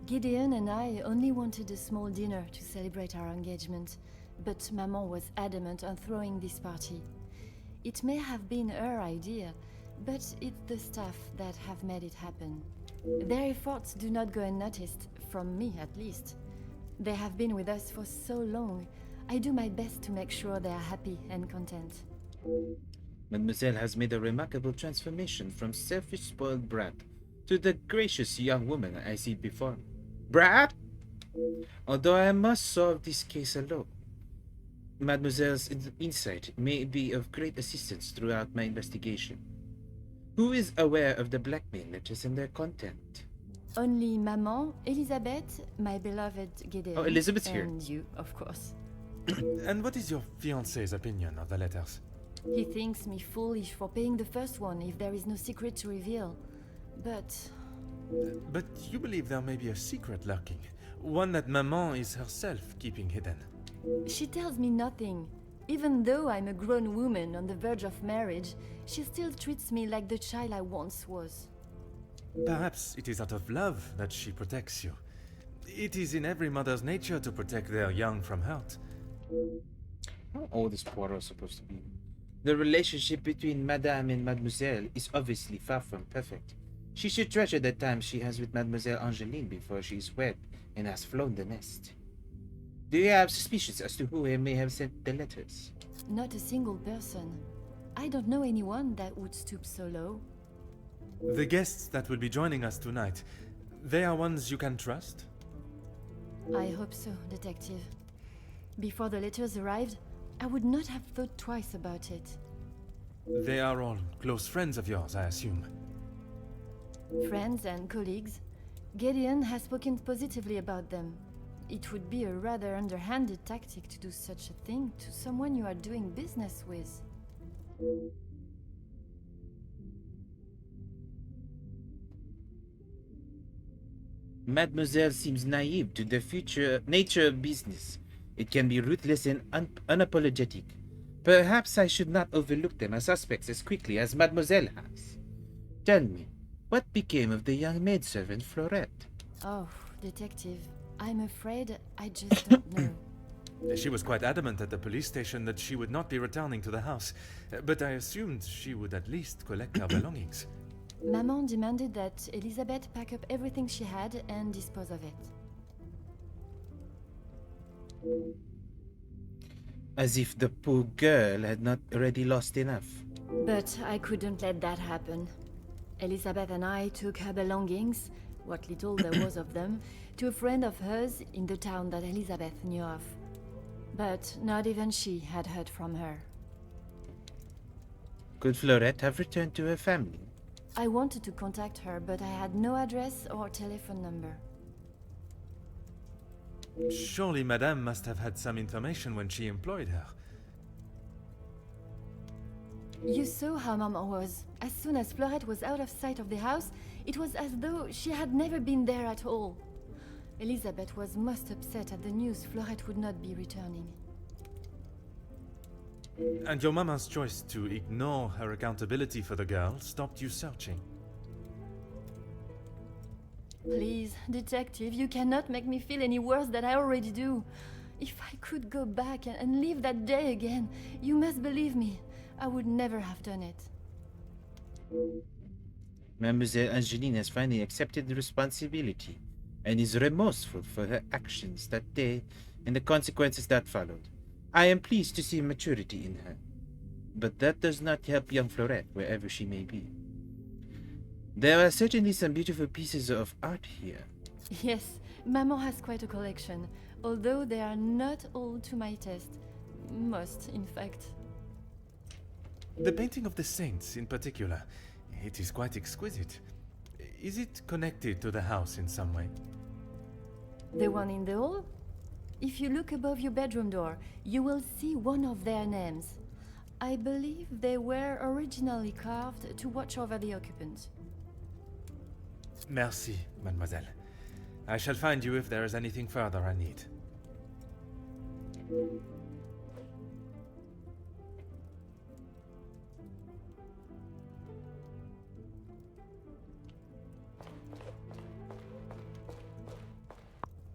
Gideon and I only wanted a small dinner to celebrate our engagement, but Maman was adamant on throwing this party. It may have been her idea, but it's the staff that have made it happen. Their efforts do not go unnoticed, from me at least. They have been with us for so long. I do my best to make sure they are happy and content. Mademoiselle has made a remarkable transformation from selfish spoiled brat to the gracious young woman I see before me. Brat? Although I must solve this case alone, Mademoiselle's insight may be of great assistance throughout my investigation. Who is aware of the blackmail letters and their content? Only Maman, Elizabeth, my beloved Gideon. Oh, Elizabeth's here. And you, of course. And what is your fiancé's opinion of the letters? He thinks me foolish for paying the first one if there is no secret to reveal. But But you believe there may be a secret lurking, one that Maman is herself keeping hidden. she tells me nothing. Even though I'm a grown woman on the verge of marriage, she still treats me like the child I once was. Perhaps it is out of love that she protects you. It is in every mother's nature to protect their young from hurt. How old is Poirot supposed to be? The relationship between Madame and Mademoiselle is obviously far from perfect. She should treasure the time she has with Mademoiselle Angeline before she is wed and has flown the nest. Do you have suspicions as to who may have sent the letters? Not a single person. I don't know anyone that would stoop so low. The guests that will be joining us tonight, they are ones you can trust? I hope so, Detective. Before the letters arrived, I would not have thought twice about it. They are all close friends of yours, I assume. Friends and colleagues, Gideon has spoken positively about them. It would be a rather underhanded tactic to do such a thing to someone you are doing business with. Mademoiselle seems naive to the future nature of business. It can be ruthless and unapologetic. Perhaps I should not overlook them as suspects as quickly as Mademoiselle has. Tell me, what became of the young maidservant Florette? Oh, Detective, I'm afraid I just don't know. She was quite adamant at the police station that she would not be returning to the house, but I assumed she would at least collect her belongings. Maman demanded that Elizabeth pack up everything she had and dispose of it. As if the poor girl had not already lost enough. But I couldn't let that happen. Elizabeth and I took her belongings, what little there was of them, to a friend of hers in the town that Elizabeth knew of. But not even she had heard from her. Could Florette have returned to her family? I wanted to contact her, but I had no address or telephone number. Surely Madame must have had some information when she employed her. You saw how Maman was. As soon as Florette was out of sight of the house, it was as though she had never been there at all. Elizabeth was most upset at the news Florette would not be returning. And your mama's choice to ignore her accountability for the girl stopped you searching. Please, Detective, you cannot make me feel any worse than I already do. If I could go back and live that day again, you must believe me, I would never have done it. Mademoiselle Angeline has finally accepted the responsibility and is remorseful for her actions that day and the consequences that followed. I am pleased to see maturity in her, but that does not help young Florette wherever she may be. There are certainly some beautiful pieces of art here. Yes, Maman has quite a collection, although they are not all to my taste. Most, in fact. The painting of the saints in particular, it is quite exquisite. Is it connected to the house in some way? The one in the hall? If you look above your bedroom door, you will see one of their names. I believe they were originally carved to watch over the occupants. Merci, mademoiselle. I shall find you if there is anything further I need.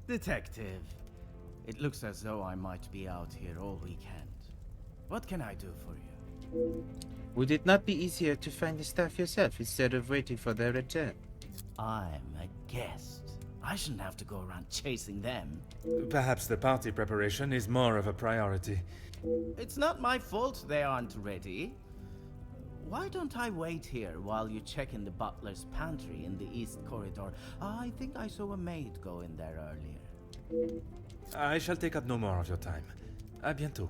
Detective, it looks as though I might be out here all weekend. What can I do for you? Would it not be easier to find the staff yourself instead of waiting for their return? I'm a guest. I shouldn't have to go around chasing them. Perhaps the party preparation is more of a priority. It's not my fault they aren't ready. Why don't I wait here while you check in the butler's pantry in the east corridor? I think I saw a maid go in there earlier. I shall take up no more of your time. À bientôt.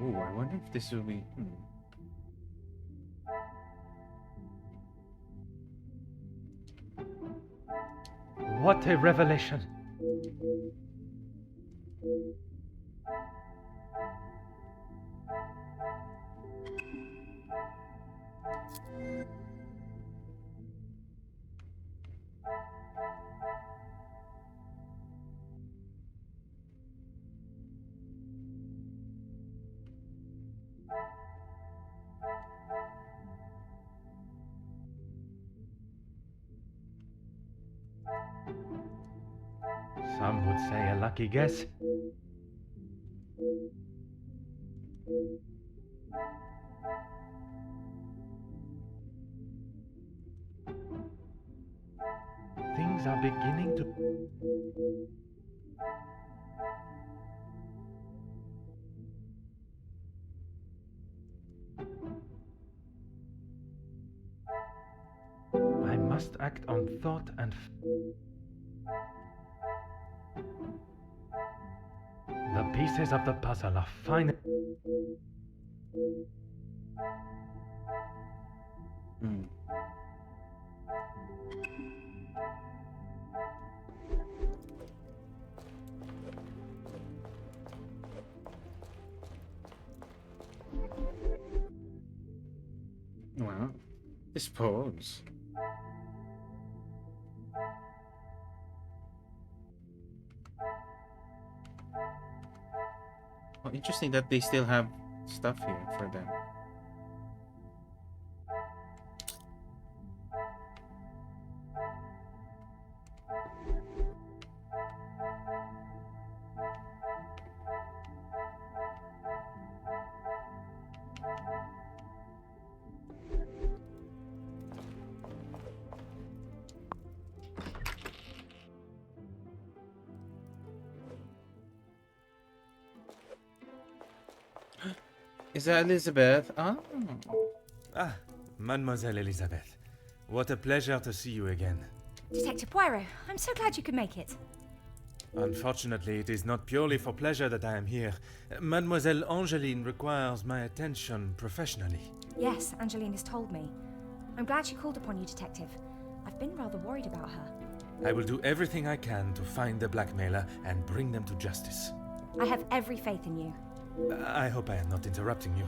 Ooh, I wonder if this will be... What a revelation! Some would say a lucky guess. Things are beginning to... I must act on thought and... The pieces of the puzzle are fine. Well, this pose. Oh, interesting that they still have stuff here for them. Is that Elizabeth? Oh. Ah, Mademoiselle Elizabeth. What a pleasure to see you again. Detective Poirot, I'm so glad you could make it. Unfortunately, it is not purely for pleasure that I am here. Mademoiselle Angeline requires my attention professionally. Yes, Angeline has told me. I'm glad she called upon you, Detective. I've been rather worried about her. I will do everything I can to find the blackmailer and bring them to justice. I have every faith in you. I hope I am not interrupting you.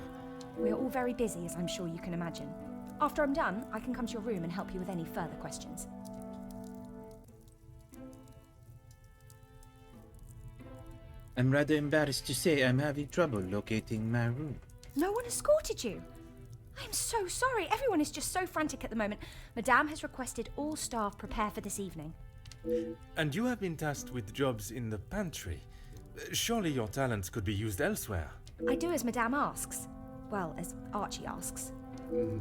We're all very busy, as I'm sure you can imagine. After I'm done, I can come to your room and help you with any further questions. I'm rather embarrassed to say I'm having trouble locating my room. No one escorted you. I'm so sorry. Everyone is just so frantic at the moment. Madame has requested all staff prepare for this evening. And you have been tasked with jobs in the pantry. Surely your talents could be used elsewhere. I do as Madame asks. Well, as Archie asks.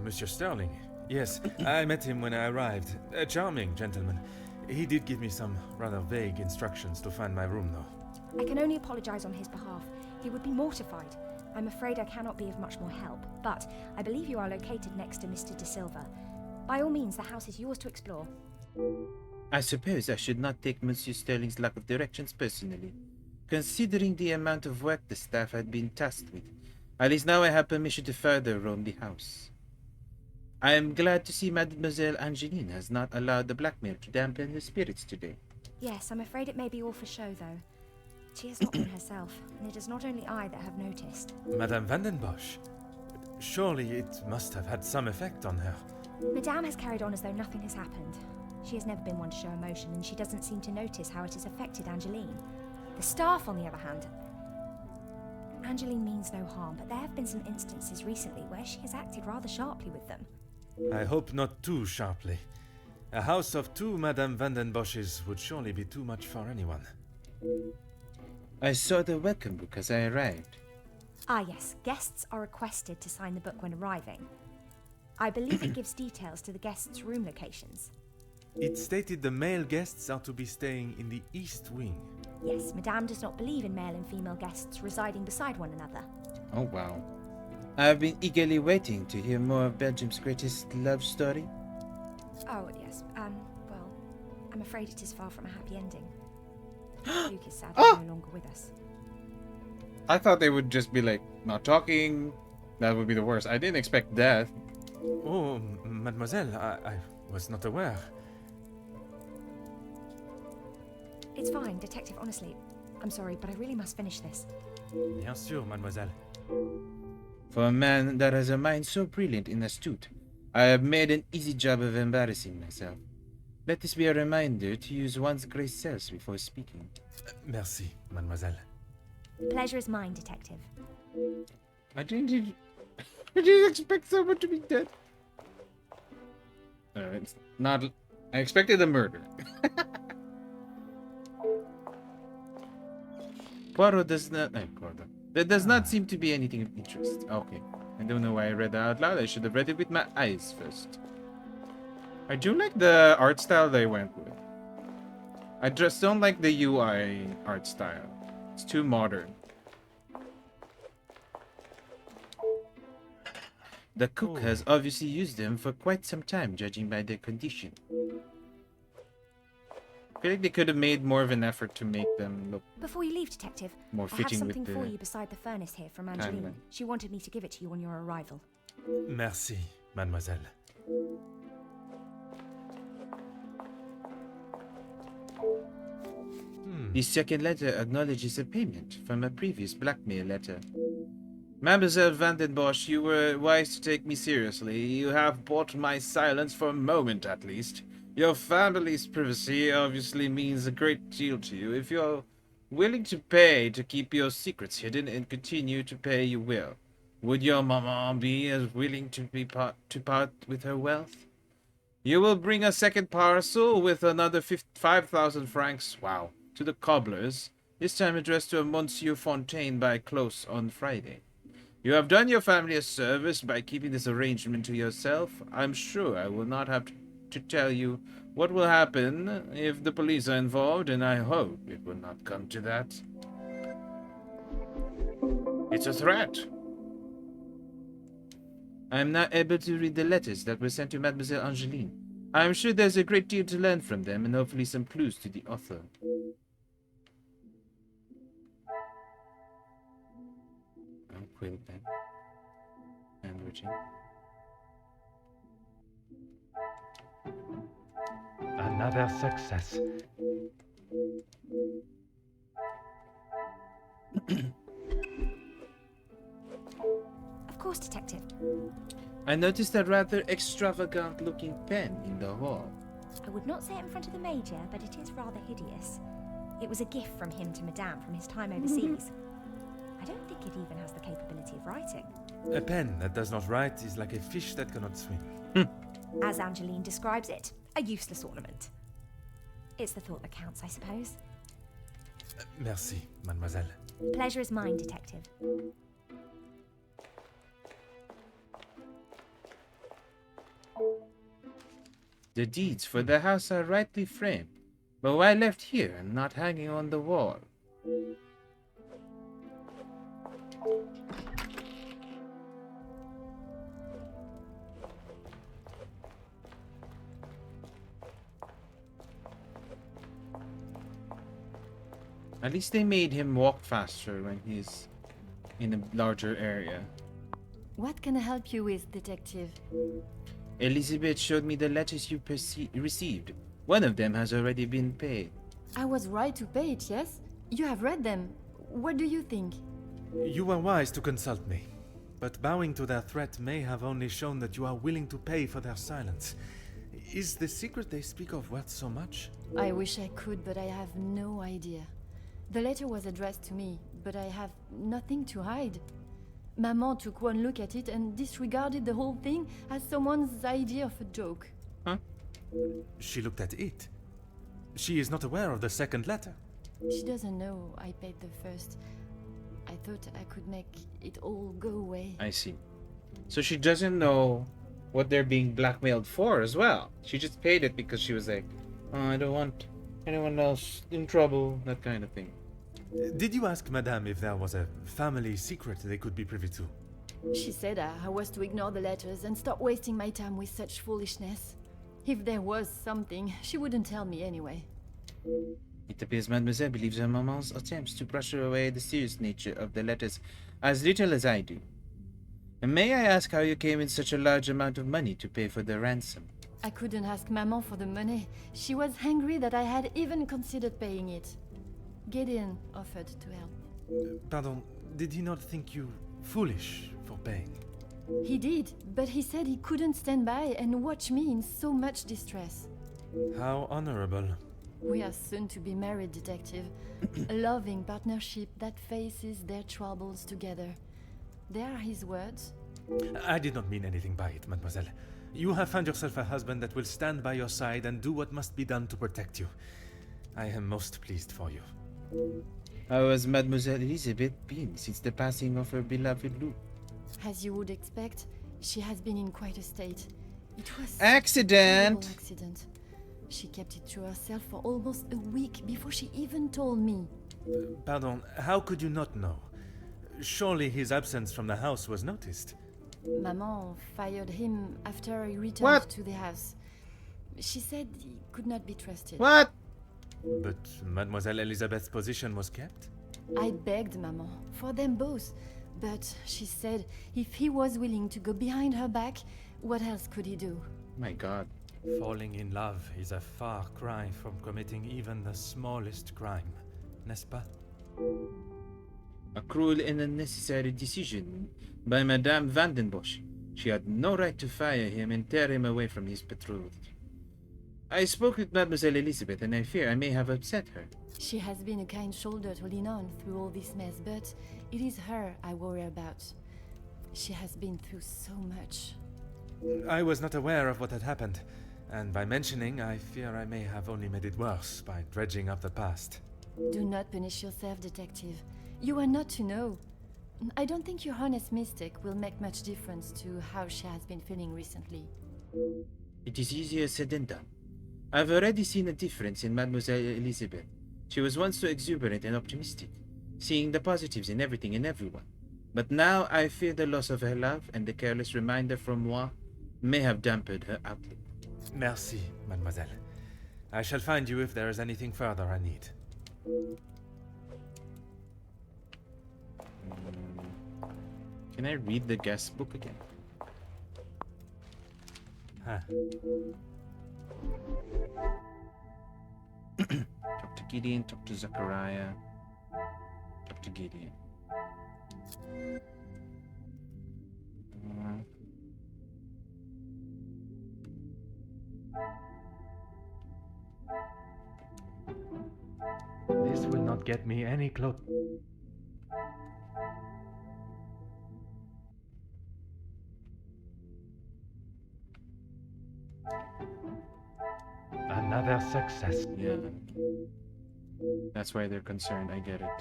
Monsieur Sterling. Yes, I met him when I arrived. A charming gentleman. He did give me some rather vague instructions to find my room, though. I can only apologise on his behalf. He would be mortified. I'm afraid I cannot be of much more help, but I believe you are located next to Mr. De Silva. By all means, the house is yours to explore. I suppose I should not take Monsieur Sterling's lack of directions personally, considering the amount of work the staff had been tasked with. At least now I have permission to further roam the house. I am glad to see Mademoiselle Angeline has not allowed the blackmail to dampen her spirits today. Yes, I'm afraid it may be all for show, though. She has not been herself, and it is not only I that have noticed. Madame Vandenbosch. Surely it must have had some effect on her. Madame has carried on as though nothing has happened. She has never been one to show emotion, and she doesn't seem to notice how it has affected Angeline. The staff, on the other hand... Angeline means no harm, but there have been some instances recently where she has acted rather sharply with them. I hope not too sharply. A house of 2 Madame Vandenbosches would surely be too much for anyone. I saw the welcome book as I arrived. Ah yes, guests are requested to sign the book when arriving. I believe it gives details to the guests' room locations. It stated the male guests are to be staying in the East Wing. Yes, Madame does not believe in male and female guests residing beside one another. Oh wow. I have been eagerly waiting to hear more of Belgium's greatest love story. Oh, yes, well, I'm afraid it is far from a happy ending. Luke is sadly no longer with us. I thought they would just be like not talking. That would be the worst. I didn't expect death. Oh, mademoiselle, I was not aware. It's fine, Detective, honestly. I'm sorry, but I really must finish this. Bien sûr, mademoiselle. For a man that has a mind so brilliant and astute, I have made an easy job of embarrassing myself. Let this be a reminder to use one's gray cells before speaking. Merci, mademoiselle. Pleasure is mine, Detective. I didn't expect someone to be dead. It's not. I expected a murder. Poirot does not. There does not seem to be anything of interest. Okay. I don't know why I read that out loud. I should have read it with my eyes first. I do like the art style they went with. I just don't like the UI art style. It's too modern. The cook has obviously used them for quite some time, judging by their condition. I feel like they could have made more of an effort to make them look Before you leave, Detective, more I have fitting with something the for you beside the furnace here from Angeline. timeline. She wanted me to give it to you on your arrival. Merci, mademoiselle. The second letter acknowledges a payment from a previous blackmail letter. Mademoiselle Van den Bosch, you were wise to take me seriously. You have bought my silence for a moment at least. Your family's privacy obviously means a great deal to you. If you're willing to pay to keep your secrets hidden and continue to pay, you will. Would your maman be as willing to part with her wealth? You will bring a second parcel with another 5,000 francs, wow, to the cobblers, this time addressed to a Monsieur Fontaine by close on Friday. You have done your family a service by keeping this arrangement to yourself. I'm sure I will not have to tell you what will happen if the police are involved, and I hope it will not come to that. It's a threat. I am now able to read the letters that were sent to Mademoiselle Angeline. I am sure there's a great deal to learn from them, and hopefully some clues to the author. Quill pen. Handwriting. Another success. Of course, Detective. I noticed a rather extravagant-looking pen in the hall. I would not say it in front of the Major, but it is rather hideous. It was a gift from him to Madame from his time overseas. I don't think it even has the capability of writing. A pen that does not write is like a fish that cannot swim. As Angeline describes it, a useless ornament. It's the thought that counts, I suppose. Merci, mademoiselle. Pleasure is mine, Detective. The deeds for the house are rightly framed, but why left here and not hanging on the wall? At least they made him walk faster when he's in a larger area. What can I help you with, Detective? Elizabeth showed me the letters you received. One of them has already been paid. I was right to pay it, yes? You have read them. What do you think? You were wise to consult me, but bowing to their threat may have only shown that you are willing to pay for their silence. Is the secret they speak of worth so much? I wish I could, but I have no idea. The letter was addressed to me, but I have nothing to hide. Maman took one look at it and disregarded the whole thing as someone's idea of a joke. Huh? She looked at it. She is not aware of the second letter. She doesn't know I paid the first. I thought I could make it all go away. I see. So she doesn't know what they're being blackmailed for as well. She just paid it because she was like, oh, I don't want anyone else in trouble, that kind of thing. Did you ask Madame if there was a family secret they could be privy to? She said I was to ignore the letters and stop wasting my time with such foolishness. If there was something, she wouldn't tell me anyway. It appears Mademoiselle believes her maman's attempts to brush away the serious nature of the letters as little as I do. And may I ask how you came in such a large amount of money to pay for the ransom? I couldn't ask Maman for the money. She was angry that I had even considered paying it. Gideon offered to help. Pardon, did he not think you foolish for paying? He did, but he said he couldn't stand by and watch me in so much distress. How honorable. We are soon to be married, Detective. A loving partnership that faces their troubles together. They are his words. I did not mean anything by it, mademoiselle. You have found yourself a husband that will stand by your side and do what must be done to protect you. I am most pleased for you. How has Mademoiselle Elizabeth been since the passing of her beloved Lou? As you would expect, she has been in quite a state. It was Accident! a terrible accident. She kept it to herself for almost a week before she even told me. Pardon, how could you not know? Surely his absence from the house was noticed. Maman fired him after he returned What? to the house. She said he could not be trusted. What? But Mademoiselle Elizabeth's position was kept? I begged Maman for them both, but she said if he was willing to go behind her back, what else could he do? My God. Falling in love is a far cry from committing even the smallest crime, n'est-ce pas? A cruel and unnecessary decision by Madame Van den Bosch. She had no right to fire him and tear him away from his betrothed. I spoke with Mademoiselle Elizabeth, and I fear I may have upset her. She has been a kind shoulder to lean on through all this mess, but it is her I worry about. She has been through so much. I was not aware of what had happened, and by mentioning, I fear I may have only made it worse by dredging up the past. Do not punish yourself, Detective. You are not to know. I don't think your honest mistake will make much difference to how she has been feeling recently. It is easier said than done. I've already seen a difference in Mademoiselle Elizabeth. She was once so exuberant and optimistic, seeing the positives in everything and everyone. But now I fear the loss of her love and the careless reminder from moi may have dampened her outlook. Merci, mademoiselle. I shall find you if there is anything further I need. Can I read the guest book again? Huh. Talk to Gideon, talk to Zachariah, talk to Gideon. This will not get me any close. Another success. Yeah. That's why they're concerned, I get it.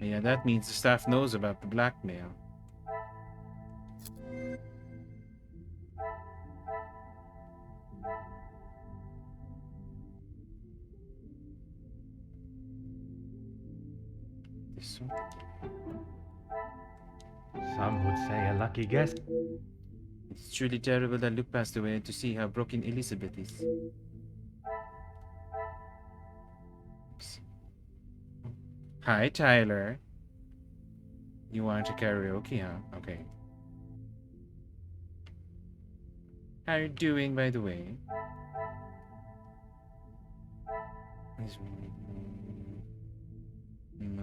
Yeah, that means the staff knows about the blackmail. This one. Some would say a lucky guess. It's truly terrible that Luke passed away to see how broken Elizabeth is. Oops. Hi, Tyler. You want to karaoke, huh? Okay. How are you doing, by the way? No.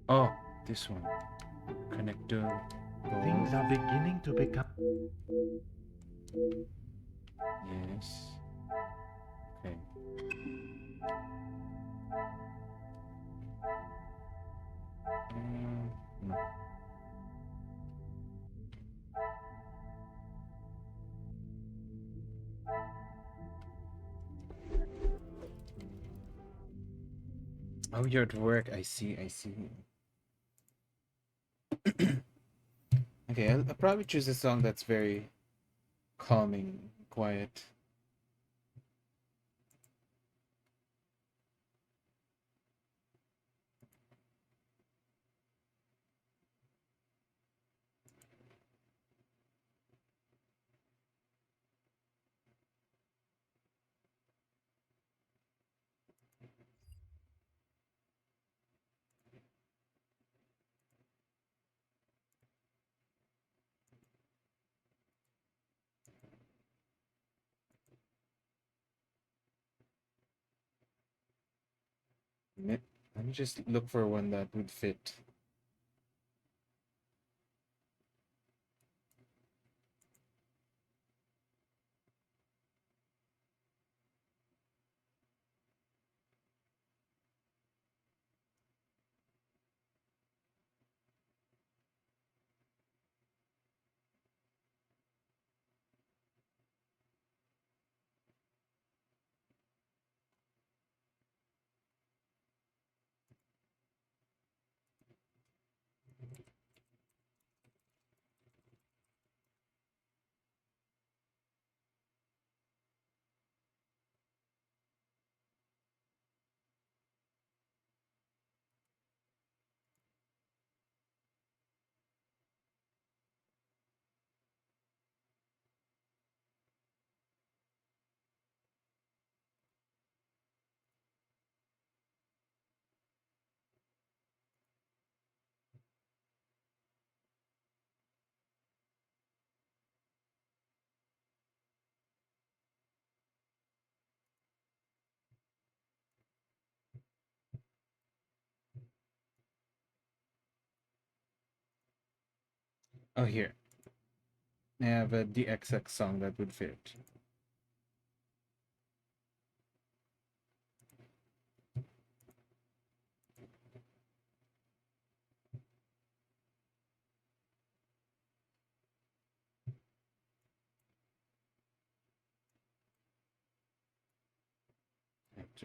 Oh, this one. Connector. Things are beginning to become. Yes. Okay. No. Oh, you're at work. I see. I see. Okay, I'll probably choose a song that's very calming, quiet. Let me just look for one that would fit. Oh, here. I have a DXX song that would fit.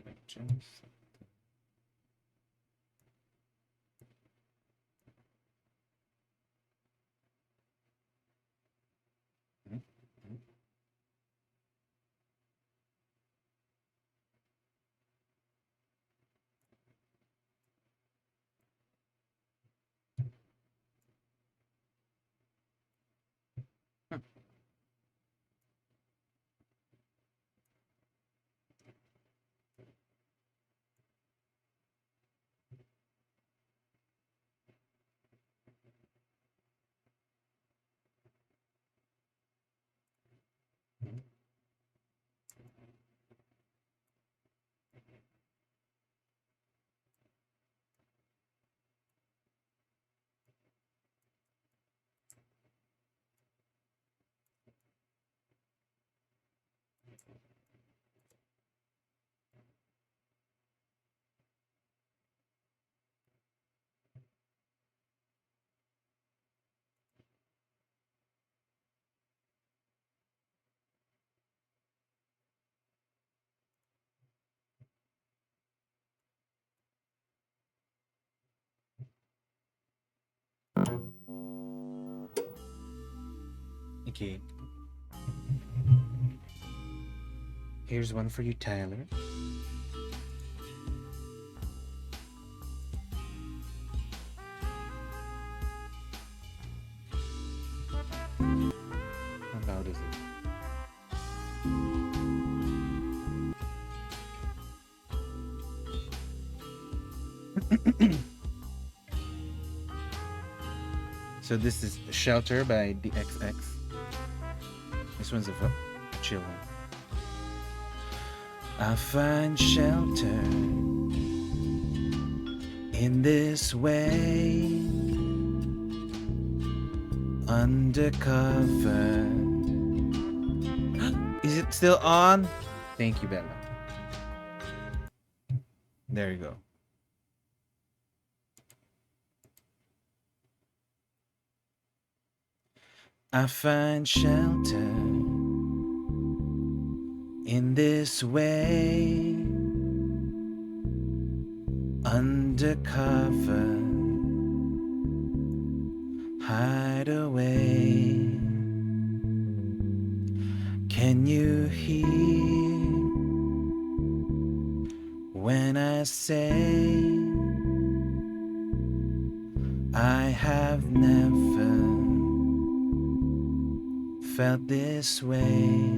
Actions. Okay. Here's one for you, Tyler. How loud is it? So this is Shelter by DXX. This one's a chill one. I find shelter in this way, undercover. Is it still on? Thank you, Bella. There you go. I find shelter in this way, undercover, hide away. Can you hear when I say I have never felt this way?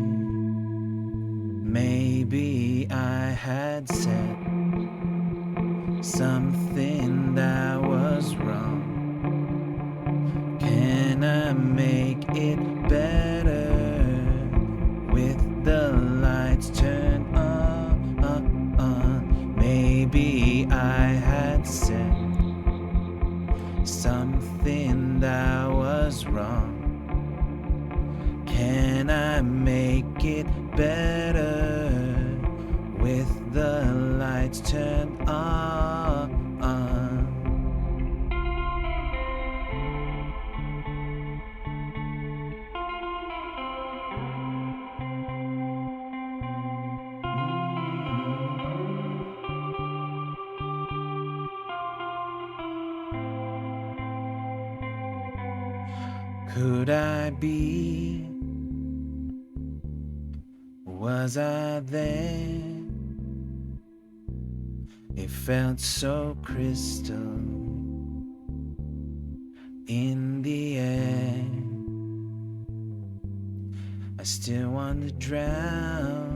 Maybe I had said something that was wrong. Can I make it better with the lights turned on? Maybe I was wrong? Can I make it better with the lights turned on? Could I be? Was I there? It felt so crystal in the air. I still want to drown.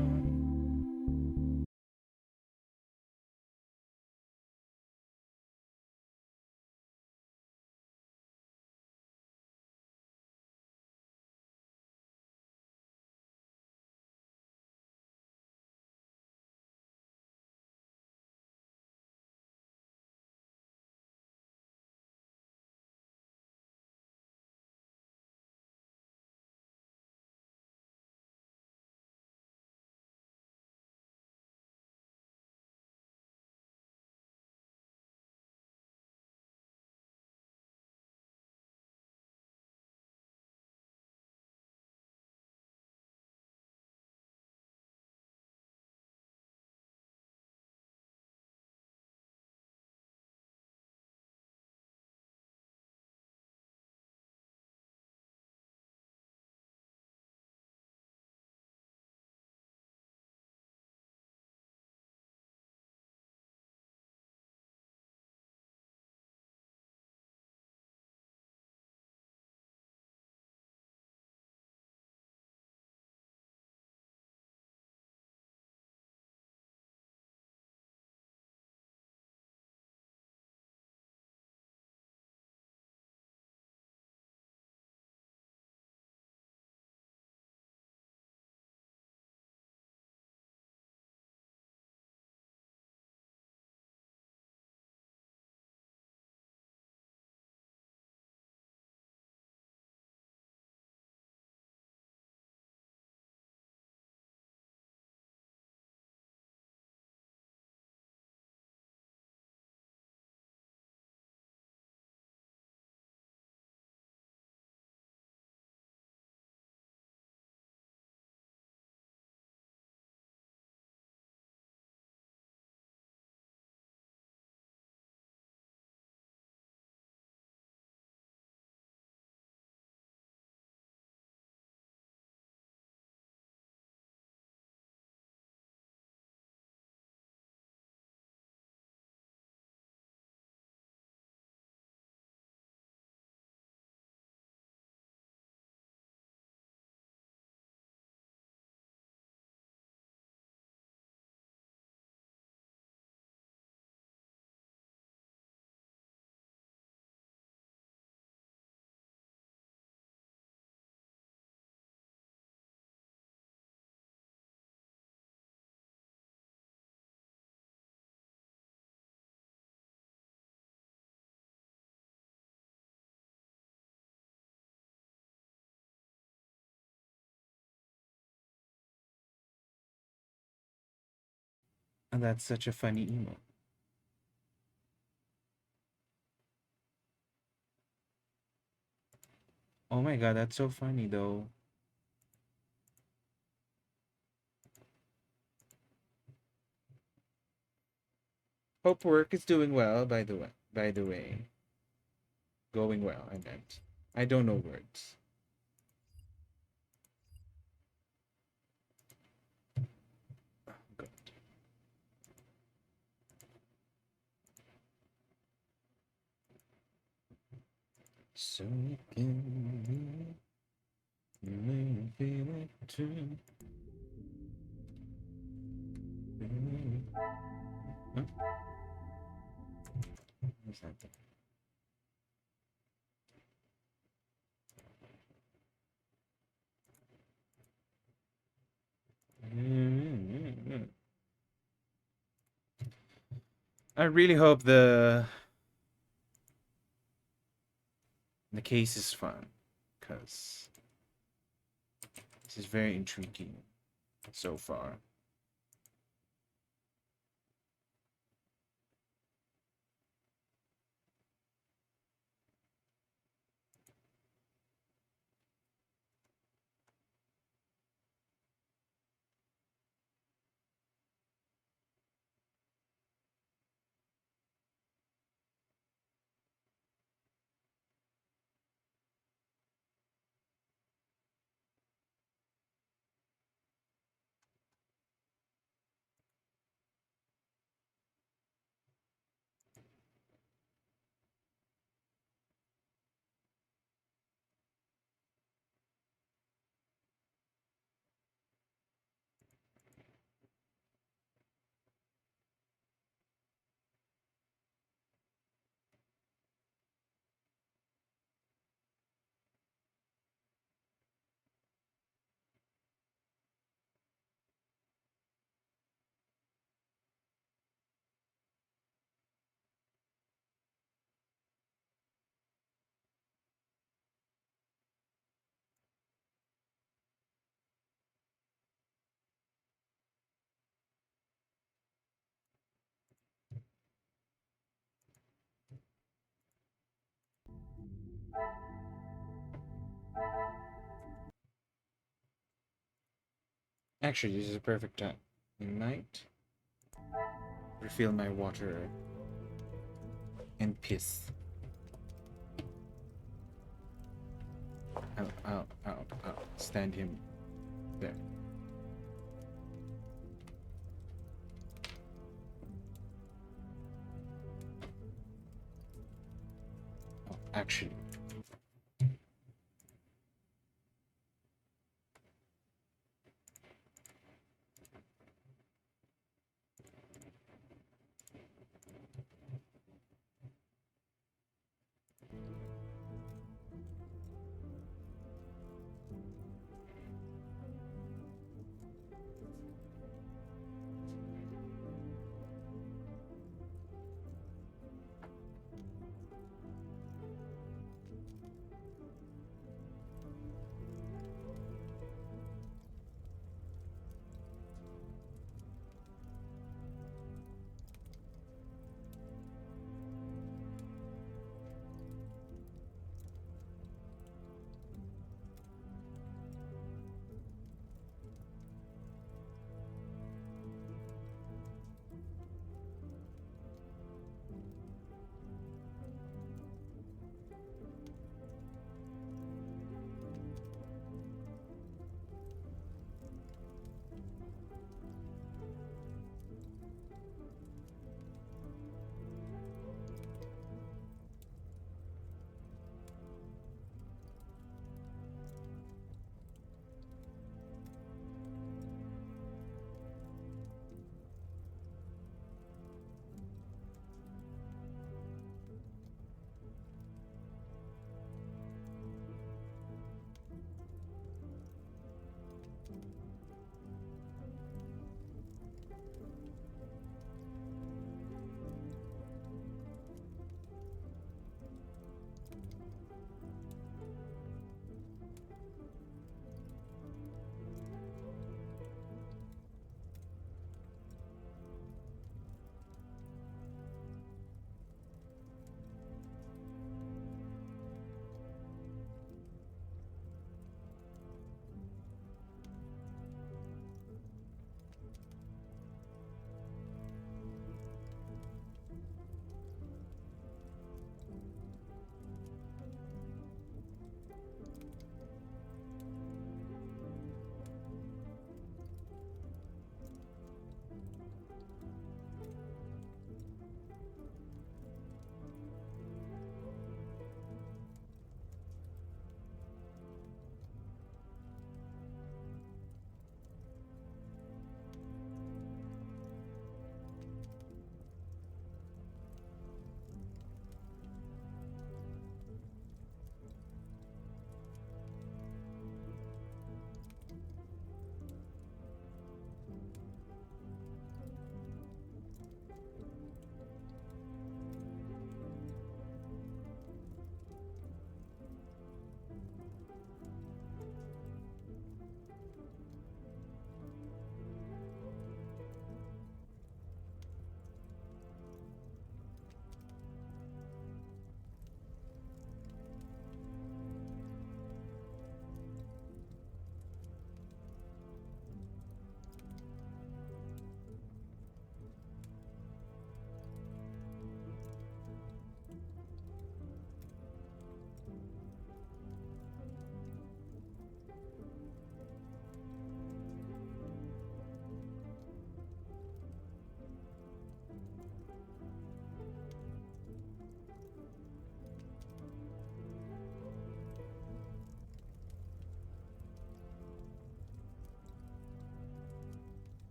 And that's such a funny emo. Oh my god, that's so funny though. Hope work is doing well, by the way. By the way. Going well, I meant. I don't know words. Oh, God. So you can you may feel it too. Huh? What's that? I really hope the case is fun. because this is very intriguing so far. Actually, this is a perfect time. Night. Refill my water and piss. I'll stand him there. Oh, actually.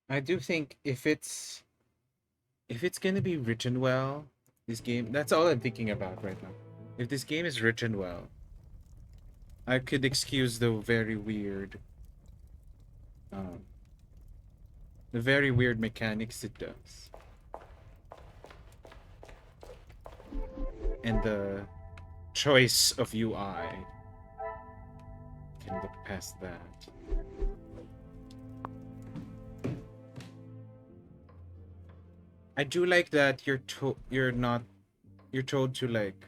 I do think if it's gonna be written well, this game, that's all I'm thinking about right now. If this game is written well, I could excuse um, the very weird mechanics it does, and the choice of UI. Can look past that. I do like that you're told to like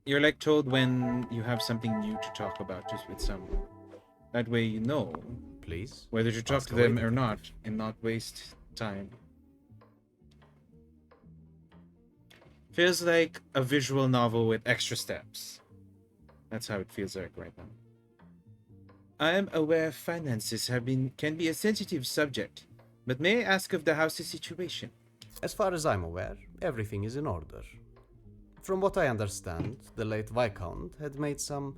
you're like told when you have something new to talk about just with someone. That way you know Please? whether to talk Ask to away, them or detective. not and not waste time. Feels like a visual novel with extra steps. That's how it feels like right now. I am aware finances can be a sensitive subject, but may I ask of the house's situation? As far as I'm aware, everything is in order. From what I understand, the late Viscount had made some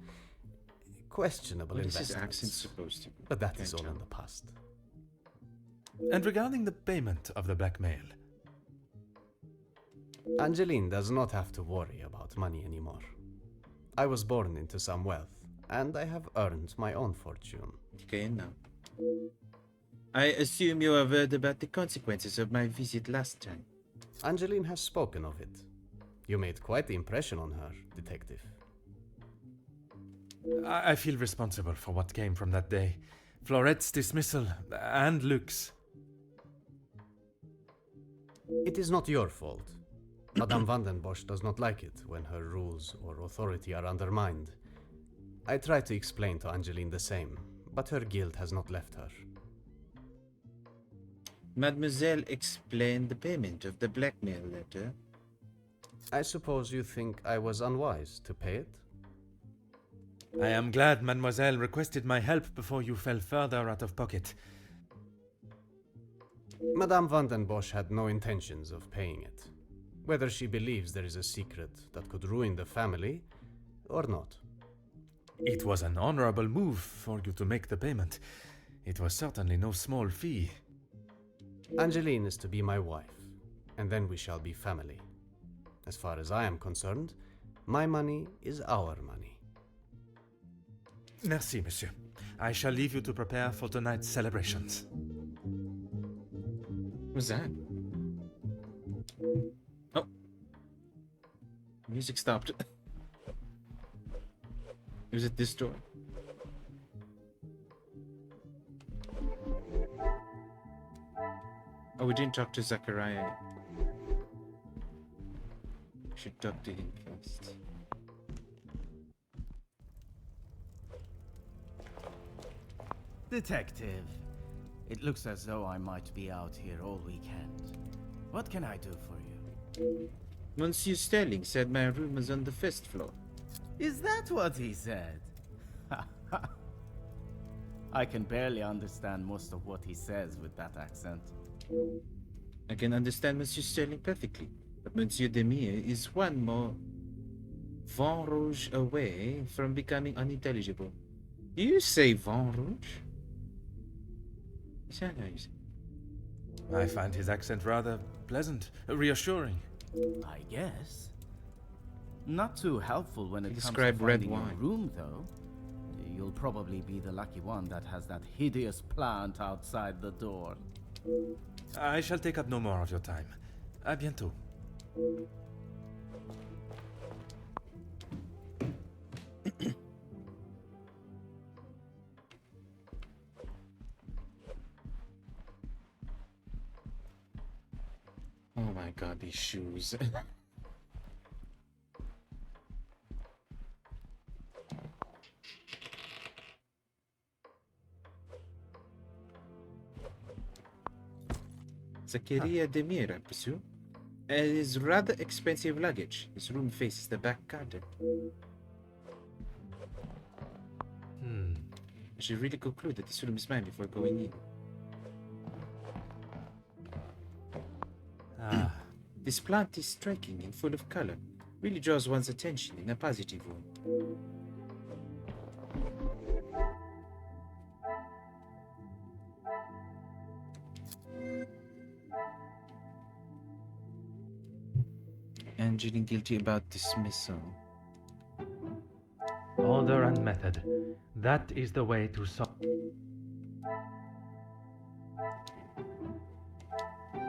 questionable What is his investments. accent supposed to be? But that Can't is all tell. in the past. And regarding the payment of the blackmail, Angeline does not have to worry about money anymore. I was born into some wealth, and I have earned my own fortune. Okay, now. I assume you have heard about the consequences of my visit last time. Angeline has spoken of it. You made quite the impression on her, detective. I feel responsible for what came from that day. Florette's dismissal and Luke's. It is not your fault. Madame van den Bosch does not like it when her rules or authority are undermined. I try to explain to Angeline the same, but her guilt has not left her. Mademoiselle explained the payment of the blackmail letter. I suppose you think I was unwise to pay it? I am glad Mademoiselle requested my help before you fell further out of pocket. Madame van den Bosch had no intentions of paying it. Whether she believes there is a secret that could ruin the family, or not. It was an honorable move for you to make the payment. It was certainly no small fee. Angeline is to be my wife, and then we shall be family. As far as I am concerned, my money is our money. Merci, monsieur. I shall leave you to prepare for tonight's celebrations. What's that? Oh. Music stopped. Was it this door? Oh, we didn't talk to Zachariah. We should talk to him first. Detective, it looks as though I might be out here all weekend. What can I do for you? Monsieur Sterling said my room was on the first floor. Is that what he said? I can barely understand most of what he says with that accent. I can understand Monsieur Sterling perfectly, but Monsieur Demire is one more Vin Rouge away from becoming unintelligible. Do you say Vin Rouge? Is that how you say? I find his accent rather pleasant, reassuring. I guess. Not too helpful when it comes to Describe red finding your wine. room, though. You'll probably be the lucky one that has that hideous plant outside the door. I shall take up no more of your time. À bientôt. Oh my god, these shoes. Zachariah Demir, I presume. It is rather expensive luggage. His room faces the back garden. I should really conclude that this room is mine before going in. Ah, This plant is striking and full of color. Really draws one's attention in a positive way. Angeline guilty about dismissal. Order and method. That is the way to solve.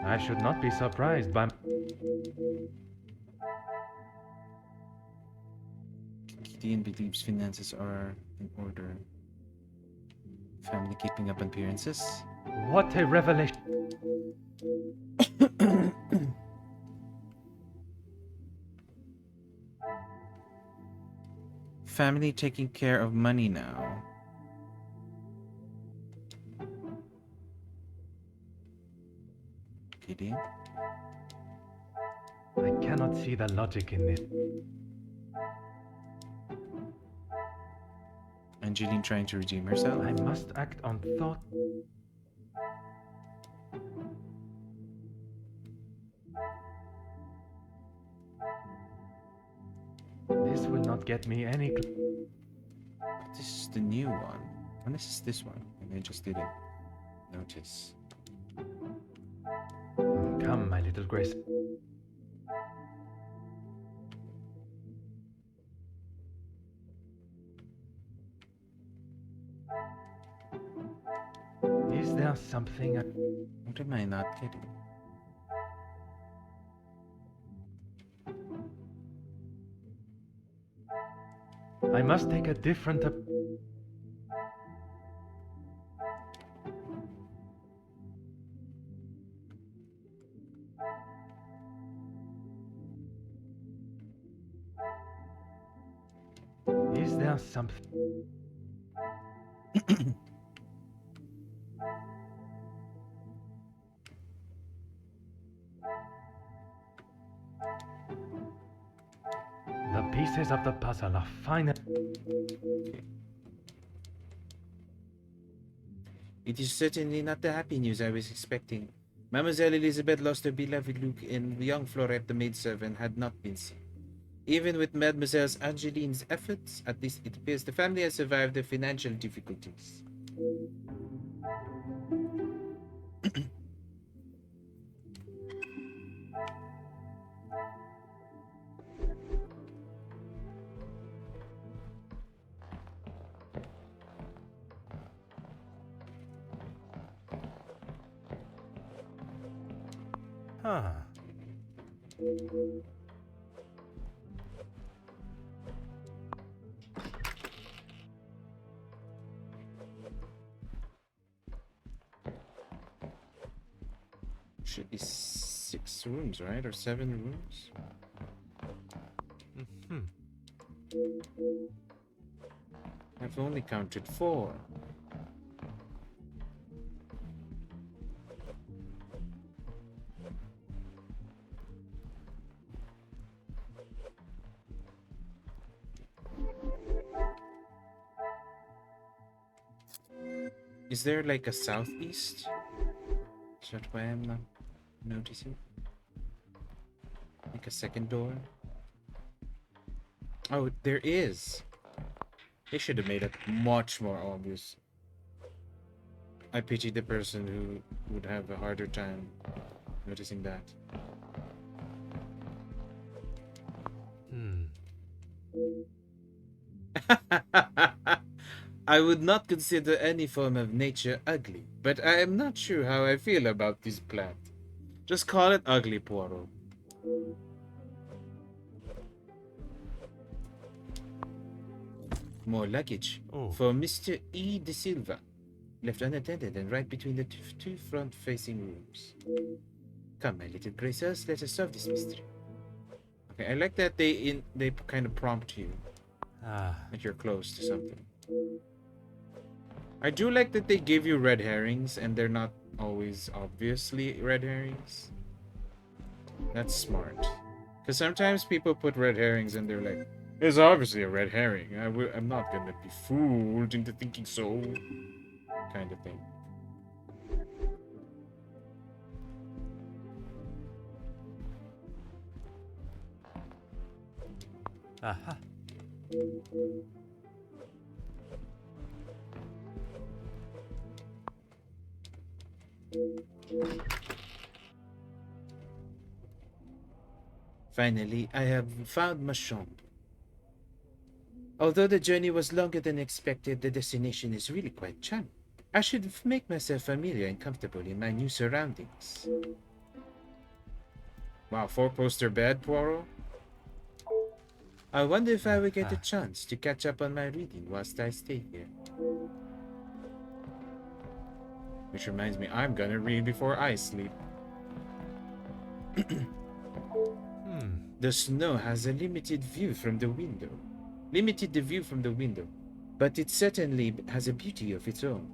I should not be surprised by. Gideon believes finances are in order. Family keeping up appearances. What a revelation! Family taking care of money now. Gideon? I cannot see the logic in this. Angeline trying to redeem herself. I must act on thought. This will not get me any. This is the new one. Unless it's this one. And I just didn't notice. Come, my little Grace. Is there something? What am I not getting? I must take a different. Is there something? The pieces of the puzzle are fine. It is certainly not the happy news I was expecting. Mademoiselle Elizabeth lost her beloved Luke, and young Florette, the maidservant, had not been seen. Even with Mademoiselle Angeline's efforts, at least it appears the family has survived the financial difficulties. Huh. Should be 6 rooms, right? Or 7 rooms? I've only counted 4. Is there like a southeast? Is that why I'm not noticing? Like a second door? Oh, there is. They should have made it much more obvious. I pity the person who would have a harder time noticing that. I would not consider any form of nature ugly, but I am not sure how I feel about this plant. Just call it ugly, Poirot. More luggage for Mr. E. de Silva, left unattended and right between the two front-facing rooms. Come, my little gracers, let us solve this mystery. Okay, I like that they kind of prompt you, like you're close to something. I do like that they give you red herrings and they're not always obviously red herrings. That's smart. Because sometimes people put red herrings and they're like, it's obviously a red herring. I'm not gonna be fooled into thinking so. Kind of thing. Aha. Finally, I have found my chambre. Although the journey was longer than expected, the destination is really quite charming. I should make myself familiar and comfortable in my new surroundings. Wow, 4-poster bed, Poirot? I wonder if I will get a chance to catch up on my reading whilst I stay here. Which reminds me, I'm gonna read before I sleep. The snow has a limited view from the window. But it certainly has a beauty of its own.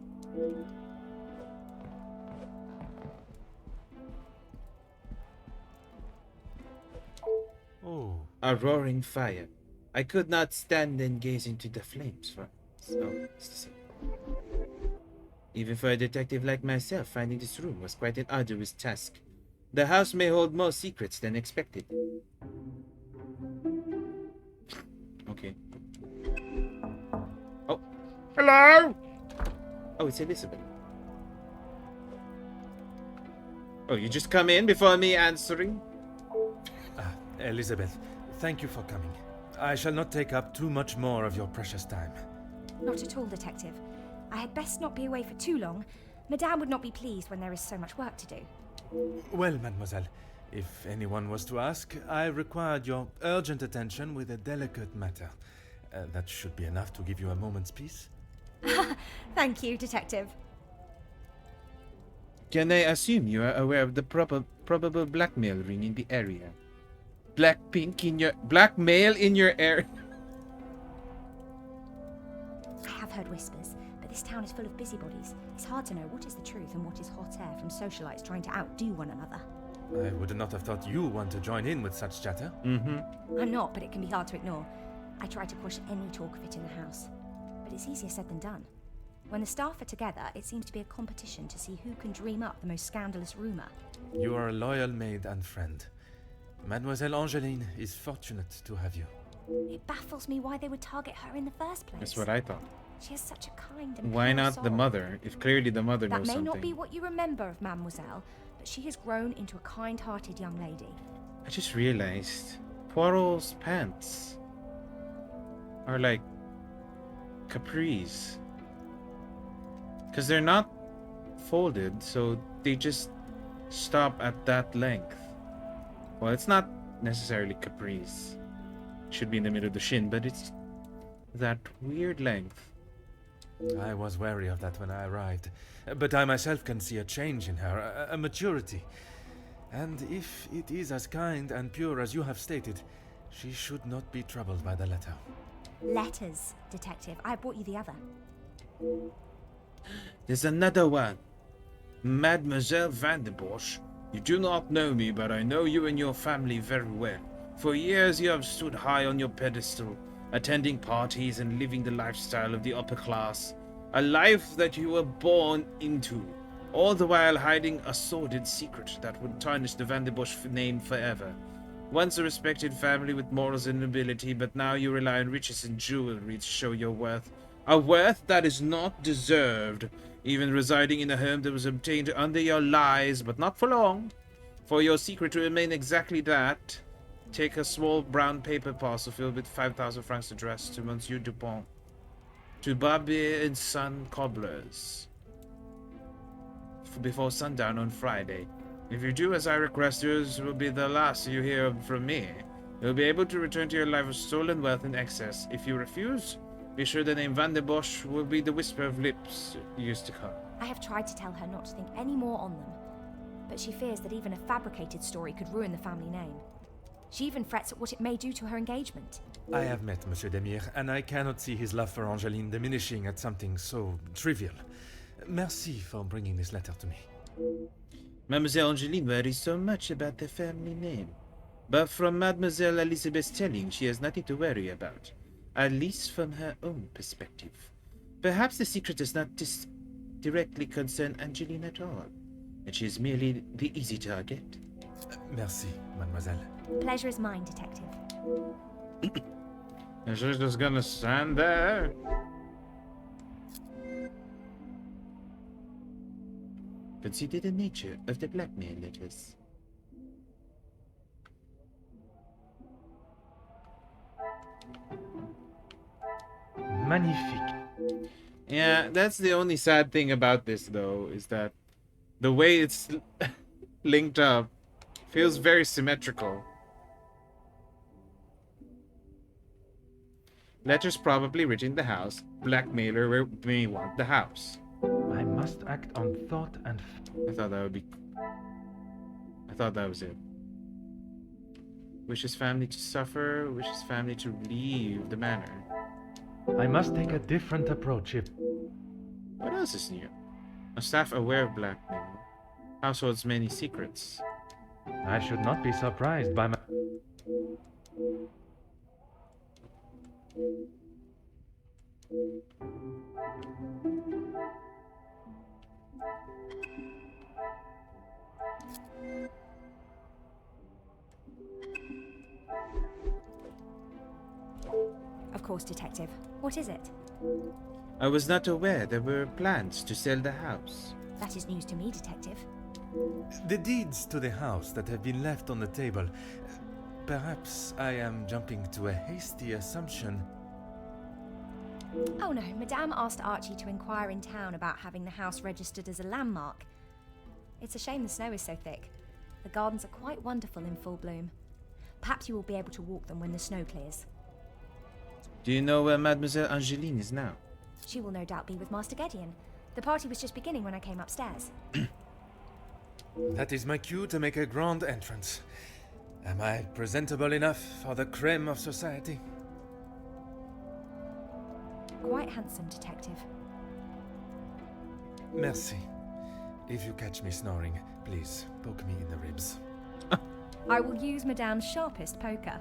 Oh. A roaring fire. I could not stand and gaze into the flames for even for a detective like myself, finding this room was quite an arduous task. The house may hold more secrets than expected. Okay. Oh. Hello? Oh, it's Elizabeth. Oh, you just come in before me answering? Elizabeth, thank you for coming. I shall not take up too much more of your precious time. Not at all, Detective. I had best not be away for too long. Madame would not be pleased when there is so much work to do. Well, mademoiselle, if anyone was to ask, I required your urgent attention with a delicate matter. That should be enough to give you a moment's peace. Thank you, Detective. Can I assume you are aware of the probable blackmail ring in the area? Blackmail in your area? I have heard whispers, but this town is full of busybodies. It's hard to know what is the truth and what is hot air from socialites trying to outdo one another. I would not have thought you want to join in with such chatter. I'm not, but it can be hard to ignore. I try to quash any talk of it in the house, but it's easier said than done. When the staff are together, it seems to be a competition to see who can dream up the most scandalous rumour. You are a loyal maid and friend. Mademoiselle Angeline is fortunate to have you. It baffles me why they would target her in the first place. That's what I thought. She has such a kind and Why pure not soul. the mother, if clearly the mother That knows may something? not be what you remember of Mademoiselle, but she has grown into a kind-hearted young lady. I just realized Poirot's pants are like capris. Because they're not folded, so they just stop at that length. Well, it's not necessarily capris. It should be in the middle of the shin, but it's that weird length. I was wary of that when I arrived, but I myself can see a change in her, a maturity. And if it is as kind and pure as you have stated, she should not be troubled by the letter. Letters, Detective. I brought you the other. There's another one. Mademoiselle Van den Bosch, you do not know me, but I know you and your family very well. For years you have stood high on your pedestal, attending parties and living the lifestyle of the upper class. A life that you were born into, all the while hiding a sordid secret that would tarnish the Van den Bosch name forever. Once a respected family with morals and nobility, but now you rely on riches and jewelry to show your worth. A worth that is not deserved, even residing in a home that was obtained under your lies, but not for long. For your secret to remain exactly that, take a small brown paper parcel filled with 5,000 francs addressed to Monsieur Dupont, to Barbier and Son Cobblers, before sundown on Friday. If you do as I request, yours will be the last you hear from me. You'll be able to return to your life of stolen wealth in excess. If you refuse, be sure the name Van den Bosch will be the whisper of lips years to come. I have tried to tell her not to think any more on them, but she fears that even a fabricated story could ruin the family name. She even frets at what it may do to her engagement. I have met Monsieur Demire, and I cannot see his love for Angeline diminishing at something so trivial. Merci for bringing this letter to me. Mademoiselle Angeline worries so much about the family name. But from Mademoiselle Elizabeth's telling, she has nothing to worry about. At least from her own perspective. Perhaps the secret does not directly concern Angeline at all, and she is merely the easy target. Merci, mademoiselle. Pleasure is mine, Detective. And she's just gonna stand there. Consider the nature of the blackmail letters. magnifique. Yeah, that's the only sad thing about this, though, is that the way it's linked up feels very symmetrical. Letters probably written in the house. Blackmailer may want the house. I must act on thought and... I thought that would be... I thought that was it. Wishes family to suffer, wishes family to leave the manor. I must take a different approach if... What else is new? A staff aware of blackmail. Household's many secrets. I should not be surprised by my... Of course, Detective. What is it? I was not aware there were plans to sell the house. That is news to me, Detective. The deeds to the house that have been left on the table. Perhaps I am jumping to a hasty assumption. Oh no, Madame asked Archie to inquire in town about having the house registered as a landmark. It's a shame the snow is so thick. The gardens are quite wonderful in full bloom. Perhaps you will be able to walk them when the snow clears. Do you know where Mademoiselle Angeline is now? She will no doubt be with Master Gideon. The party was just beginning when I came upstairs. That is my cue to make a grand entrance. Am I presentable enough for the creme of society? Quite handsome, Detective. Merci. If you catch me snoring, please poke me in the ribs. I will use Madame's sharpest poker.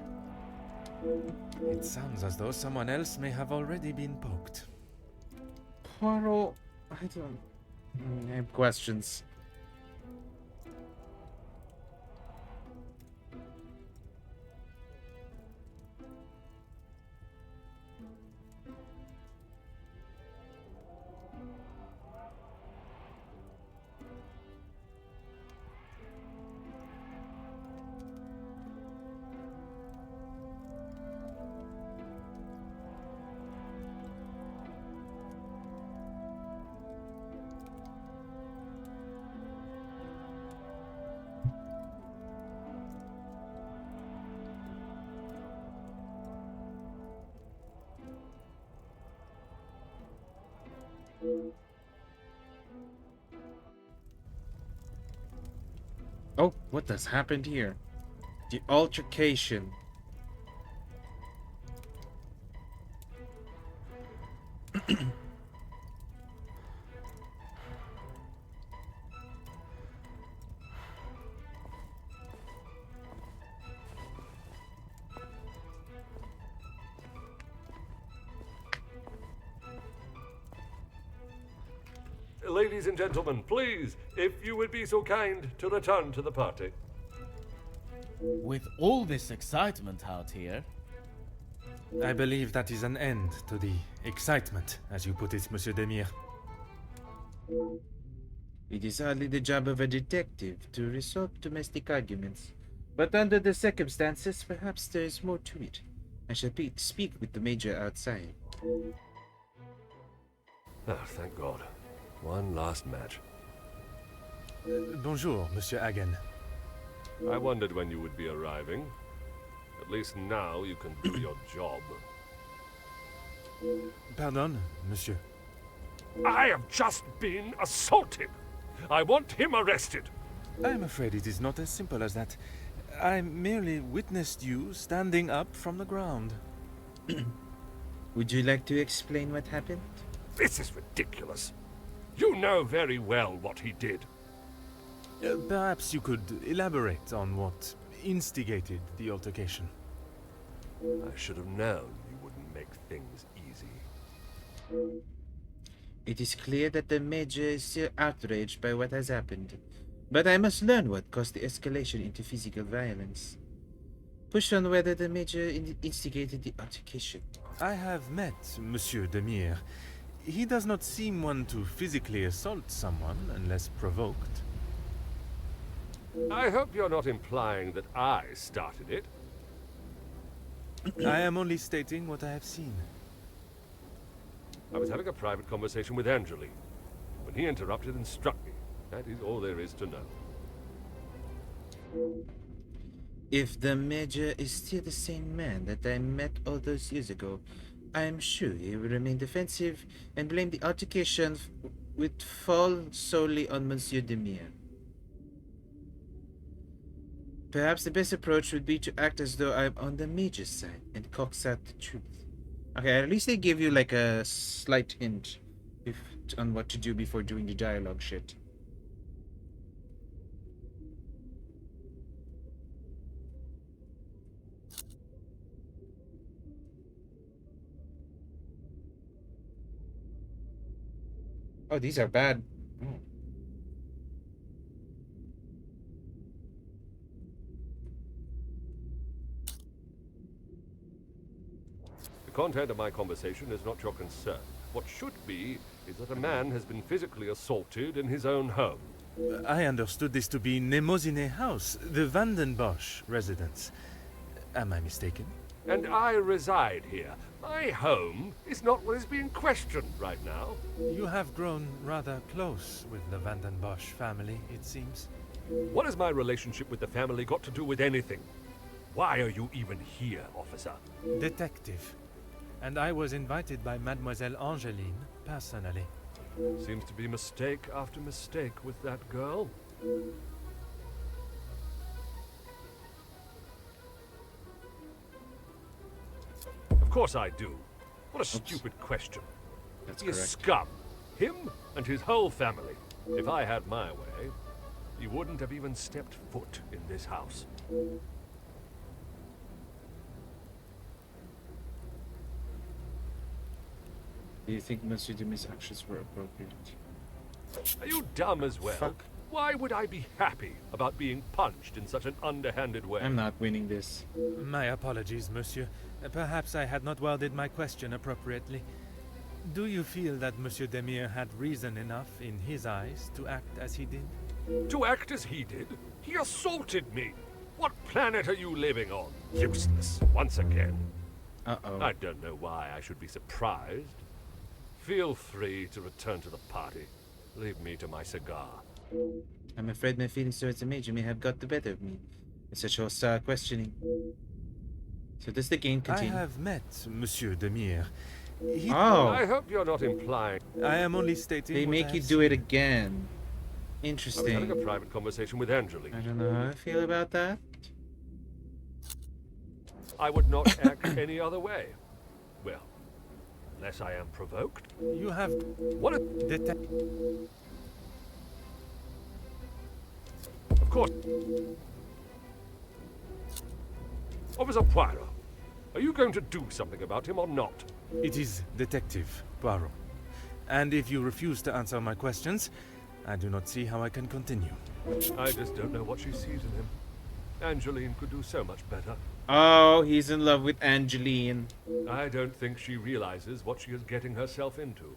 It sounds as though someone else may have already been poked. Poirot, I don't... I have questions. Oh, what has happened here? The altercation. Ladies and gentlemen, please, if you would be so kind to return to the party. With all this excitement out here, I believe that is an end to the excitement, as you put it, Monsieur Demire. It is hardly the job of a detective to resolve domestic arguments. But under the circumstances, perhaps there is more to it. I shall speak with the Major outside. Ah, thank God. One last match. Bonjour, Monsieur Hagen. I wondered when you would be arriving. At least now you can do your job. Pardon, Monsieur. I have just been assaulted. I want him arrested. I am afraid it is not as simple as that. I merely witnessed you standing up from the ground. Would you like to explain what happened? This is ridiculous. You know very well what he did. Perhaps you could elaborate on what instigated the altercation. I should have known you wouldn't make things easy. It is clear that the Major is still outraged by what has happened. But I must learn what caused the escalation into physical violence. Push on whether the Major instigated the altercation. I have met Monsieur Demire. He does not seem one to physically assault someone unless provoked. I hope you're not implying that I started it. I am only stating what I have seen. I was having a private conversation with Angeline when he interrupted and struck me. That is all there is to know. If the Major is still the same man that I met all those years ago, I am sure he will remain defensive and blame the altercation with fall solely on Monsieur Demire. Perhaps the best approach would be to act as though I'm on the Major's side and coax out the truth. Okay, at least they give you like a slight hint on what to do before doing the dialogue shit. Oh, these are bad. Oh. The content of my conversation is not your concern. What should be is that a man has been physically assaulted in his own home. I understood this to be Nemozine House, the Vanden Bosch residence. Am I mistaken? And I reside here. My home is not what is being questioned right now. You have grown rather close with the Vanden Bosch family, it seems. What has my relationship with the family got to do with anything? Why are you even here, officer? Detective. And I was invited by Mademoiselle Angeline personally. Seems to be mistake after mistake with that girl. Of course I do. What a stupid question. That's He is correct. scum. Him and his whole family. If I had my way, he wouldn't have even stepped foot in this house. Do you think Monsieur Demire's actions were appropriate? Are you dumb as well? Fuck. Why would I be happy about being punched in such an underhanded way? I'm not winning this. My apologies, monsieur. Perhaps I had not worded my question appropriately. Do you feel that Monsieur Demire had reason enough in his eyes to act as he did? To act as he did? He assaulted me! What planet are you living on? Useless, once again. Uh-oh. I don't know why I should be surprised. Feel free to return to the party. Leave me to my cigar. I'm afraid my feelings towards the Major may have got the better of me in such hostile questioning. So does the game continue? I have met Monsieur Demire. He... Oh! I hope you're not implying I am only stating They what make I you have do it seen. again. I was having a Interesting. private conversation with Angeline. I don't know how I feel about that. I would not act any other way. Well, unless I am provoked. You have What a... Of course. Officer Poirot, are you going to do something about him or not? It is Detective Poirot. And if you refuse to answer my questions, I do not see how I can continue. I just don't know what she sees in him. Angeline could do so much better. Oh, he's in love with Angeline. I don't think she realizes what she is getting herself into.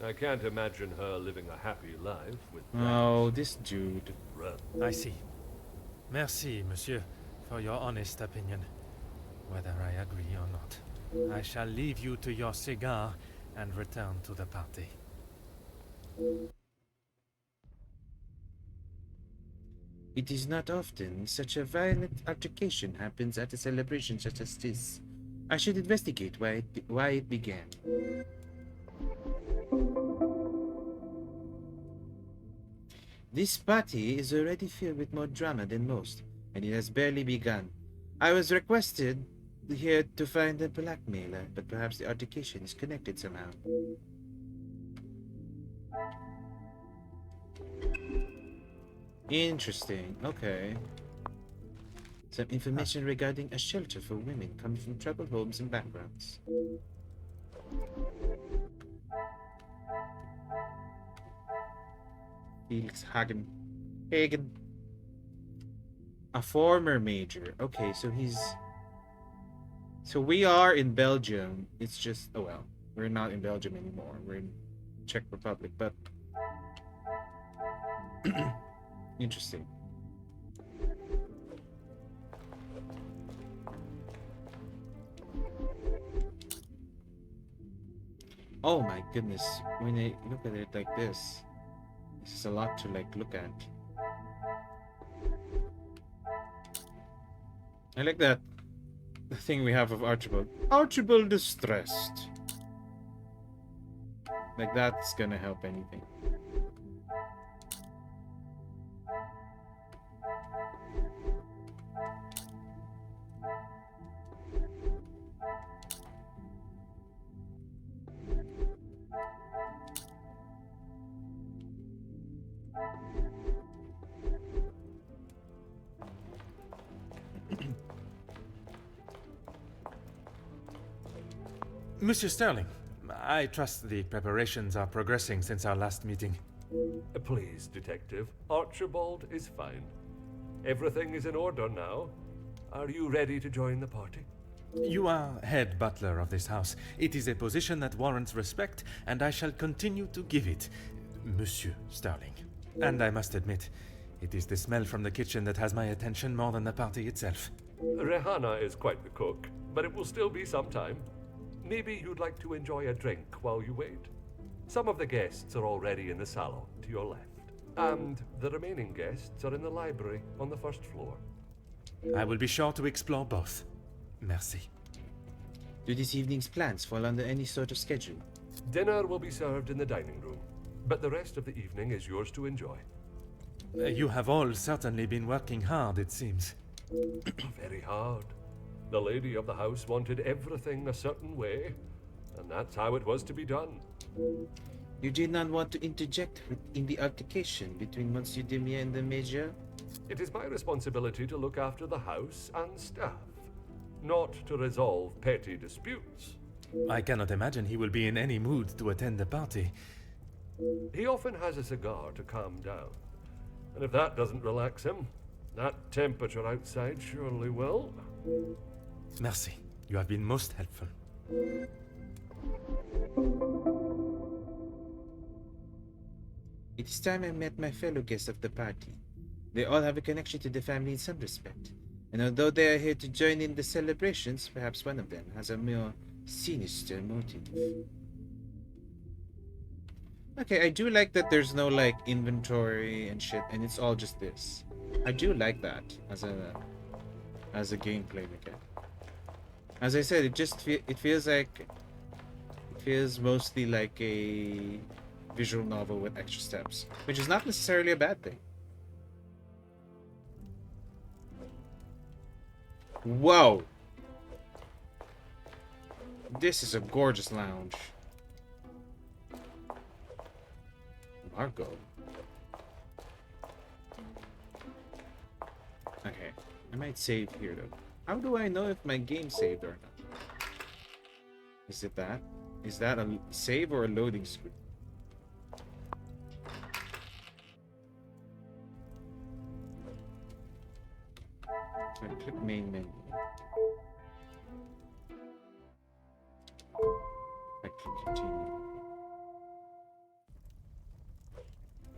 I can't imagine her living a happy life with Oh, this dude. I see. Merci, monsieur, for your honest opinion. Whether I agree or not. I shall leave you to your cigar and return to the party. It is not often such a violent altercation happens at a celebration such as this. I should investigate why it began. This party is already filled with more drama than most, and it has barely begun. I was requested here to find a blackmailer, but perhaps the altercation is connected somehow. Interesting. Okay. Some information regarding a shelter for women coming from troubled homes and backgrounds. Felix Hagen. Hagen. A former major. Okay, so he's... So we are in Belgium. It's just... Oh well. We're not in Belgium anymore. We're in Czech Republic, but... Interesting. Oh my goodness, when I look at it like this is a lot to like look at. I like that the thing we have of Archibald. Archibald distressed. Like that's gonna help anything. Monsieur Sterling, I trust the preparations are progressing since our last meeting. Please, Detective. Archibald is fine. Everything is in order now. Are you ready to join the party? You are head butler of this house. It is a position that warrants respect, and I shall continue to give it, Monsieur Sterling. And I must admit, it is the smell from the kitchen that has my attention more than the party itself. Rehanna is quite the cook, but it will still be some time. Maybe you'd like to enjoy a drink while you wait. Some of the guests are already in the salon to your left, and the remaining guests are in the library on the first floor. I will be sure to explore both. Merci. Do this evening's plans fall under any sort of schedule? Dinner will be served in the dining room, but the rest of the evening is yours to enjoy. You have all certainly been working hard, it seems. Very hard. The lady of the house wanted everything a certain way, and that's how it was to be done. You did not want to interject in the altercation between Monsieur Demier and the Major? It is my responsibility to look after the house and staff, not to resolve petty disputes. I cannot imagine he will be in any mood to attend the party. He often has a cigar to calm down, and if that doesn't relax him, that temperature outside surely will. Merci. You have been most helpful. It is time I met my fellow guests of the party. They all have a connection to the family in some respect, and although they are here to join in the celebrations, perhaps one of them has a more sinister motive. Okay, I do like that there's no like inventory and shit, and it's all just this. I do like that as a gameplay mechanic. As I said, it feels mostly like a visual novel with extra steps, which is not necessarily a bad thing. Whoa! This is a gorgeous lounge. Margot. Okay, I might save here though. How do I know if my game saved or not? Is it that? Is that a save or a loading screen? So I click main menu. I click continue.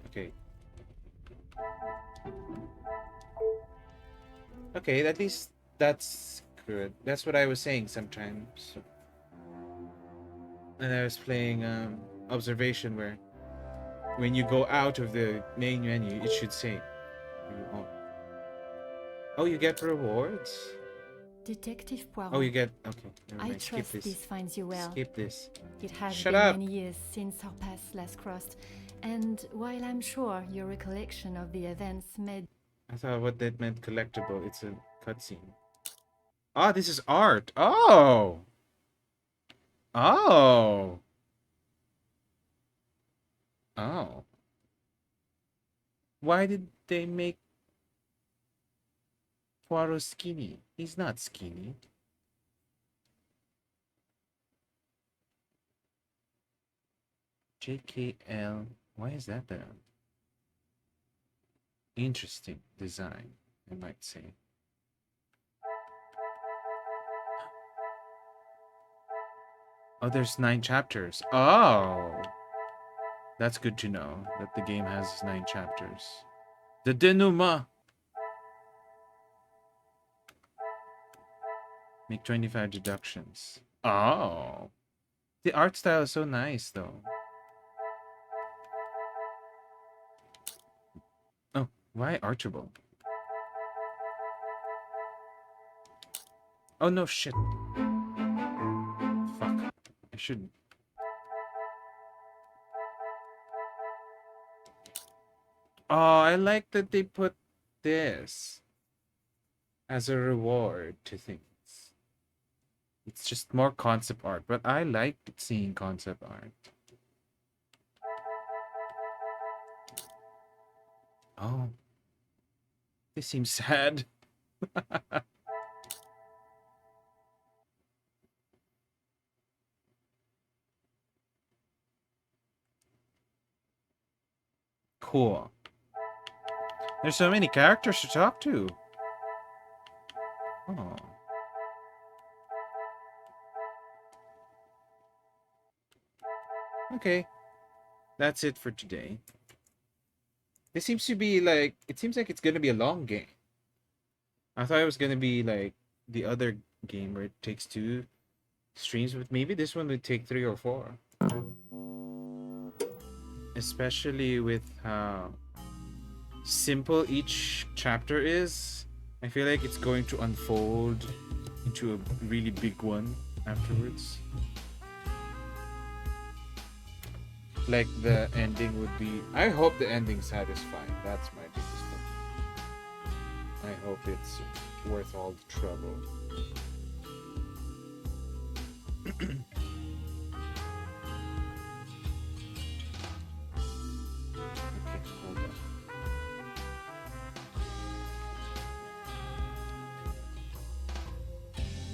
Okay. Okay, at least that's good. That's what I was saying sometimes. And I was playing observation where when you go out of the main menu, it should say. Oh, you get rewards? Detective Poirot. Oh, you get... Okay, never I mind. Skip trust this finds you well. Skip this. It has Shut been up. many years since our paths last crossed, and while I'm sure your recollection of the events may... I thought what that meant collectible. It's a cutscene. Ah, this is art. Oh! Oh! Oh. Why did they make Poirot skinny? He's not skinny. JKL. Why is that there? Interesting design, I might say. Oh, there's 9 chapters. Oh! That's good to know that the game has 9 chapters. The denouement! Make 25 deductions. Oh! The art style is so nice, though. Oh, why Archibald? Oh no, shit. Fuck. I should. Oh, I like that they put this as a reward to things. It's just more concept art, but I like seeing concept art. Oh, this seems sad. Cool. There's so many characters to talk to. Oh. Okay. That's it for today. This seems to be like, it seems like it's gonna be a long game. I thought it was gonna be like the other game where it takes 2 streams, but maybe this one would take 3 or 4. Especially with how simple each chapter is. I feel like it's going to unfold into a really big one afterwards. Like the ending would be, I hope the ending's satisfying. That's my biggest thing. I hope it's worth all the trouble. Okay, hold on.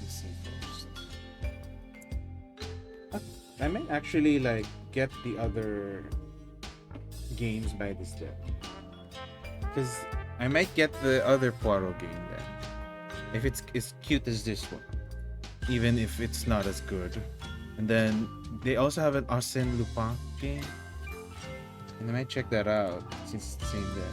Let's see first. I might actually like get the other games by this day, because I might get the other Poirot game then, if it's as cute as this one, even if it's not as good. And then they also have an Arsène Lupin game, and I might check that out since it's the same day.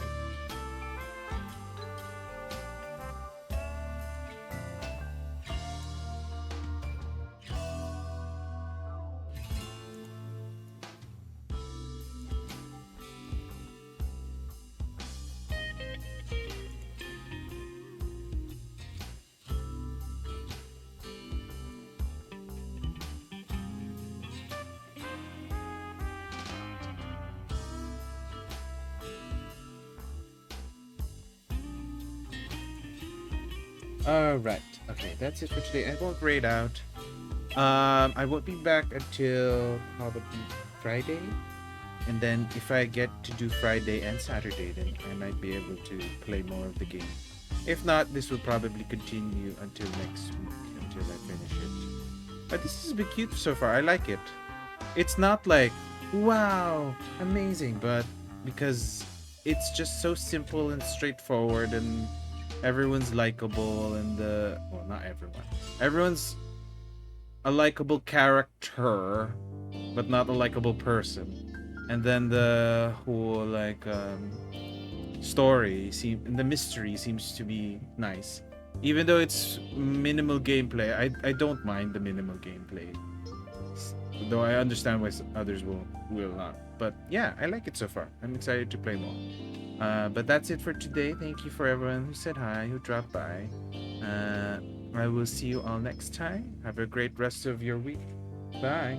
Alright, okay, that's it for today. I won't raid out. I won't be back until probably Friday. And then if I get to do Friday and Saturday, then I might be able to play more of the game. If not, this will probably continue until next week, until I finish it. But this is a bit cute so far. I like it. It's not like, wow, amazing, but because it's just so simple and straightforward, and everyone's likable, and well, not everyone. Everyone's a likable character, but not a likable person. And then the whole like story, the mystery seems to be nice. Even though it's minimal gameplay, I don't mind the minimal gameplay. Though I understand why others will not. But yeah, I like it so far. I'm excited to play more. But that's it for today. Thank you for everyone who said hi, who dropped by. I will see you all next time. Have a great rest of your week. Bye.